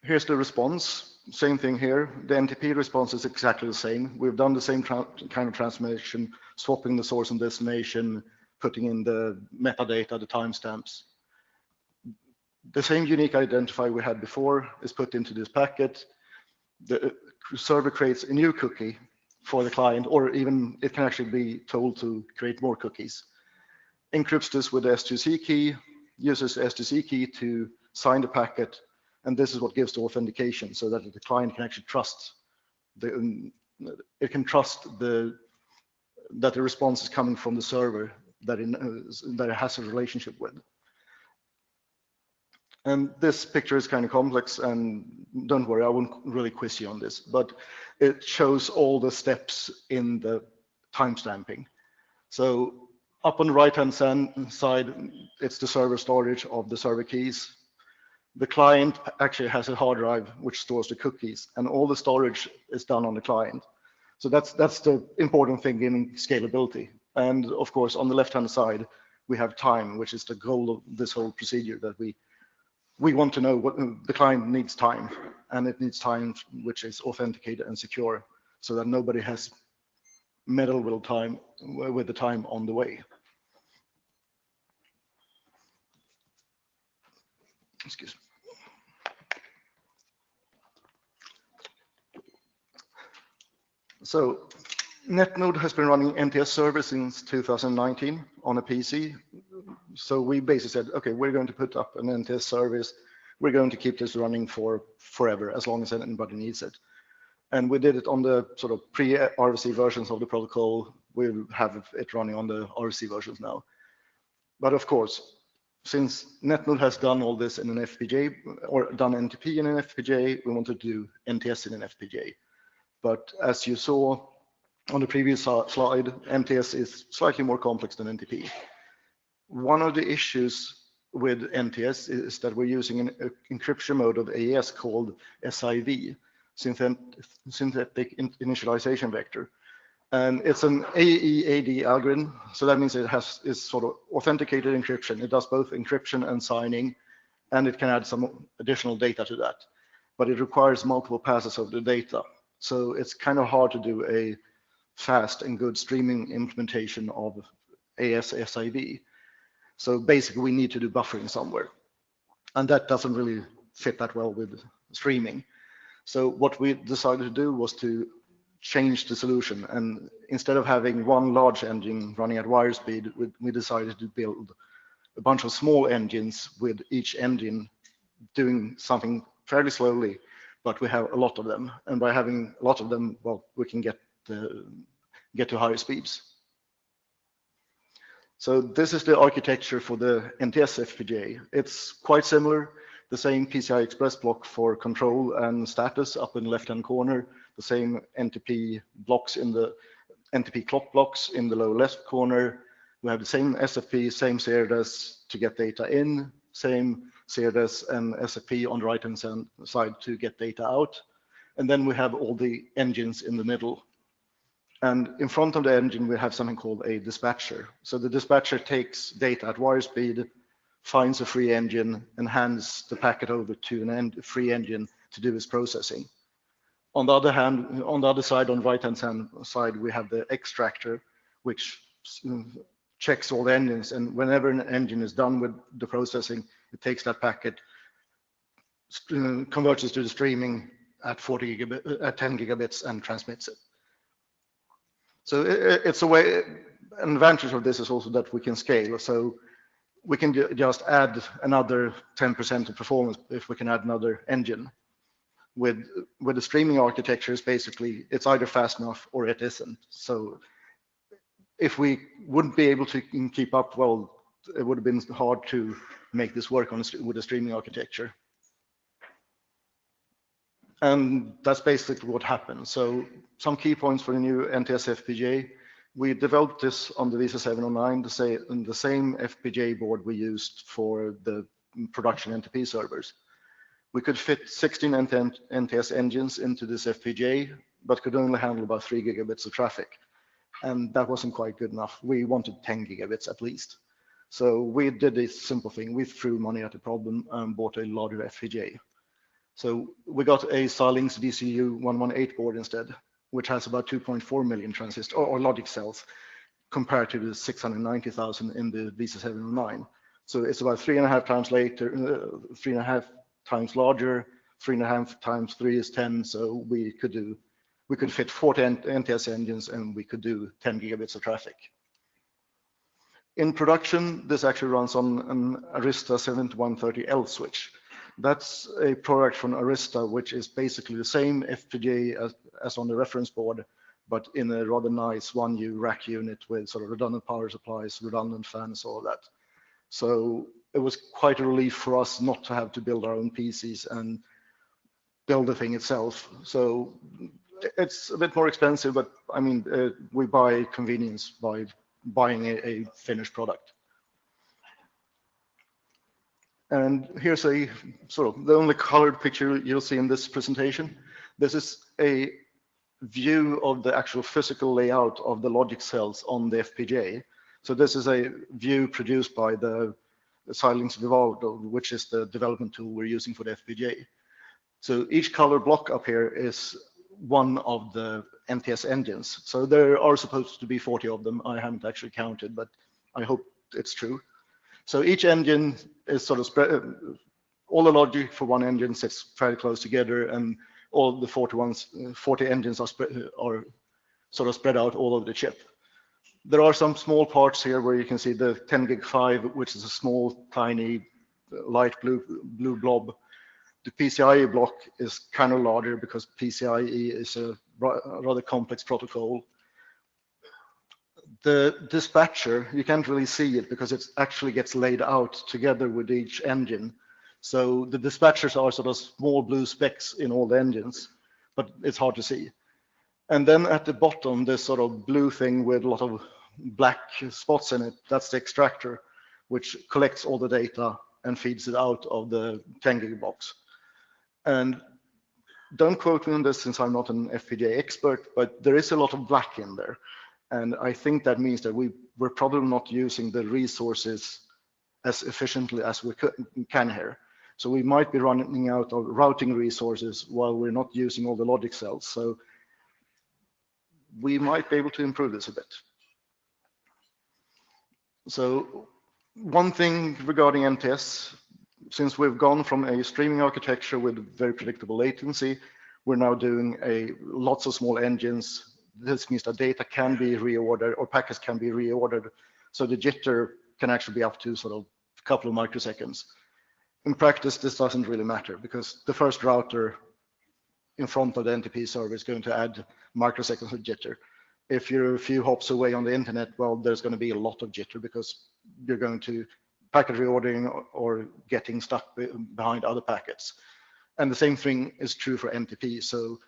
Here's the response. Same thing here. The NTP response is exactly the same. We've done the same kind of transformation, swapping the source and destination, putting in the metadata, the timestamps. The same unique identifier we had before is put into this packet. The server creates a new cookie for the client, or even it can actually be told to create more cookies. Encrypts this with the S2C key, uses the S2C key to sign the packet, and this is what gives the authentication, so that the client can actually trust that the response is coming from the server that it has a relationship with. And this picture is kind of complex, and don't worry, I won't really quiz you on this, but it shows all the steps in the timestamping. So up on the right-hand side, it's the server storage of the server keys. The client actually has a hard drive which stores the cookies, and all the storage is done on the client. So that's the important thing in scalability. And of course, on the left-hand side, we have time, which is the goal of this whole procedure, that we want to know what the client needs time, and it needs time which is authenticated and secure, so that nobody has meddled with the time on the way. Excuse me. So NetNode has been running NTS server since 2019 on a PC. So we basically said, okay, we're going to put up an NTS service. We're going to keep this running for forever, as long as anybody needs it. And we did it on the sort of pre-RFC versions of the protocol. We'll have it running on the RFC versions now. But of course, since NetNode has done all this in an FPGA, or done NTP in an FPGA, we wanted to do MTS in an FPGA. But as you saw on the previous slide, MTS is slightly more complex than NTP. One of the issues with MTS is that we're using an encryption mode of AES called SIV, synthetic initialization vector. And it's an AEAD algorithm, so that means is sort of authenticated encryption. It does both encryption and signing, and it can add some additional data to that. But it requires multiple passes of the data. So it's kind of hard to do a fast and good streaming implementation of AES-SIV. So basically, we need to do buffering somewhere. And that doesn't really fit that well with streaming. So what we decided to do was to change the solution. And instead of having one large engine running at wire speed, we decided to build a bunch of small engines with each engine doing something fairly slowly, but we have a lot of them. And by having a lot of them, well, we can get to higher speeds. So this is the architecture for the NTS FPGA. It's quite similar, the same PCI Express block for control and status up in the left-hand corner, the same NTP blocks in the NTP clock blocks in the lower left corner. We have the same SFP, same CRDS to get data in, same CRDS and SFP on the right-hand side to get data out. And then we have all the engines in the middle. And in front of the engine, we have something called a dispatcher. So the dispatcher takes data at wire speed, finds a free engine, and hands the packet over to a free engine to do its processing. On the other hand, on the other side, on the right-hand side, we have the extractor, which checks all the engines. And whenever an engine is done with the processing, it takes that packet, converts it to the streaming at 10 gigabits and transmits it. So it's a way, an advantage of this is also that we can scale. So we can just add another 10% of performance if we can add another engine. With the streaming architecture, is basically, it's either fast enough or it isn't. So if we wouldn't be able to keep up, well, it would have been hard to make this work with a streaming architecture. And that's basically what happened. So some key points for the new NTS FPGA. We developed this on the VISA 709, the same FPGA board we used for the production NTP servers. We could fit 16 NTS engines into this FPGA, but could only handle about 3 gigabits of traffic. And that wasn't quite good enough. We wanted 10 gigabits at least. So we did this simple thing. We threw money at the problem and bought a larger FPGA. So we got a Xilinx VCU 118 board instead, which has about 2.4 million transistors or logic cells compared to the 690,000 in the VISA 709. So it's about 3.5 times later, 3.5 times larger, 3.5 times 3 is 10. So we could fit 40 NTS engines and we could do 10 gigabits of traffic. In production, this actually runs on an Arista 7130L switch. That's a product from Arista, which is basically the same FPGA as on the reference board, but in a rather nice 1U rack unit with sort of redundant power supplies, redundant fans, all of that. So it was quite a relief for us not to have to build our own PCs and build the thing itself. So it's a bit more expensive, but I mean, we buy convenience by buying a finished product. And here's a sort of the only colored picture you'll see in this presentation. This is a view of the actual physical layout of the logic cells on the FPGA. So this is a view produced by the Xilinx Vivaldo, which is the development tool we're using for the FPGA. So each color block up here is one of the NTS engines. So there are supposed to be 40 of them. I haven't actually counted, but I hope it's true. So each engine is sort of spread, all the logic for one engine sits fairly close together, and all the 40 engines are sort of spread out all over the chip. There are some small parts here where you can see the 10 gig 5, which is a small, tiny, light blue blob. The PCIe block is kind of larger because PCIe is a rather complex protocol. The dispatcher, you can't really see it because it actually gets laid out together with each engine. So the dispatchers are sort of small blue specks in all the engines, but it's hard to see. And then at the bottom, this sort of blue thing with a lot of black spots in it, that's the extractor, which collects all the data and feeds it out of the 10 gig box. And don't quote me on this since I'm not an FPGA expert, but there is a lot of black in there. And I think that means that we're probably not using the resources as efficiently as we can here. So we might be running out of routing resources while we're not using all the logic cells. So we might be able to improve this a bit. So one thing regarding NTS, since we've gone from a streaming architecture with very predictable latency, we're now doing lots of small engines. This means that data can be reordered or packets can be reordered. So the jitter can actually be up to sort of a couple of microseconds. In practice, this doesn't really matter because the first router in front of the NTP server is going to add microseconds of jitter. If you're a few hops away on the internet, well, there's going to be a lot of jitter because you're going to packet reordering or getting stuck behind other packets. And the same thing is true for NTP. So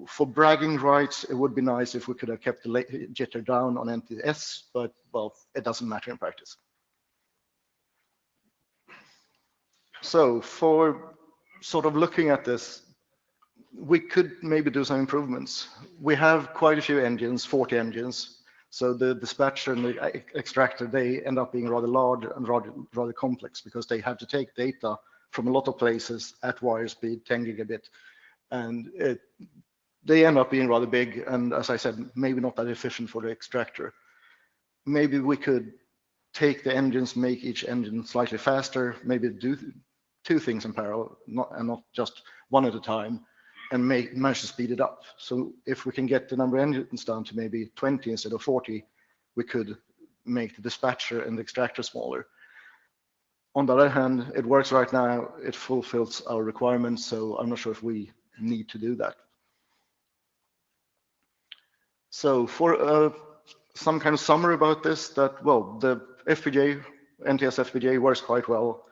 for bragging rights, it would be nice if we could have kept the jitter down on NTS, but well, it doesn't matter in practice. So for sort of looking at this, we could maybe do some improvements. We have quite a few engines, 40 engines. So the dispatcher and the extractor, they end up being rather large and rather complex because they have to take data from a lot of places at wire speed, 10 gigabit. And they end up being rather big. And as I said, maybe not that efficient for the extractor. Maybe we could take the engines, make each engine slightly faster, maybe do two things in parallel, and not just one at a time, and manage to speed it up. So if we can get the number of engines down to maybe 20 instead of 40, we could make the dispatcher and the extractor smaller. On the other hand, it works right now, it fulfills our requirements, so I'm not sure if we need to do that. So for some kind of summary about this, that, well, the FPGA, NTS FPGA works quite well.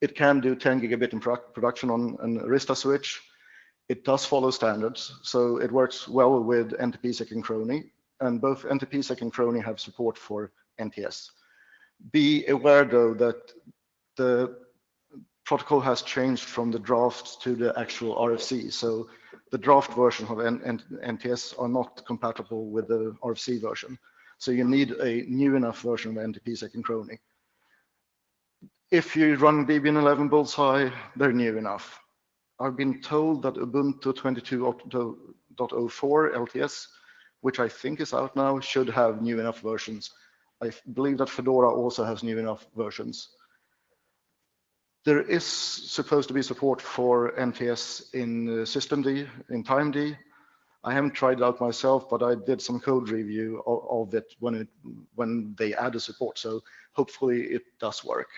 It can do 10 gigabit in production on an Arista switch. It does follow standards, so it works well with NTP synchrony, and both NTP synchrony have support for NTS. Be aware though that the protocol has changed from the draft to the actual RFC, so the draft version of NTS are not compatible with the RFC version. So you need a new enough version of NTP synchrony. If you run Debian 11 Bullseye, they're new enough. I've been told that Ubuntu 22.04 LTS, which I think is out now, should have new enough versions. I believe that Fedora also has new enough versions. There is supposed to be support for NTS in systemd, in timed. I haven't tried it out myself, but I did some code review of it when they added support, so hopefully it does work.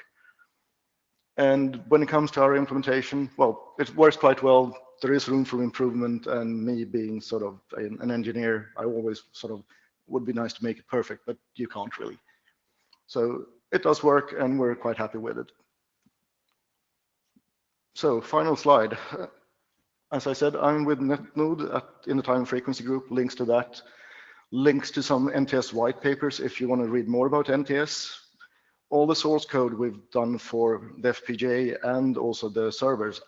And when it comes to our implementation, well, it works quite well. There is room for improvement, and me being sort of an engineer, I always sort of would be nice to make it perfect, but you can't really. So it does work, and we're quite happy with it. So final slide. As I said, I'm with NetNode in the time frequency group, links to that, links to some NTS white papers if you want to read more about NTS. All the source code we've done for the FPGA and also the servers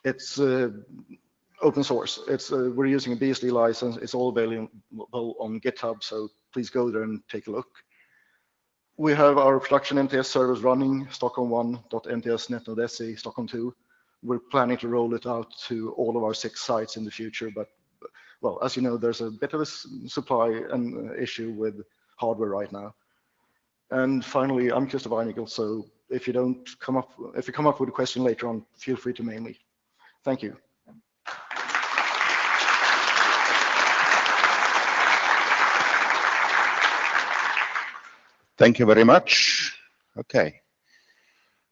it's open source. We're using a BSD license. It's all available on GitHub, so please go there and take a look. We have our production NTS servers running, Stockholm1.nts, NetNode.se, Stockholm 2. We're planning to roll it out to all of our 6 sites in the future, but well, as you know, there's a bit of a supply and issue with hardware right now. And finally, I'm Christopher Einigel, so if you come up with a question later on, feel free to mail me. Thank you. Thank you very much. Okay.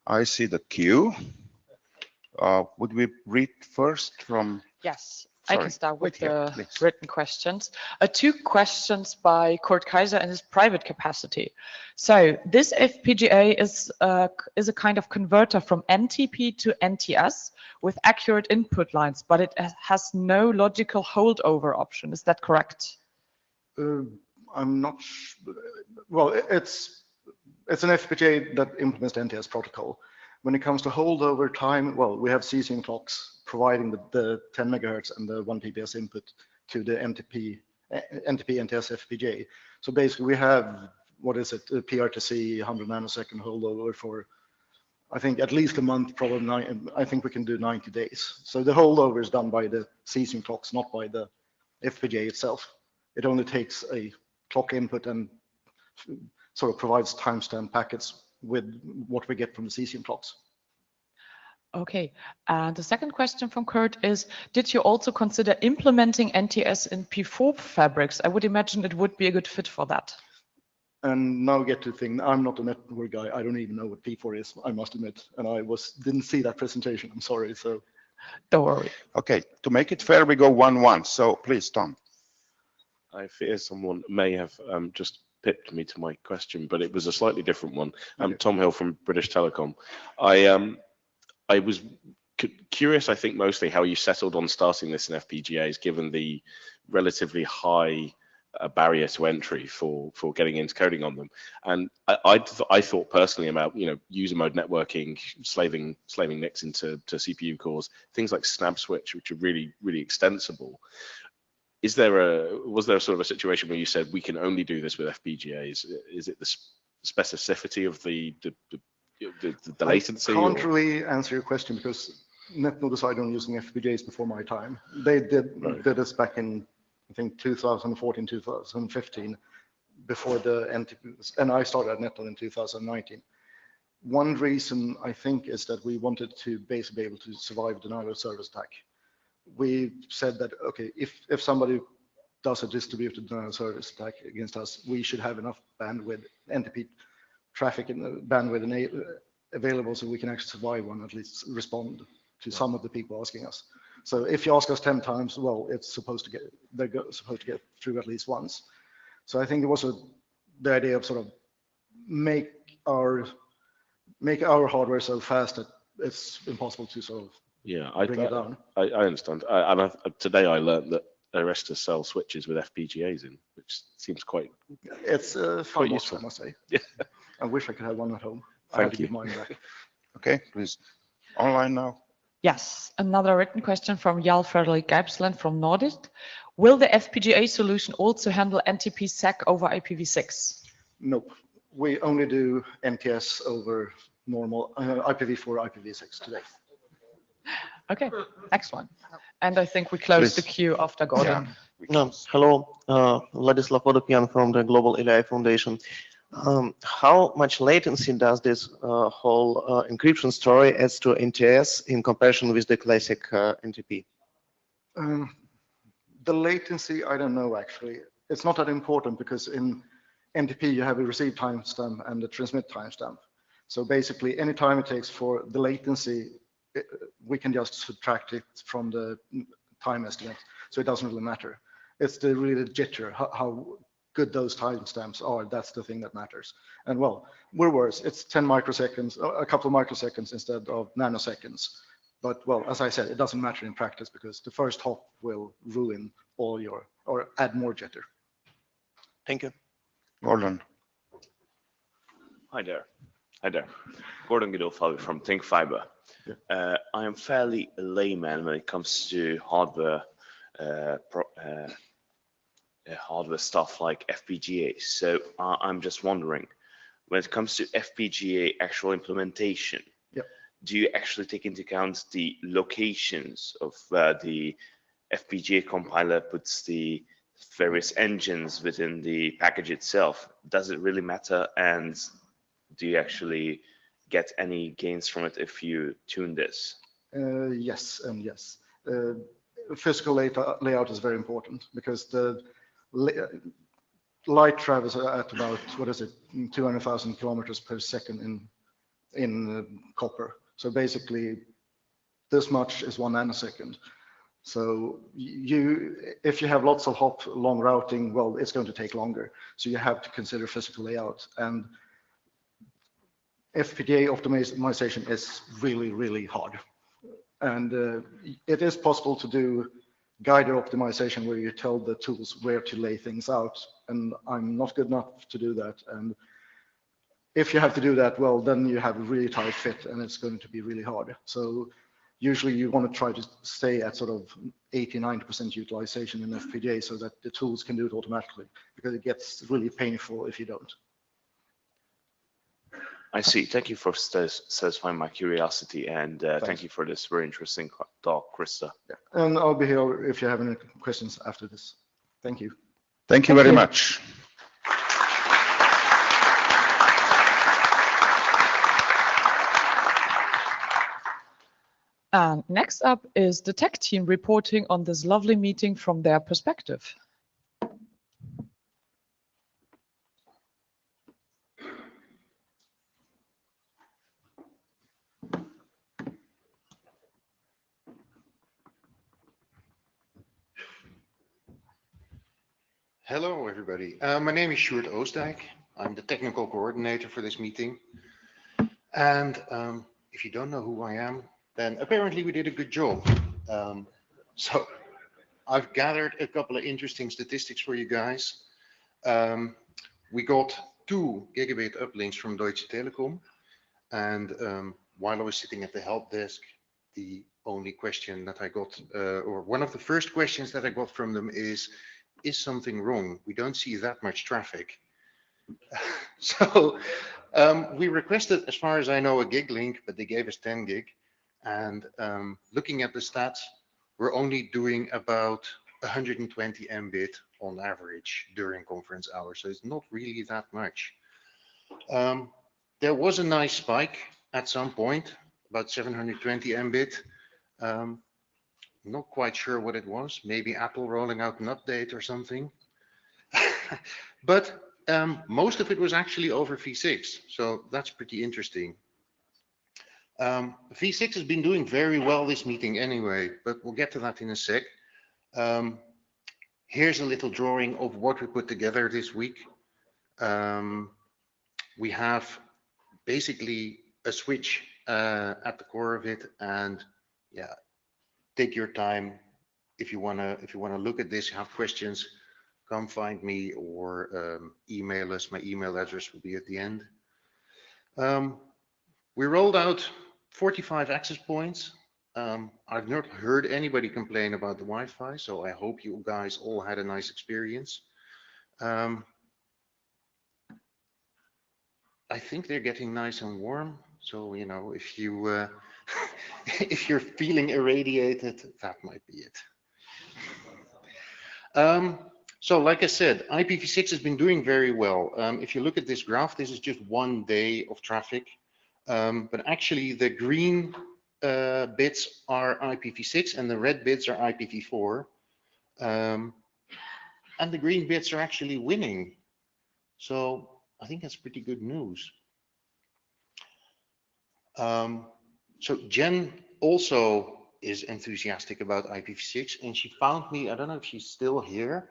I see the queue. Would we read first from? Yes. I can start with wait here, the please. written questions. 2 questions by Kurt Kaiser in his private capacity. So this FPGA is a kind of converter from NTP to NTS with accurate input lines, but it has no logical holdover option. Is that correct? I'm not. Well, it's an FPGA that implements the NTS protocol. When it comes to holdover time, well, we have cesium clocks providing the 10 megahertz and the 1 PBS input to the NTP NTS FPGA. So basically, we have, what is it, a PRTC 100 nanosecond holdover for, I think, at least a month, probably I think we can do 90 days. So the holdover is done by the cesium clocks, not by the FPGA itself. It only takes a clock input and sort of provides timestamp packets with what we get from the cesium clocks. Okay, and the second question from Kurt is, did you also consider implementing NTS in P4 fabrics? I would imagine it would be a good fit for that. And now get to the thing, I'm not a network guy. I don't even know what P4 is, I must admit. And I didn't see that presentation, I'm sorry, so. Don't worry. Okay, to make it fair, we go 1-1. So please, Tom. I fear someone may have just pipped me to my question, but it was a slightly different one. I'm Tom Hill from British Telecom. I was curious, I think, mostly how you settled on starting this in FPGAs, given the relatively high barrier to entry for getting into coding on them. And I thought personally about, you know, user mode networking, slaving NICs into CPU cores, things like snap switch, which are really, really extensible. Was there sort of a situation where you said we can only do this with FPGAs? Is it the specificity of the latency? I can't really answer your question because NetNode decided on using FPGAs before my time. They did this back in, I think, 2014, 2015, before the NTP, and I started at NetNode in 2019. One reason, I think, is that we wanted to basically be able to survive denial of service attack. We said that, okay, if somebody does a distributed denial of service attack against us, we should have enough bandwidth, NTP traffic and bandwidth available so we can actually survive one, at least respond to some of the people asking us. So if you ask us 10 times, well, they're supposed to get through at least once. So I think it was the idea of sort of make our hardware so fast that it's impossible to sort of bring it down. I understand. And today I learned that Arista sell switches with FPGAs in, which seems quite. It's quite useful, I must say. Yeah. I wish I could have one at home. Thank I had to you. give mine back. Okay, please. Online now. Yes, another written question from Jarl Frederik Geipsland from Nordic. Will the FPGA solution also handle NTP SEC over IPv6? Nope. We only do NTS over normal IPv4, IPv6 today. Okay, next one. And I think we close the queue after Gordon. Hello, Vladislav Vodopian from the Global AI Foundation. How much latency does this whole encryption story adds to NTS in comparison with the classic NTP? The latency, I don't know actually. It's not that important because in NTP you have a receive timestamp and a transmit timestamp. So basically, any time it takes for the latency, we can just subtract it from the time estimate. So it doesn't really matter. It's really the jitter, how good those timestamps are. That's the thing that matters. And well, we're worse. It's 10 microseconds, a couple of microseconds instead of nanoseconds. But well, as I said, it doesn't matter in practice because the first hop will ruin all your, or add more jitter. Thank you. Gordon. Hi there. Gordon Godolphin from Think Fiber. Yeah. I am fairly a layman when it comes to hardware hardware stuff like FPGAs. So I'm just wondering, when it comes to FPGA actual implementation, do you actually take into account the locations of where the FPGA compiler puts the various engines within the package itself? Does it really matter? And do you actually get any gains from it if you tune this? Yes and yes. Physical layout is very important because the light travels at about, 200,000 kilometers per second in copper. So basically, this much is 1 nanosecond. So if you have lots of hop long routing, well, it's going to take longer. So you have to consider physical layout. And FPGA optimization is really, really hard. And it is possible to do guided optimization where you tell the tools where to lay things out. And I'm not good enough to do that. And if you have to do that, well, then you have a really tight fit and it's going to be really hard. So usually you want to try to stay at sort of 80–90% utilization in FPGA so that the tools can do it automatically, because it gets really painful if you don't. I see. Thank you for satisfying my curiosity, and thank you for this very interesting talk, Krista. Yeah. And I'll be here if you have any questions after this. Thank you. Thank you very much. And next up is the tech team reporting on this lovely meeting from their perspective. Hello, everybody. My name is Sjoerd Oostdijk. I'm the technical coordinator for this meeting. And if you don't know who I am, then apparently we did a good job. So I've gathered a couple of interesting statistics for you guys. We got 2 gigabit uplinks from Deutsche Telekom. And while I was sitting at the help desk, the only question that I got, or one of the first questions that I got from them is something wrong? We don't see that much traffic. So we requested, as far as I know, a gig link, but they gave us 10 gig. And looking at the stats, we're only doing about 120 Mbit on average during conference hours. So it's not really that much. There was a nice spike at some point, about 720 Mbit. Not quite sure what it was. Maybe Apple rolling out an update or something. But most of it was actually over V6. So that's pretty interesting. V6 has been doing very well this meeting anyway, but we'll get to that in a sec. Here's a little drawing of what we put together this week. We have basically a switch at the core of it, and yeah, take your time. If you wanna look at this, have questions, come find me or email us. My email address will be at the end. We rolled out 45 access points. I've not heard anybody complain about the Wi-Fi, so I hope you guys all had a nice experience. I think they're getting nice and warm. So, you know, if you if you're feeling irradiated, that might be it. So like I said, IPv6 has been doing very well. If you look at this graph, this is just one day of traffic. But actually the green bits are IPv6 and the red bits are IPv4. And the green bits are actually winning. So I think that's pretty good news. So Jen also is enthusiastic about IPv6, and she found me, I don't know if she's still here.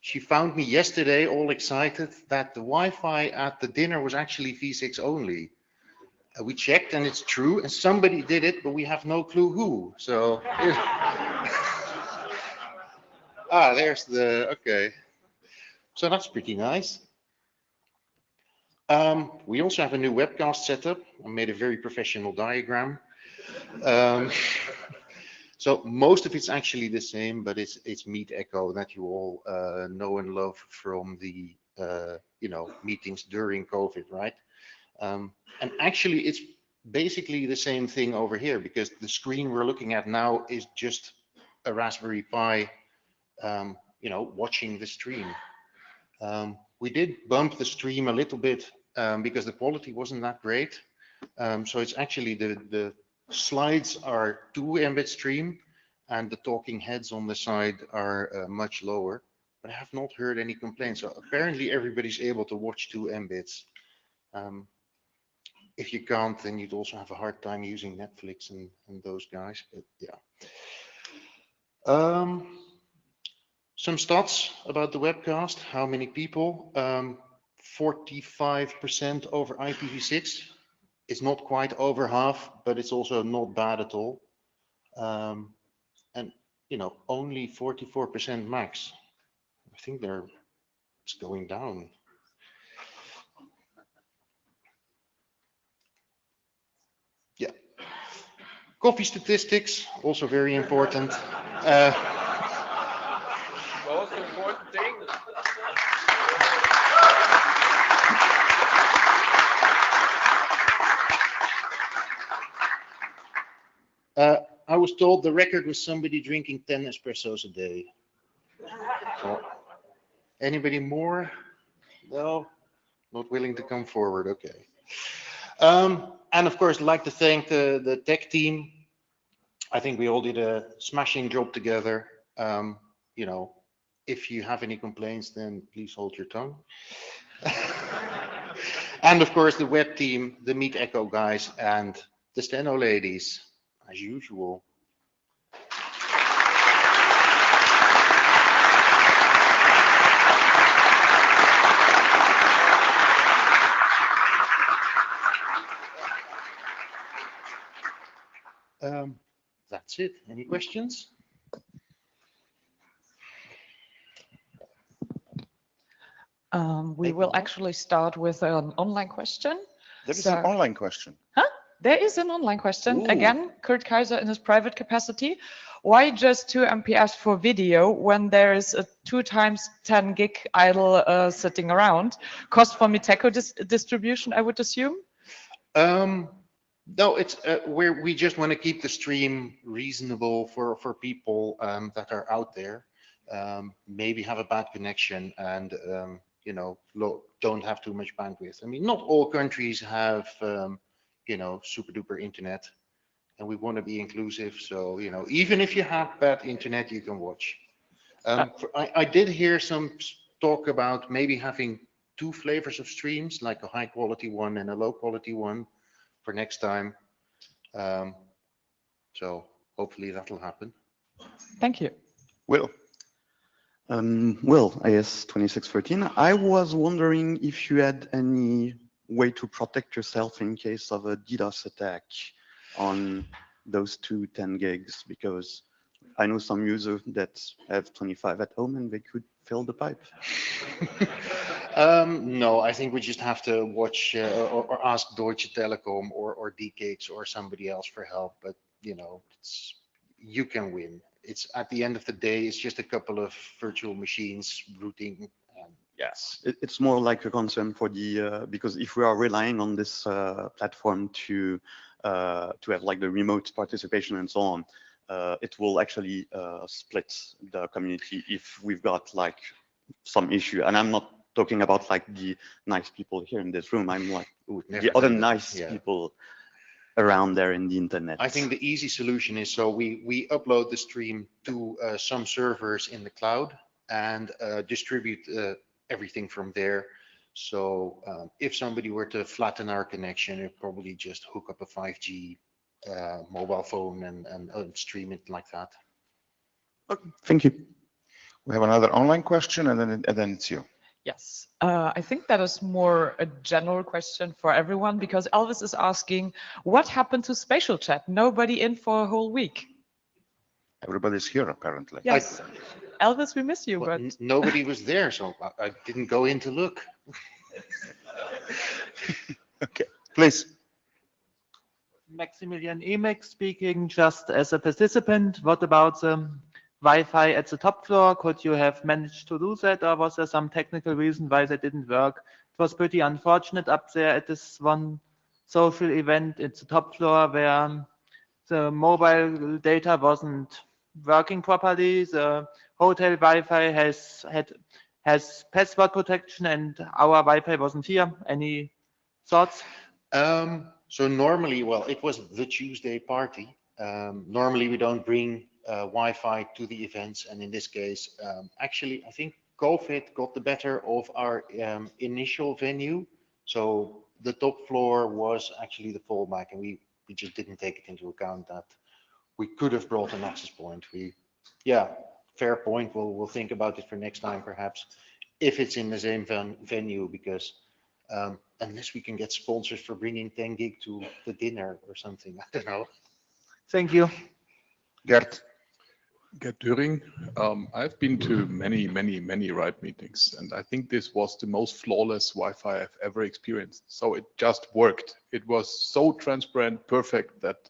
She found me yesterday all excited that the Wi-Fi at the dinner was actually V6 only. We checked and it's true, and somebody did it, but we have no clue who. So, there's the, okay. So that's pretty nice. We also have a new webcast setup. I made a very professional diagram. So most of it's actually the same, but it's Meet Echo that you all know and love from the you know, meetings during COVID, right? And actually it's basically the same thing over here, because the screen we're looking at now is just a Raspberry Pi, you know, watching the stream. We did bump the stream a little bit because the quality wasn't that great. So it's actually the slides are 2 Mbit stream and the talking heads on the side are much lower, but I have not heard any complaints. So apparently everybody's able to watch 2 Mbits. If you can't, then you'd also have a hard time using Netflix and those guys, but yeah. Some stats about the webcast. How many people? 45% over IPv6. It's not quite over half, but it's also not bad at all. And you know, only 44% max. I think it's going down. Yeah. Coffee statistics, also very important. Most important thing. I was told the record was somebody drinking 10 espressos a day. So, anybody more? No, not willing to come forward. Okay. And of course, I'd like to thank the tech team. I think we all did a smashing job together. You know, if you have any complaints, then please hold your tongue. And of course, the web team, the Meet Echo guys, and the Steno ladies, as usual. That's it. Any questions? We will actually start with an online question. There is an online question. Huh? There is an online question. Ooh. Again, Kurt Kaiser in his private capacity. Why just 2 MPS for video when there is a 2 times 10 gig idle sitting around? Cost for Miteco distribution, I would assume? No, it's where we just want to keep the stream reasonable for people that are out there. Maybe have a bad connection and you know, don't have too much bandwidth. I mean, not all countries have you know, super duper internet, and we want to be inclusive. So you know, even if you have bad internet, you can watch. I did hear some talk about maybe having 2 flavors of streams, like a high quality one and a low quality one for next time. So hopefully that'll happen. Thank you. Will. Will, IS 2613. I was wondering if you had any way to protect yourself in case of a DDoS attack on those 2 10 gigs, because I know some users that have 25 at home and they could fill the pipe. No, I think we just have to watch or ask Deutsche Telekom or DKIX or somebody else for help. But you know, you can win. It's at the end of the day, it's just a couple of virtual machines routing. Yes, it's more like a concern for the because if we are relying on this platform to have like the remote participation and so on, it will actually split the community if we've got like some issue. And I'm not talking about like the nice people here in this room. I'm like the other nice people around there in the internet. I think the easy solution is, so we upload the stream to some servers in the cloud and distribute everything from there. So if somebody were to flatten our connection, it'd probably just hook up a 5G mobile phone and stream it like that. Okay, thank you. We have another online question, and then it's you. Yes, I think that is more a general question for everyone, because Elvis is asking, what happened to spatial chat? Nobody in for a whole week. Everybody's here apparently. Yes, Elvis, we miss you, Well, but nobody was there, so I didn't go in to look. Okay, please. Maximilian Emek speaking, just as a participant. What about the Wi-Fi at the top floor? Could you have managed to do that, or was there some technical reason why that didn't work? It was pretty unfortunate up there at this one social event at the top floor where the mobile data wasn't working properly. The hotel Wi-Fi has password protection, and our Wi-Fi wasn't here. Any thoughts? So normally, well, it was the Tuesday party. Normally we don't bring Wi-Fi to the events, and in this case, actually, I think COVID got the better of our initial venue. So the top floor was actually the fallback, and we just didn't take it into account that we could have brought an access point. We Yeah, fair point. We'll think about it for next time, perhaps, if it's in the same venue, because unless we can get sponsors for bringing 10 gig to the dinner or something, I don't know. Thank you. Gert. Gerd Düring. I've been to many RIPE meetings, and I think this was the most flawless Wi-Fi I've ever experienced. So it just worked. It was so transparent, perfect that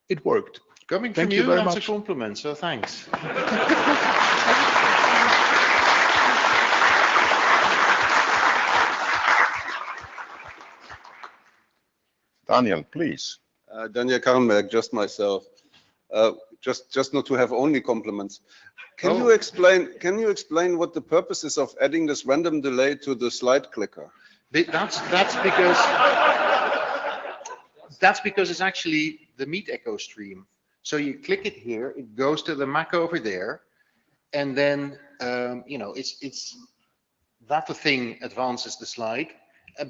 it worked. Coming Thank from you you, very that's much. a compliment, so thanks. Daniel, please. Daniel Karrenberg, just myself. Just not to have only compliments. Can you explain what the purpose is of adding this random delay to the slide clicker? That's because it's actually the Meet Echo stream. So you click it here, it goes to the Mac over there, and then you know, it's that the thing advances the slide,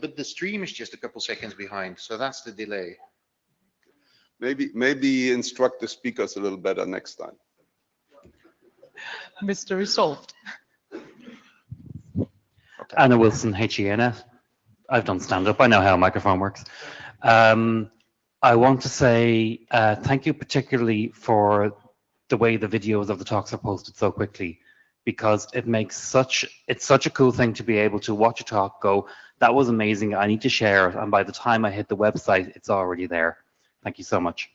but the stream is just a couple seconds behind. So that's the delay. Maybe instruct the speakers a little better next time. Mystery solved. Anna Wilson, HENS. I've done stand-up. I know how a microphone works. I want to say thank you particularly for the way the videos of the talks are posted so quickly, because it's such a cool thing to be able to watch a talk, go, that was amazing, I need to share it, and by the time I hit the website, it's already there. Thank you so much.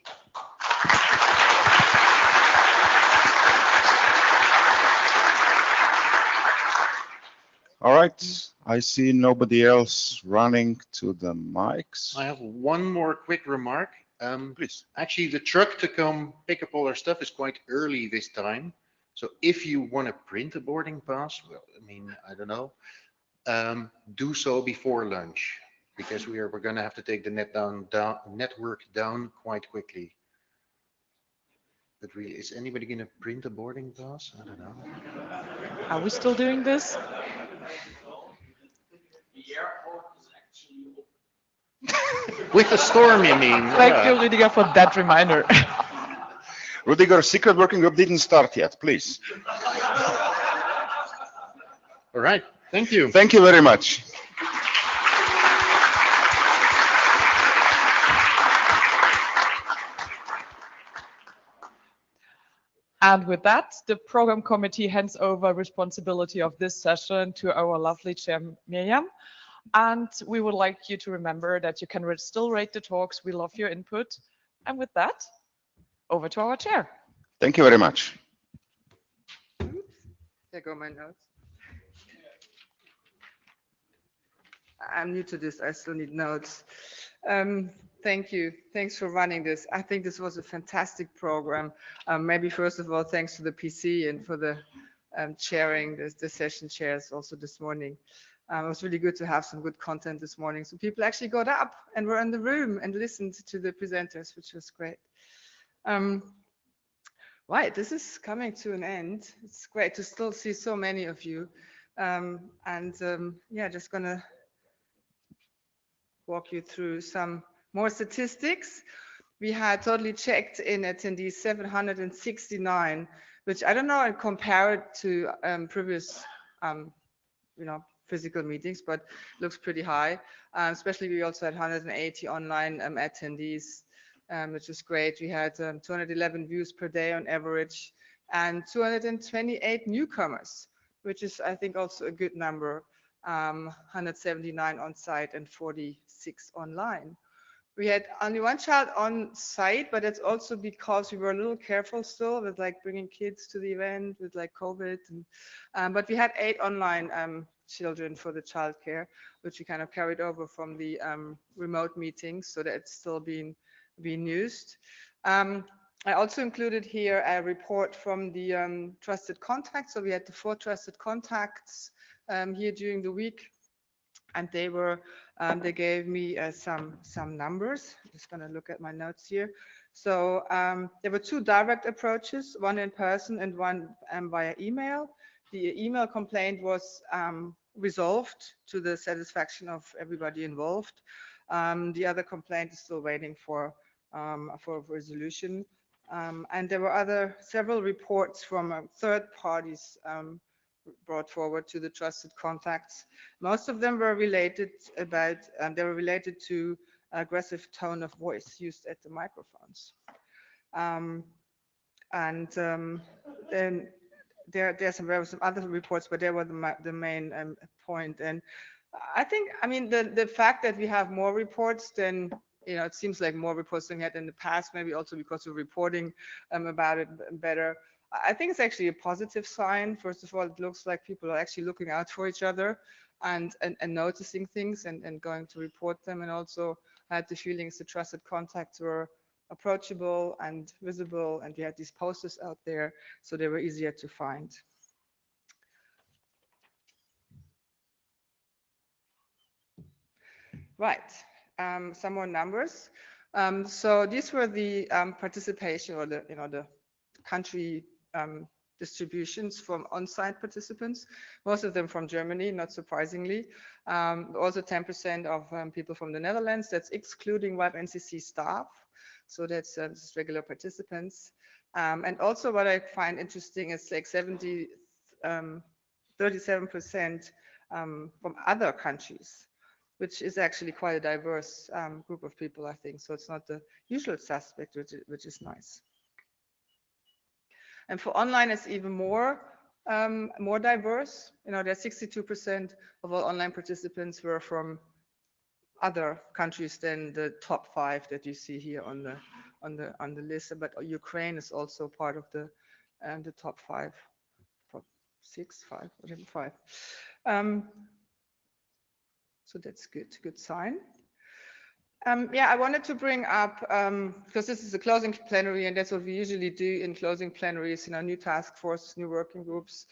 All right, I see nobody else running to the mics. I have one more quick remark. Please. Actually, the truck to come pick up all our stuff is quite early this time. So if you want to print a boarding pass, well, I mean, I don't know, do so before lunch, because we're going to have to take the network down quite quickly. But really, is anybody going to print a boarding pass? I don't know. Are we still doing this? With the storm, you mean? Thank you, Rüdiger, for that reminder. Rudiger, secret working group didn't start yet, please. All right, thank you. Thank you very much. And with that, the program committee hands over responsibility of this session to our lovely chair, Miriam. And we would like you to remember that you can still rate the talks. We love your input. And with that, over to our chair. Thank you very much. There go my notes. I'm new to this. I still need notes. Thank you. Thanks for running this. I think this was a fantastic program. Maybe first of all, thanks to the PC and for the chairing the session chairs also this morning. It was really good to have some good content this morning. So people actually got up and were in the room and listened to the presenters, which was great. Right, this is coming to an end. It's great to still see so many of you. Yeah, just gonna walk you through some more statistics. We had totally checked in attendees 769, which I don't know and compare it to previous, you know, physical meetings, but looks pretty high. Especially we also had 180 online attendees, which is great. We had 211 views per day on average and 228 newcomers, which is I think also a good number. 179 on site and 46 online. We had only one child on site, but that's also because we were a little careful still with like bringing kids to the event with like COVID. And, but we had 8 online children for the childcare, which we kind of carried over from the remote meetings, so that it's still being used. I also included here a report from the trusted contacts. So we had the 4 trusted contacts here during the week, and they were they gave me some numbers. I'm just going to look at my notes here. So there were 2 direct approaches, one in person and one via email. The email complaint was resolved to the satisfaction of everybody involved. The other complaint is still waiting for resolution. And there were several reports from third parties brought forward to the trusted contacts. Most of them were related to aggressive tone of voice used at the microphones. Then there were some other reports, but they were the main point. And I mean, the fact that we have more reports than, it seems like more reports than we had in the past, maybe also because we're reporting about it better. I think it's actually a positive sign. First of all, it looks like people are actually looking out for each other and noticing things and going to report them. And also I had the feelings the trusted contacts were approachable and visible, and we had these posters out there, so they were easier to find. Right, some more numbers. So these were the participation, or the country distributions from on-site participants, most of them from Germany, not surprisingly. Also 10% of people from the Netherlands, that's excluding WebNCC staff. So that's just regular participants. And also what I find interesting is like 37% from other countries, which is actually quite a diverse group of people, I think. So it's not the usual suspect, which is nice. And for online, it's even more diverse. There's 62% of all online participants were from other countries than the top 5 that you see here on the list. But Ukraine is also part of the top 5, 6, 5, whatever 5. So that's good sign. Yeah, I wanted to bring up, because this is a closing plenary, and that's what we usually do in closing plenaries, new task forces, new working groups,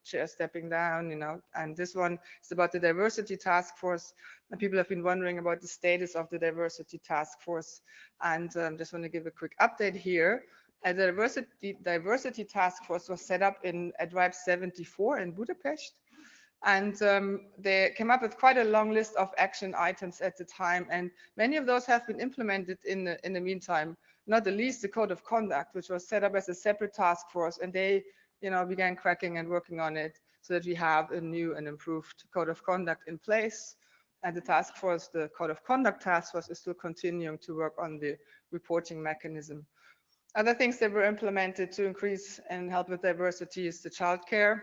chair stepping down, and this one is about the diversity task force. And people have been wondering about the status of the diversity task force, and just want to give a quick update here. The diversity task force was set up at RIPE 74 in Budapest. And they came up with quite a long list of action items at the time, and many of those have been implemented in the meantime, not the least the code of conduct, which was set up as a separate task force, and they began cracking and working on it so that we have a new and improved code of conduct in place. And the task force, the code of conduct task force, is still continuing to work on the reporting mechanism. Other things that were implemented to increase and help with diversity is the childcare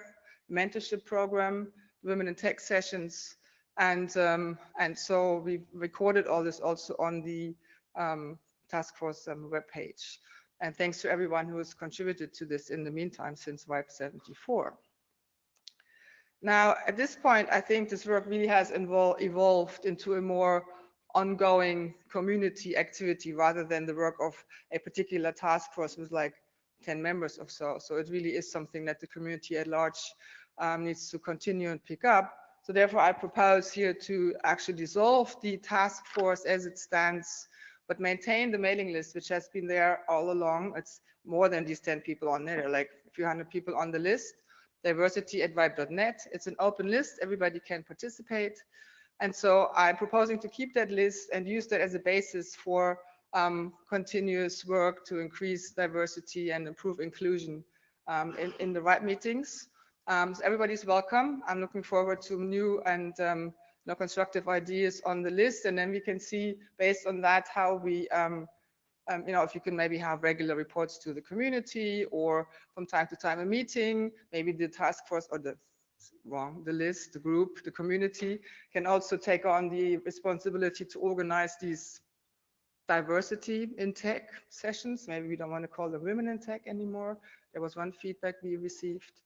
mentorship program, women in tech sessions, and so we recorded all this also on the task force webpage. And thanks to everyone who has contributed to this in the meantime since RIPE 74. Now, at this point, I think this work really has evolved into a more ongoing community activity rather than the work of a particular task force with like 10 members or so. So it really is something that the community at large needs to continue and pick up. So therefore, I propose here to actually dissolve the task force as it stands, but maintain the mailing list, which has been there all along. It's more than these 10 people on there. There are like a few hundred people on the list. diversity@ripe.net. It's an open list. Everybody can participate. And so I'm proposing to keep that list and use that as a basis for continuous work to increase diversity and improve inclusion in the RIPE meetings. So everybody's welcome. I'm looking forward to new and constructive ideas on the list, and then we can see based on that how we, if you can maybe have regular reports to the community, or from time to time a meeting, maybe the task force or the list, the group, the community can also take on the responsibility to organize these diversity in tech sessions. Maybe we don't want to call them women in tech anymore. There was one feedback we received.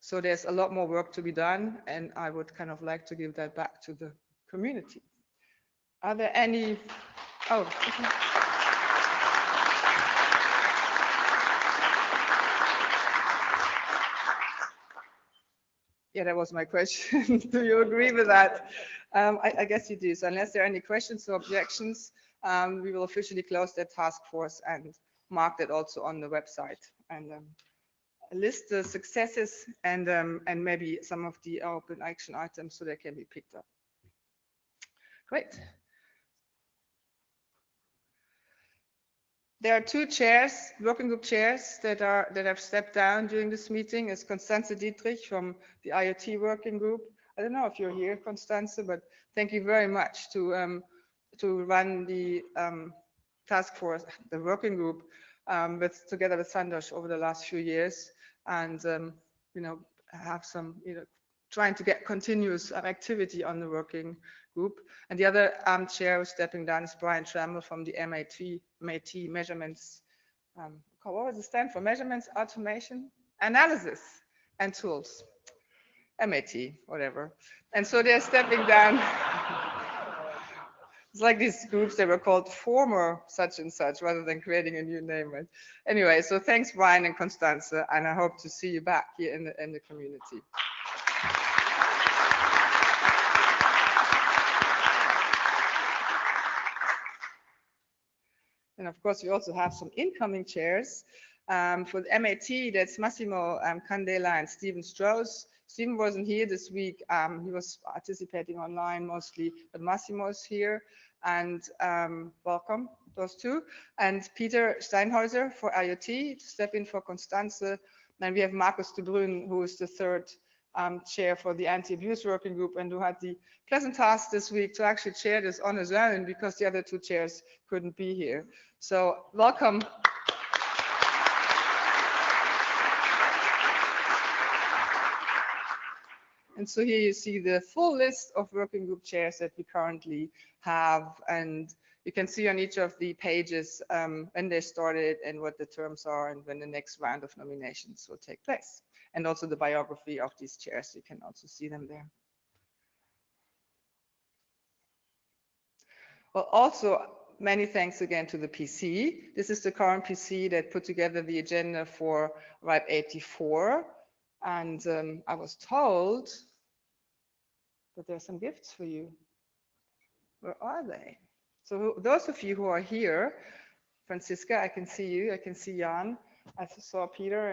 So there's a lot more work to be done, and I would kind of like to give that back to the community. Are there any? Oh. Okay. Yeah, that was my question. Do you agree with that? I guess you do. So unless there are any questions or objections, we will officially close that task force and mark that also on the website, and list the successes and maybe some of the open action items so they can be picked up. Great. There are two chairs, working group chairs that have stepped down during this meeting. Is Constanze Dietrich from the IoT working group. I don't know if you're here, Constanze, but thank you very much to run the task force, the working group, together with Sandosh over the last few years, and have some trying to get continuous activity on the working group. And the other chair who's stepping down is Brian Trammell from the MAT measurements. What was it stand for? Measurements, automation, analysis, and tools. MAT, whatever. And so they're stepping down. It's like these groups, they were called former such and such rather than creating a new name. Right? Anyway, so thanks, Brian and Constanze, and I hope to see you back here in the community. And of course, we also have some incoming chairs. For the MAT, that's Massimo Candela and Stephen Strauss. Stephen wasn't here this week. He was participating online mostly, but Massimo is here. And welcome, those two. And Peter Steinhäuser for IoT to step in for Constanze. And we have Markus de Bruyn, who is the third chair for the anti-abuse working group and who had the pleasant task this week to actually chair this on his own because the other two chairs couldn't be here. So welcome. And so here you see the full list of working group chairs that we currently have. And you can see on each of the pages when they started and what the terms are and when the next round of nominations will take place. And also the biography of these chairs, you can also see them there. Well, also many thanks again to the PC. This is the current PC that put together the agenda for RIPE 84. And I was told that there are some gifts for you. Where are they? So those of you who are here, Franziska, I can see you. I can see Jan. I saw Peter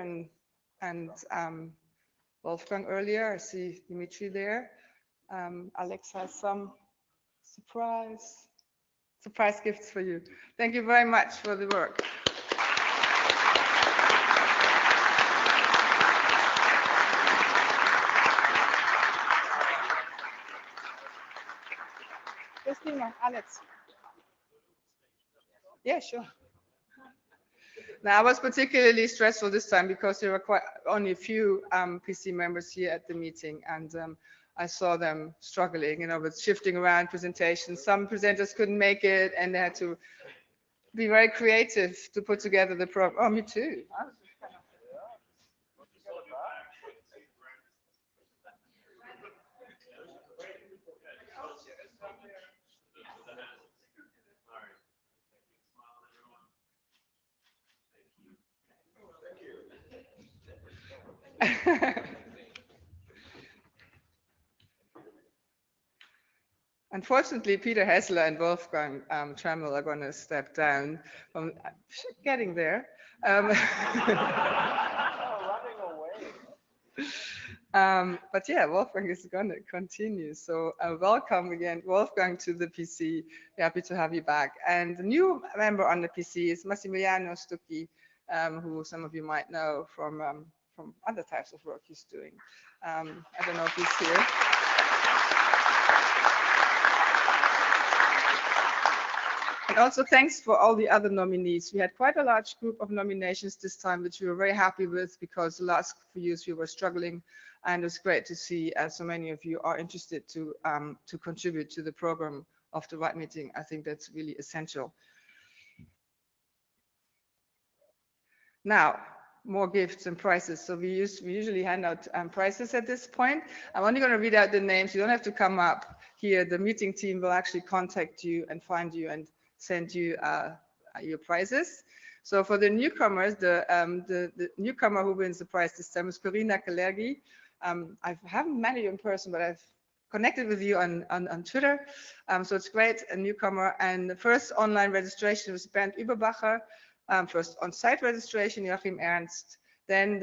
and Wolfgang earlier. I see Dimitri there. Alex has some surprise gifts for you. Thank you very much for the work. Alex. Yeah, sure. Now, I was particularly stressful this time because there were only a few PC members here at the meeting, and I saw them struggling, with shifting around presentations. Some presenters couldn't make it, and they had to be very creative to put together the program. Oh, me too. Unfortunately, Peter Hessler and Wolfgang Trammell are going to step down. From getting there. But yeah, Wolfgang is going to continue. So welcome again, Wolfgang, to the PC. We're happy to have you back. And the new member on the PC is Massimiliano Stucchi, who some of you might know from other types of work he's doing. I don't know if he's here. And also thanks for all the other nominees. We had quite a large group of nominations this time, which we were very happy with because the last few years we were struggling, and it's great to see so many of you are interested to contribute to the program of the RIPE meeting. I think that's really essential. Now, more gifts and prizes. So we usually hand out prizes at this point. I'm only going to read out the names. You don't have to come up here. The meeting team will actually contact you and find you and send you your prizes. So for the newcomers, the newcomer who wins the prize this time is Corina Kalergi. I haven't met you in person, but I've connected with you on Twitter. So it's great, a newcomer. And the first online registration was Bernd Überbacher. First on-site registration, Joachim Ernst. Then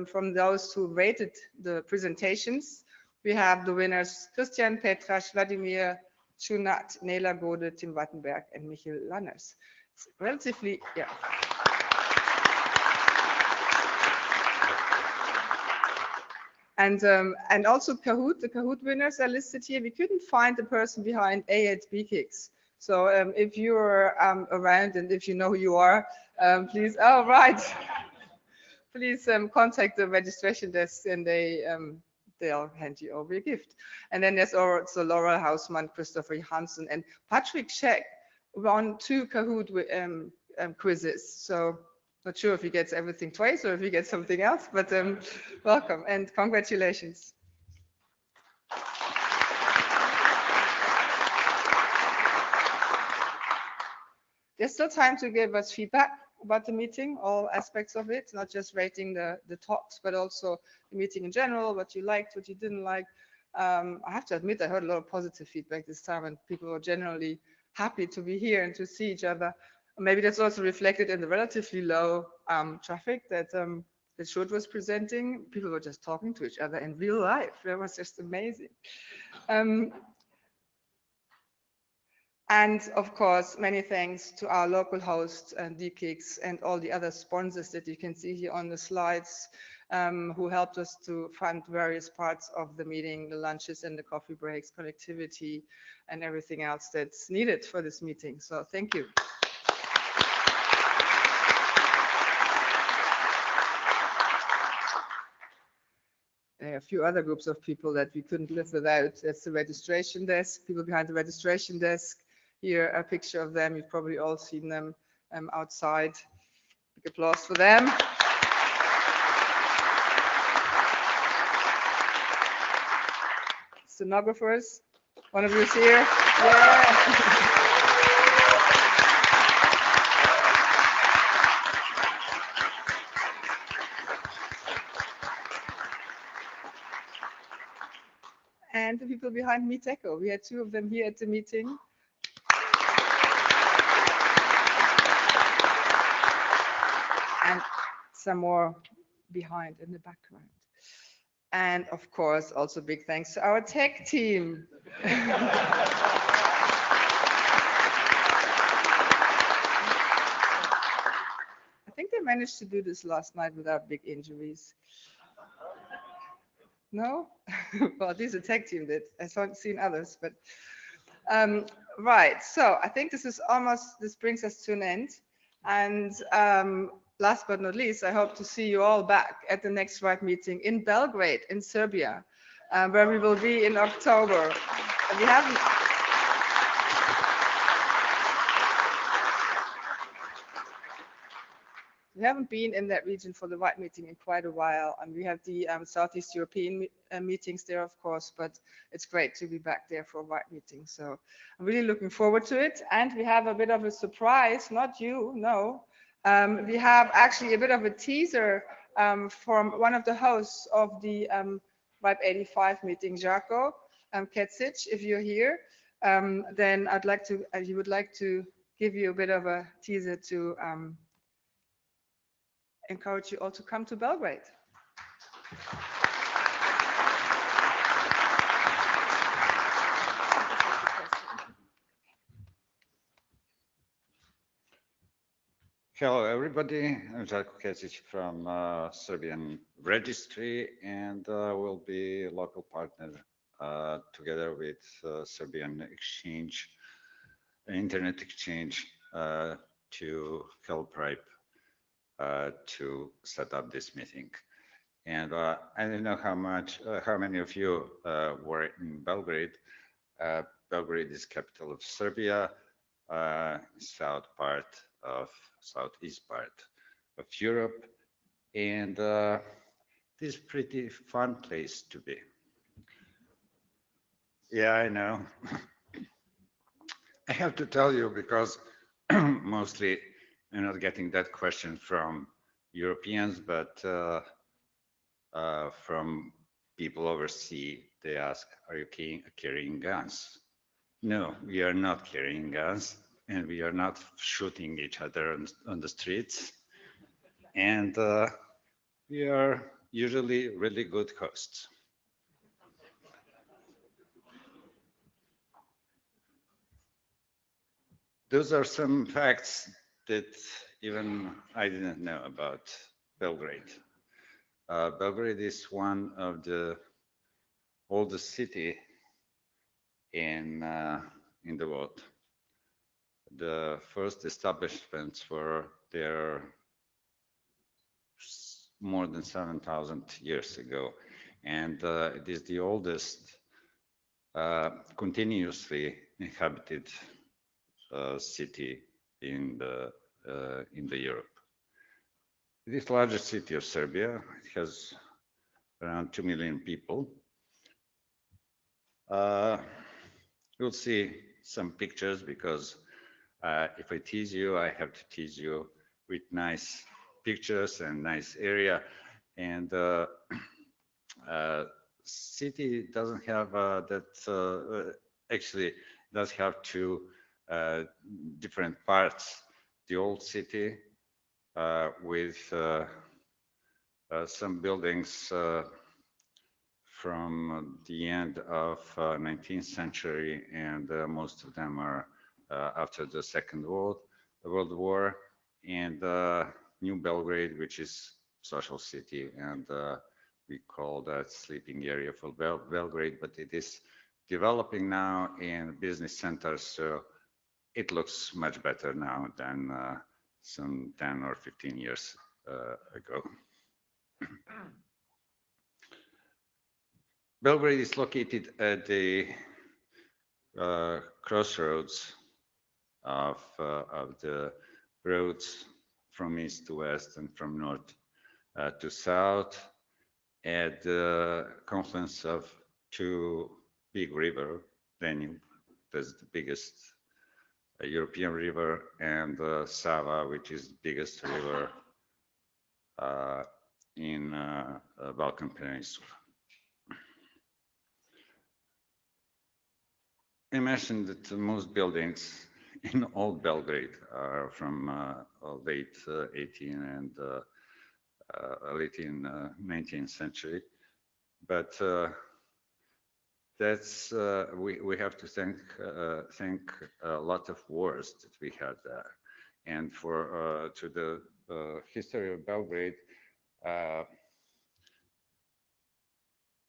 from those who rated the presentations, we have the winners Christian Petrasch, Vladimir Schunat, Nela Gode, Tim Wattenberg, and Michael Lanners. relatively, yeah. And also Kahoot, the Kahoot winners are listed here. We couldn't find the person behind A at BKICS. So if you're around and if you know who you are, please, oh, right. Please contact the registration desk and they'll hand you over a gift. And then there's also Laura Hausmann, Christopher Hansen, and Patrick Scheck won 2 Kahoot quizzes. So not sure if he gets everything twice or if he gets something else, but welcome and congratulations. There's still time to give us feedback about the meeting, all aspects of it, not just rating the talks, but also the meeting in general, what you liked, what you didn't like. I have to admit, I heard a lot of positive feedback this time, and people were generally happy to be here and to see each other. Maybe that's also reflected in the relatively low traffic that Sjoerd was presenting. People were just talking to each other in real life. That was just amazing. And of course, many thanks to our local hosts and DKICS and all the other sponsors that you can see here on the slides who helped us to fund various parts of the meeting, the lunches and the coffee breaks, connectivity, and everything else that's needed for this meeting. So thank you. There are a few other groups of people that we couldn't live without. That's the registration desk, people behind the registration desk. Here, a picture of them. You've probably all seen them outside. Big applause for them. Stenographers, one of you is here. Yeah. And the people behind Meetecho. We had 2 of them here at the meeting. And some more behind in the background. And of course, also big thanks to our tech team. I think they managed to do this last night without big injuries. No? Well, this is a tech team that I haven't seen others, but right. So I think this brings us to an end. And last but not least, I hope to see you all back at the next RIPE meeting in Belgrade, in Serbia, where we will be in October. We haven't been in that region for the RIPE meeting in quite a while, and we have the Southeast European meetings there, of course, but it's great to be back there for a RIPE meeting. So I'm really looking forward to it. And we have a bit of a surprise, not you, no. We have actually a bit of a teaser from one of the hosts of the RIPE 85 meeting, Žarko Kecic. If you're here, then he would like to give you a bit of a teaser to encourage you all to come to Belgrade. Hello, everybody. I'm Žarko Kecic from Serbian Registry, and we'll be a local partner together with Serbian Exchange, Internet Exchange, to help RIPE to set up this meeting. And I don't know how many of you were in Belgrade. Belgrade is capital of Serbia, southeast part of Europe, and it is pretty fun place to be. Yeah, I know. I have to tell you because mostly I'm not getting that question from Europeans, but from people overseas. They ask, are you carrying guns? No, we are not carrying guns, and we are not shooting each other on the streets. And we are usually really good hosts. Those are some facts that even I didn't know about Belgrade. Belgrade is one of the oldest city in the world. The first establishments were there more than 7,000 years ago, and it is the oldest continuously inhabited city in the Europe. It is the largest city of Serbia. It has around 2 million people. You'll see some pictures because if I tease you, I have to tease you with nice pictures and nice area. And city doesn't have actually does have two different parts. The old city with some buildings from the end of 19th century, and most of them are after the Second World War, and New Belgrade, which is social city, and we call that sleeping area for Belgrade, but it is developing now in business centers, so it looks much better now than some 10 or 15 years ago. Belgrade is located at the crossroads of the roads from east to west and from north to south, at the confluence of two big rivers, Danube, that's the biggest European river, and Sava, which is the biggest river in Balkan Peninsula. I mentioned that most buildings in old Belgrade are from late 18th and late 19th century, but that's we have to thank a lot of wars that we had there, and for to the history of Belgrade.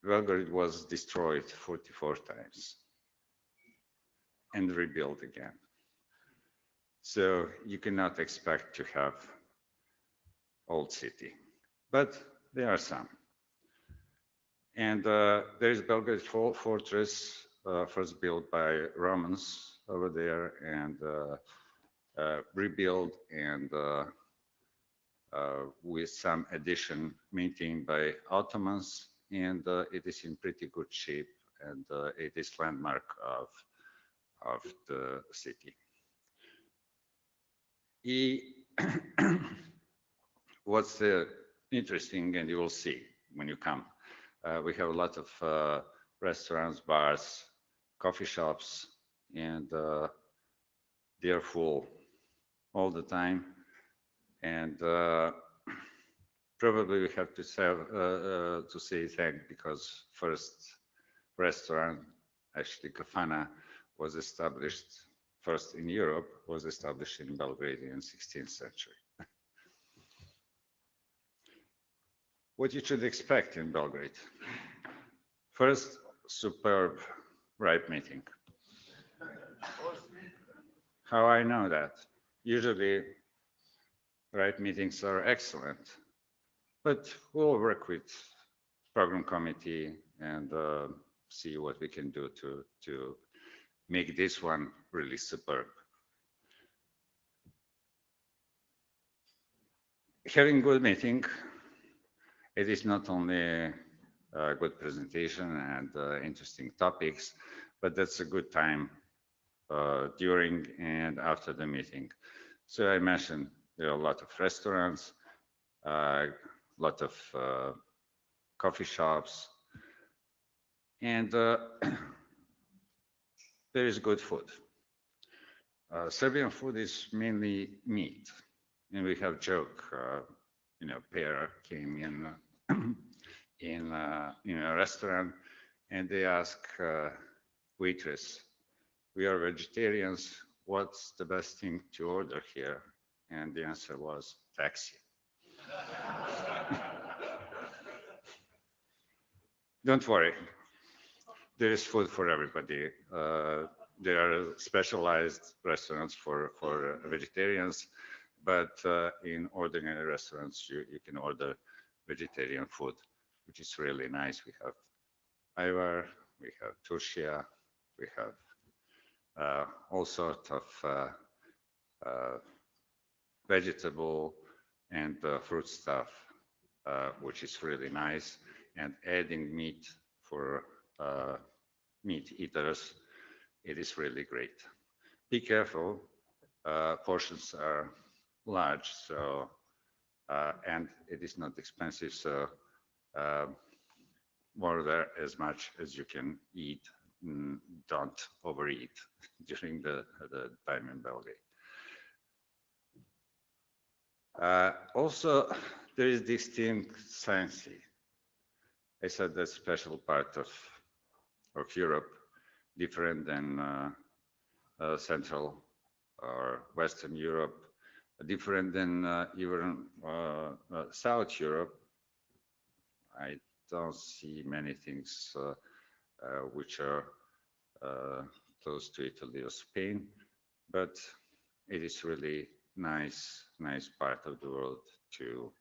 Belgrade was destroyed 44 times and rebuilt again. So you cannot expect to have old city, but there are some. And there is Belgrade fortress, first built by Romans over there, and rebuilt and with some addition maintained by Ottomans, and it is in pretty good shape, and it is landmark of the city. What's interesting, and you will see when you come, we have a lot of restaurants, bars, coffee shops, and they're full all the time. And probably we have to say thank, because first restaurant, actually Kafana, was established first in Europe, was established in Belgrade in 16th century. What you should expect in Belgrade. First, superb RIPE meeting. How I know that? Usually RIPE meetings are excellent, but we'll work with program committee and see what we can do to make this one really superb. Having good meeting, it is not only a good presentation and interesting topics, but that's a good time during and after the meeting. So I mentioned there are a lot of restaurants, a lot of coffee shops, and there is good food. Serbian food is mainly meat, and we have joke, you know, pair came in a restaurant, and they ask waitress, "We are vegetarians. What's the best thing to order here?" And the answer was taxi. Don't worry, there is food for everybody. There are specialized restaurants for vegetarians, but in ordinary restaurants, you can order vegetarian food, which is really nice. We have ayvar, we have turşia, we have all sorts of vegetable and fruit stuff, which is really nice. And adding meat for meat eaters, it is really great. Be careful, portions are large, so and it is not expensive, so order as much as you can eat. Don't overeat during the time in Belgrade. Also, there is distinct science. I said that's a special part of Europe, different than Central or Western Europe, different than even South Europe. I don't see many things which are close to Italy or Spain, but it is really nice part of the world to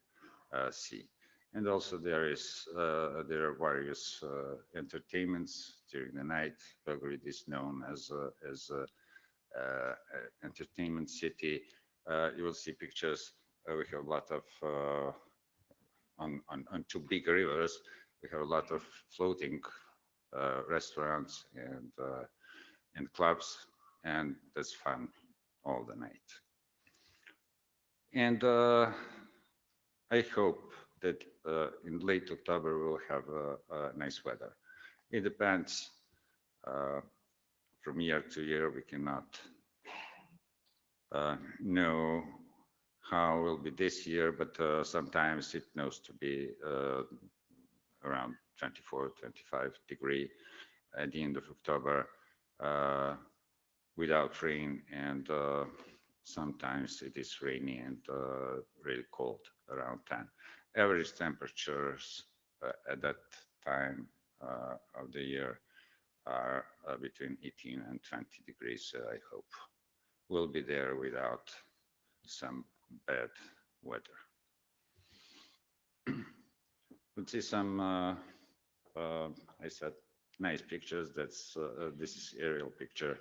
see. And also there are various entertainments during the night. Belgrade is known as entertainment city. You will see pictures. We have a lot of on two big rivers. We have a lot of floating restaurants and clubs, and that's fun all the night. And I hope that in late October we'll have nice weather. It depends. From year to year, we cannot know how it will be this year, but sometimes it knows to be around 24, 25 degrees at the end of October without rain, and sometimes it is rainy and really cold, around 10. Average temperatures at that time of the year are between 18 and 20 degrees. I hope we'll be there without some bad weather. Let's see some, I said, nice pictures. That's this is aerial picture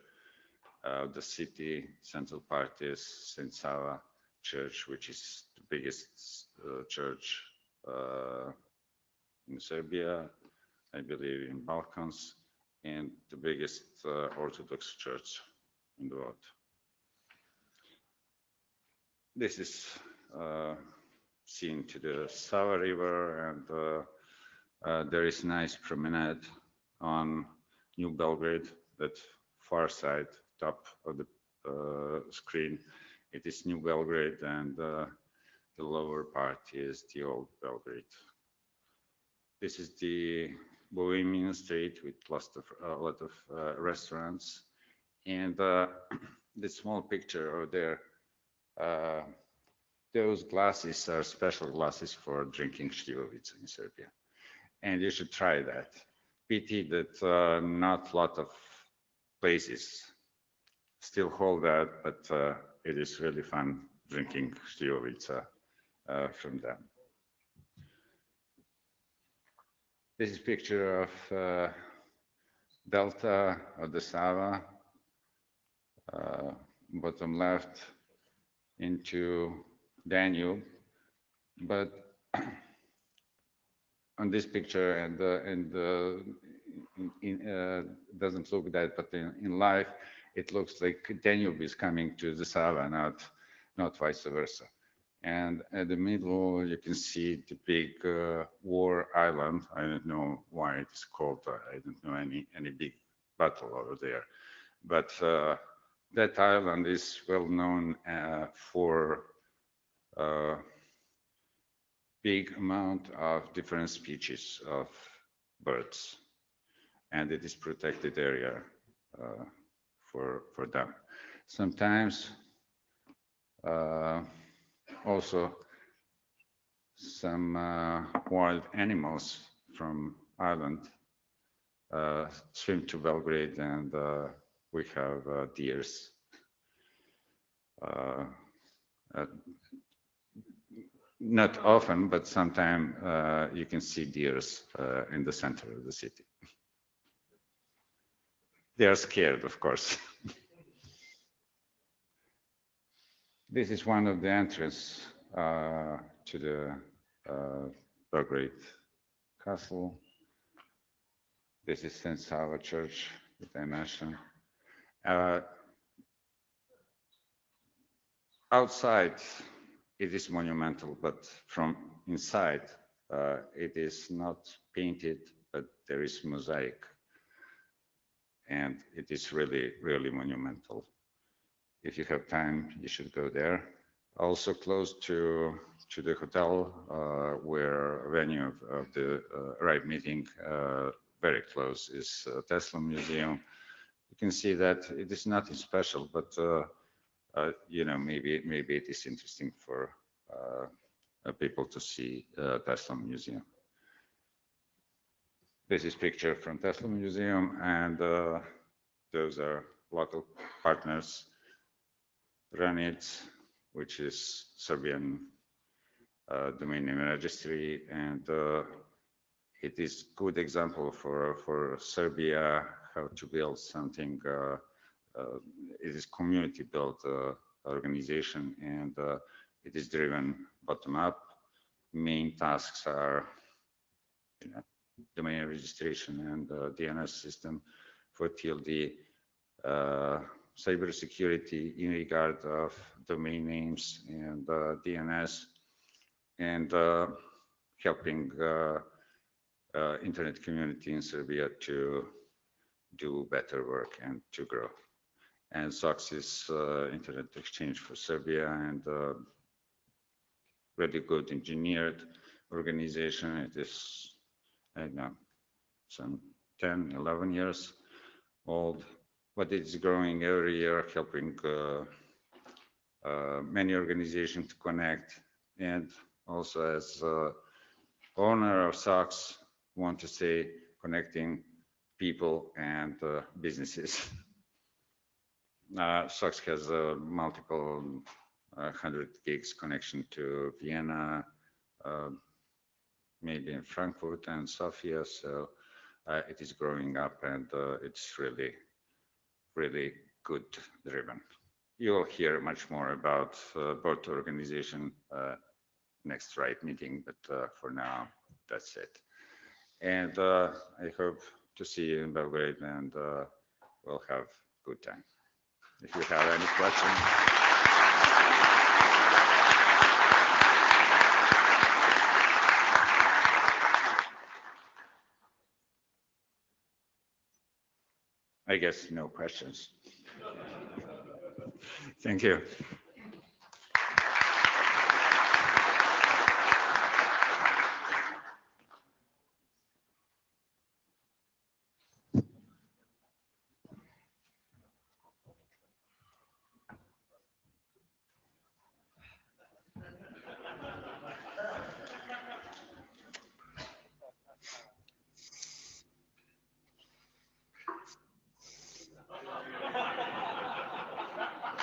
of the city. Central part is St. Sava Church, which is the biggest church in Serbia, I believe in Balkans, and the biggest Orthodox church in the world. This is seen to the Sava River, and there is nice promenade on New Belgrade, that far side, top of the screen. It is New Belgrade, and the lower part is the old Belgrade. This is the Bohemian Street with a lot of restaurants, and the small picture over there, those glasses are special glasses for drinking šljivovica in Serbia, and you should try that. Pity that not a lot of places still hold that, but it is really fun drinking šljivovica from them. This is a picture of Delta of the Sava, bottom left into Danube, but on this picture doesn't look that, but in life it looks like Danube is coming to the Sava, not vice versa. And at the middle, you can see the big war island. I don't know why it is called. I don't know any big battle over there. But that island is well known for big amount of different species of birds, and it is protected area for them. Sometimes Also, some wild animals from Ireland swim to Belgrade, and we have deers. Not often, but sometimes you can see deers in the center of the city. They are scared, of course. This is one of the entrances to the Belgrade Castle. This is St. Sava Church that I mentioned. Outside, it is monumental, but from inside, it is not painted, but there is mosaic. And it is really, really monumental. If you have time, you should go there. Also close to the hotel where venue of the RIPE meeting, very close, is Tesla Museum. You can see that it is nothing special, but you know, maybe it is interesting for people to see Tesla Museum. This is picture from Tesla Museum, and those are local partners. Run it, which is Serbian domain name registry, and it is good example for Serbia how to build something. It is community-built organization, and it is driven bottom-up. Main tasks are, you know, domain registration and DNS system for TLD, cybersecurity in regard of domain names and DNS, and helping internet community in Serbia to do better work and to grow. And SOX is Internet Exchange for Serbia, and really good engineered organization. It is, I don't know, some 10, 11 years old, but it's growing every year, helping many organizations to connect. And also as owner of SOX, want to say connecting people and businesses. SOX has multiple 100 gigs connection to Vienna, maybe in Frankfurt and Sofia. So it is growing up, and it's really, really good driven. You'll hear much more about both organization next RIPE meeting, but for now, that's it. And I hope to see you in Belgrade, and we'll have a good time. If you have any questions. I guess no questions. Thank you.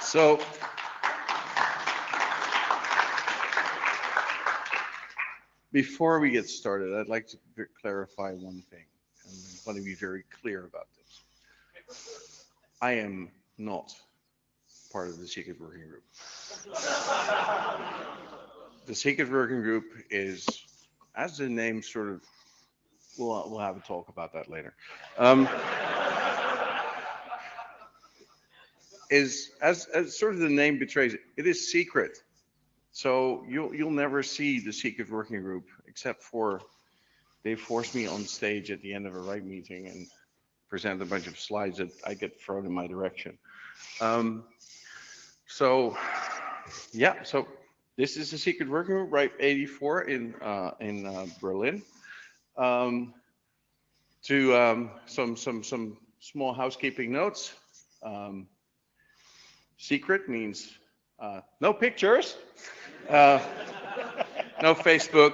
So before we get started, I'd like to clarify one thing, and I want to be very clear about this. I am not part of the secret working group. The secret working group is, as the name sort of, we'll have a talk about that later. Is as sort of the name betrays it is secret. So you'll never see the secret working group, except for they force me on stage at the end of a RIPE meeting and present a bunch of slides that I get thrown in my direction. So yeah, so this is the secret working group, RIPE 84 in Berlin. To some small housekeeping notes. Secret means No pictures, no Facebook,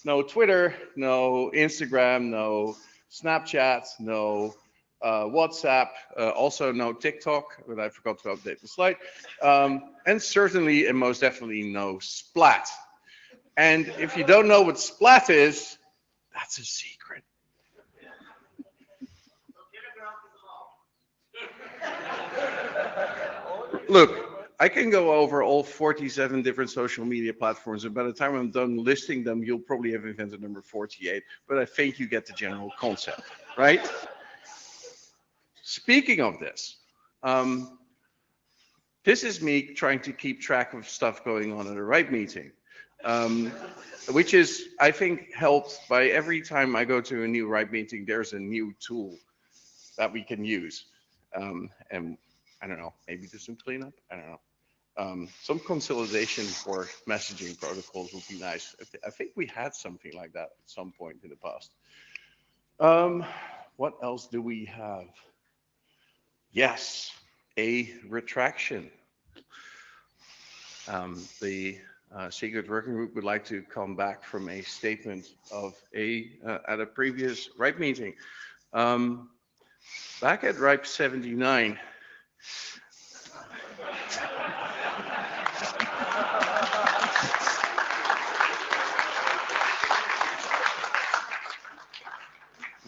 no Twitter, no Instagram, no Snapchat, no WhatsApp, also no TikTok, but I forgot to update the slide, and certainly and most definitely no Splat. And if you don't know what Splat is, that's a secret. Look, I can go over all 47 different social media platforms, and by the time I'm done listing them, you'll probably have invented number 48, but I think you get the general concept, right? Speaking of this, this is me trying to keep track of stuff going on at a RIPE meeting, which is, I think, helped by every time I go to a new RIPE meeting, there's a new tool that we can use. And I don't know, maybe do some cleanup, I don't know. Some consolidation for messaging protocols would be nice. I think we had something like that at some point in the past. What else do we have? Yes, a retraction. The secret working group would like to come back from a statement of at a previous RIPE meeting. Back at RIPE 79,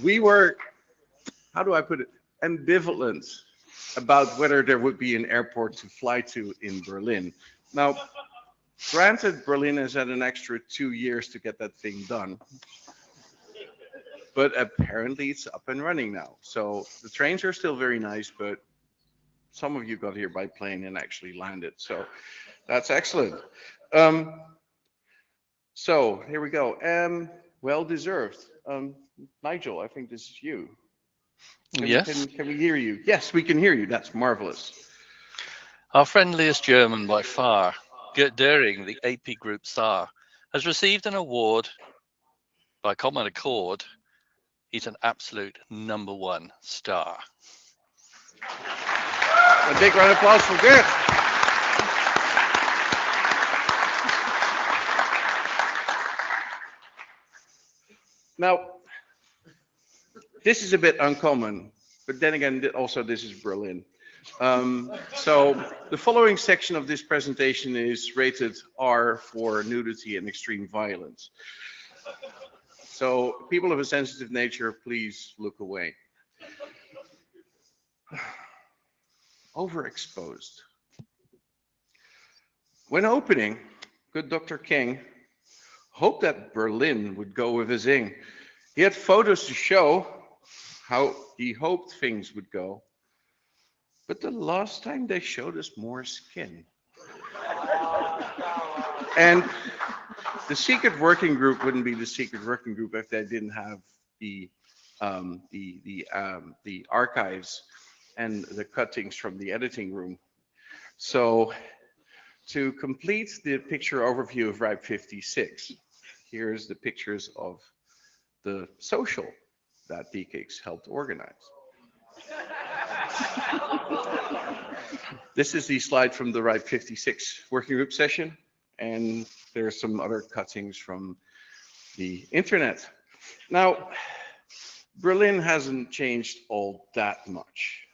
we were, how do I put it, ambivalent about whether there would be an airport to fly to in Berlin. Now, granted, Berlin has had an extra 2 years to get that thing done, but apparently it's up and running now. So the trains are still very nice, but some of you got here by plane and actually landed. So that's excellent. So here we go. Well deserved. Nigel, I think this is you. Yes. Can we hear you? Yes, we can hear you. That's marvelous. Our friendliest German by far, Gert Döring, the AP Group Czar, has received an award by common accord. He's an absolute #1 star. A big round of applause for Gert. Now, this is a bit uncommon, but then again, also this is Berlin. So the following section of this presentation is rated R for nudity and extreme violence. So people of a sensitive nature, please look away. Overexposed. When opening, good Dr. King hoped that Berlin would go with a zing. He had photos to show how he hoped things would go. But the last time they showed us more skin. And the secret working group wouldn't be the secret working group if they didn't have the archives and the cuttings from the editing room. So to complete the picture overview of RIPE 56, here's the pictures of the social that DKIX helped organize. This is the slide from the RIPE 56 working group session, and there's some other cuttings from the internet. Now, Berlin hasn't changed all that much.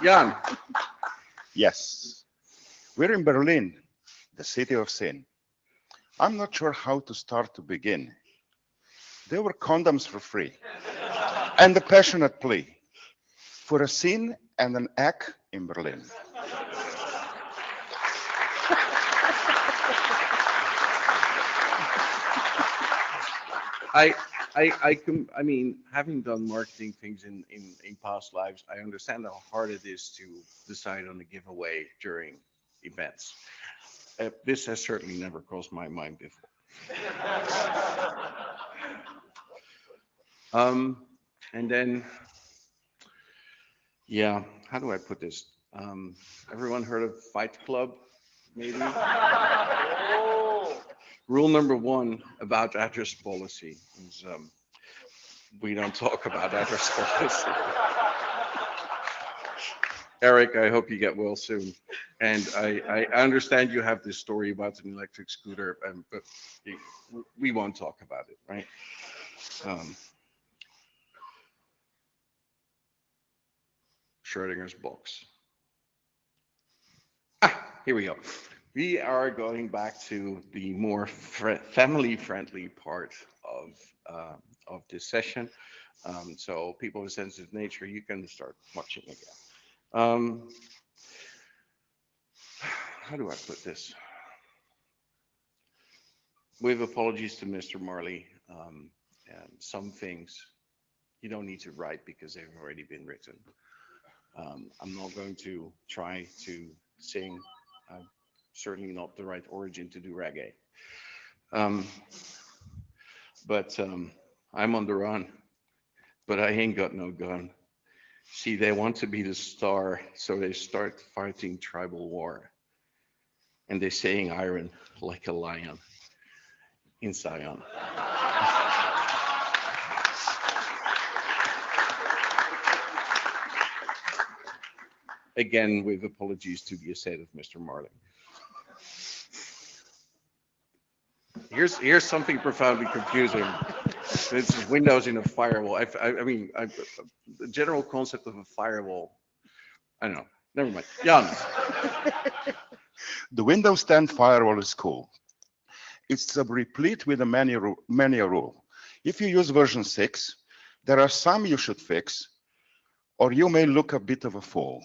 Jan. Yes, we're in Berlin, the city of sin. I'm not sure how to start to begin. There were condoms for free, and a passionate plea for a sin and an act in Berlin. I mean, having done marketing things in past lives, I understand how hard it is to decide on a giveaway during events. This has certainly never crossed my mind before. And then, yeah, how do I put this? Everyone heard of Fight Club, maybe? Rule number 1 about address policy is we don't talk about outer space. Eric, I hope you get well soon. And I understand you have this story about an electric scooter, but we won't talk about it, right? Schrodinger's box. Here we go. We are going back to the more family-friendly part of this session. So people with sensitive nature, you can start watching again. How do I put this? With apologies to Mr. Marley, and some things you don't need to write because they've already been written. I'm not going to try to sing. I'm certainly not the right origin to do reggae. But I'm on the run, but I ain't got no gun. See, they want to be the star, so they start fighting tribal war. And they're saying iron like a lion in Zion. Again, with apologies to the estate of Mr. Marley. Here's something profoundly confusing. This is Windows in a firewall. I mean, the general concept of a firewall, I don't know. Never mind. Jan. The Windows 10 firewall is cool. It's replete with a many rule. If you use version 6, there are some you should fix, or you may look a bit of a fool.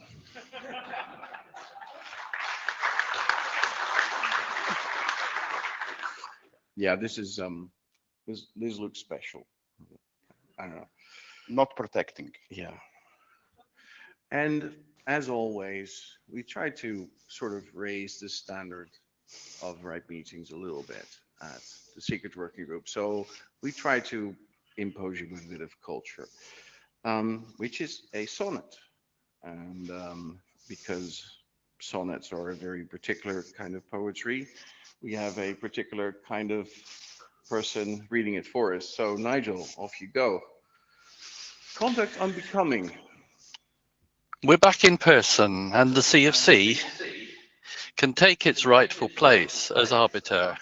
Yeah, this is this looks special. I don't know. Not protecting. Yeah. And as always, we try to sort of raise the standard of right meetings a little bit at the secret working group. So we try to impose you with a bit of culture, which is a sonnet. And because sonnets are a very particular kind of poetry, we have a particular kind of person reading it for us. So Nigel, off you go. Conduct unbecoming. We're back in person, and the CFC can take its rightful place as arbiter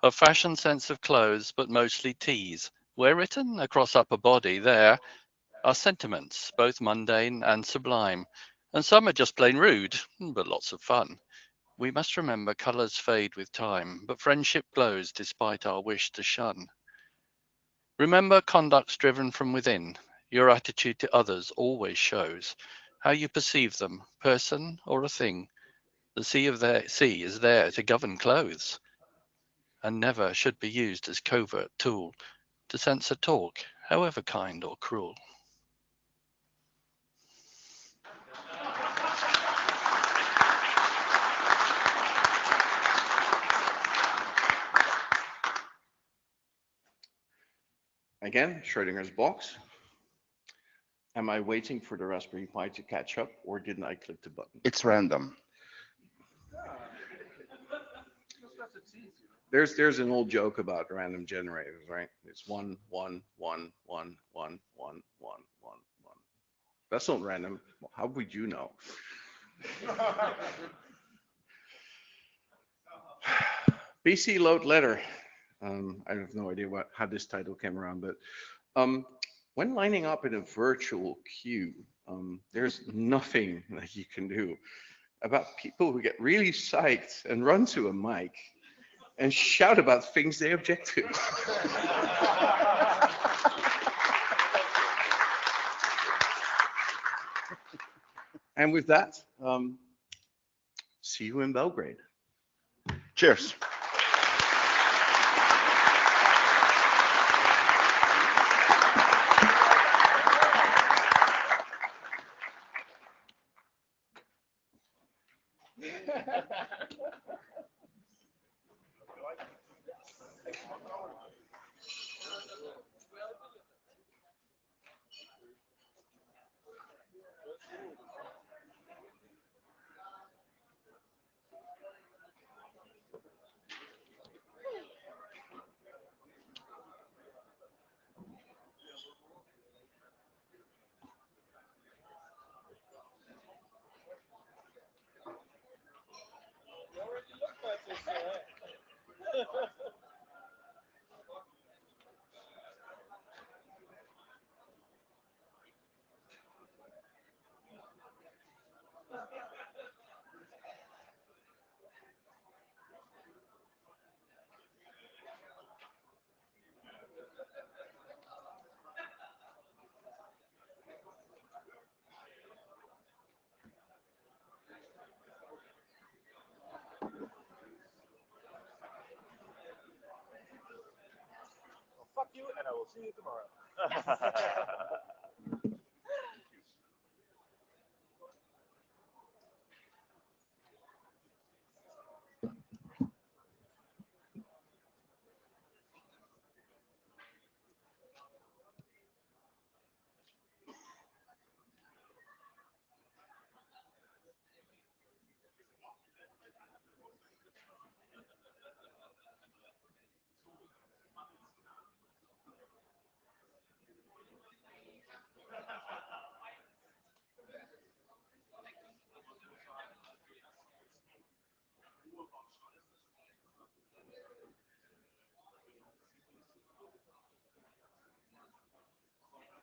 of fashion sense of clothes, but mostly tees. Where written across upper body, there are sentiments, both mundane and sublime, and some are just plain rude, but lots of fun. We must remember colours fade with time, but friendship glows despite our wish to shun. Remember conduct's driven from within. Your attitude to others always shows how you perceive them, person or a thing. The sea is there to govern clothes, and never should be used as covert tool to censor talk, however kind or cruel. Again, Schrodinger's box. Am I waiting for the Raspberry Pi to catch up, or didn't I click the button? It's random. There's an old joke about random generators, right? It's 1, 1, 1, 1, 1, 1, 1, 1, 1. That's not random. How would you know? BC load letter. I have no idea how this title came around, but when lining up in a virtual queue, there's nothing that you can do about people who get really psyched and run to a mic and shout about things they object to. And with that, see you in Belgrade. Cheers. fuck you, and I will see you tomorrow.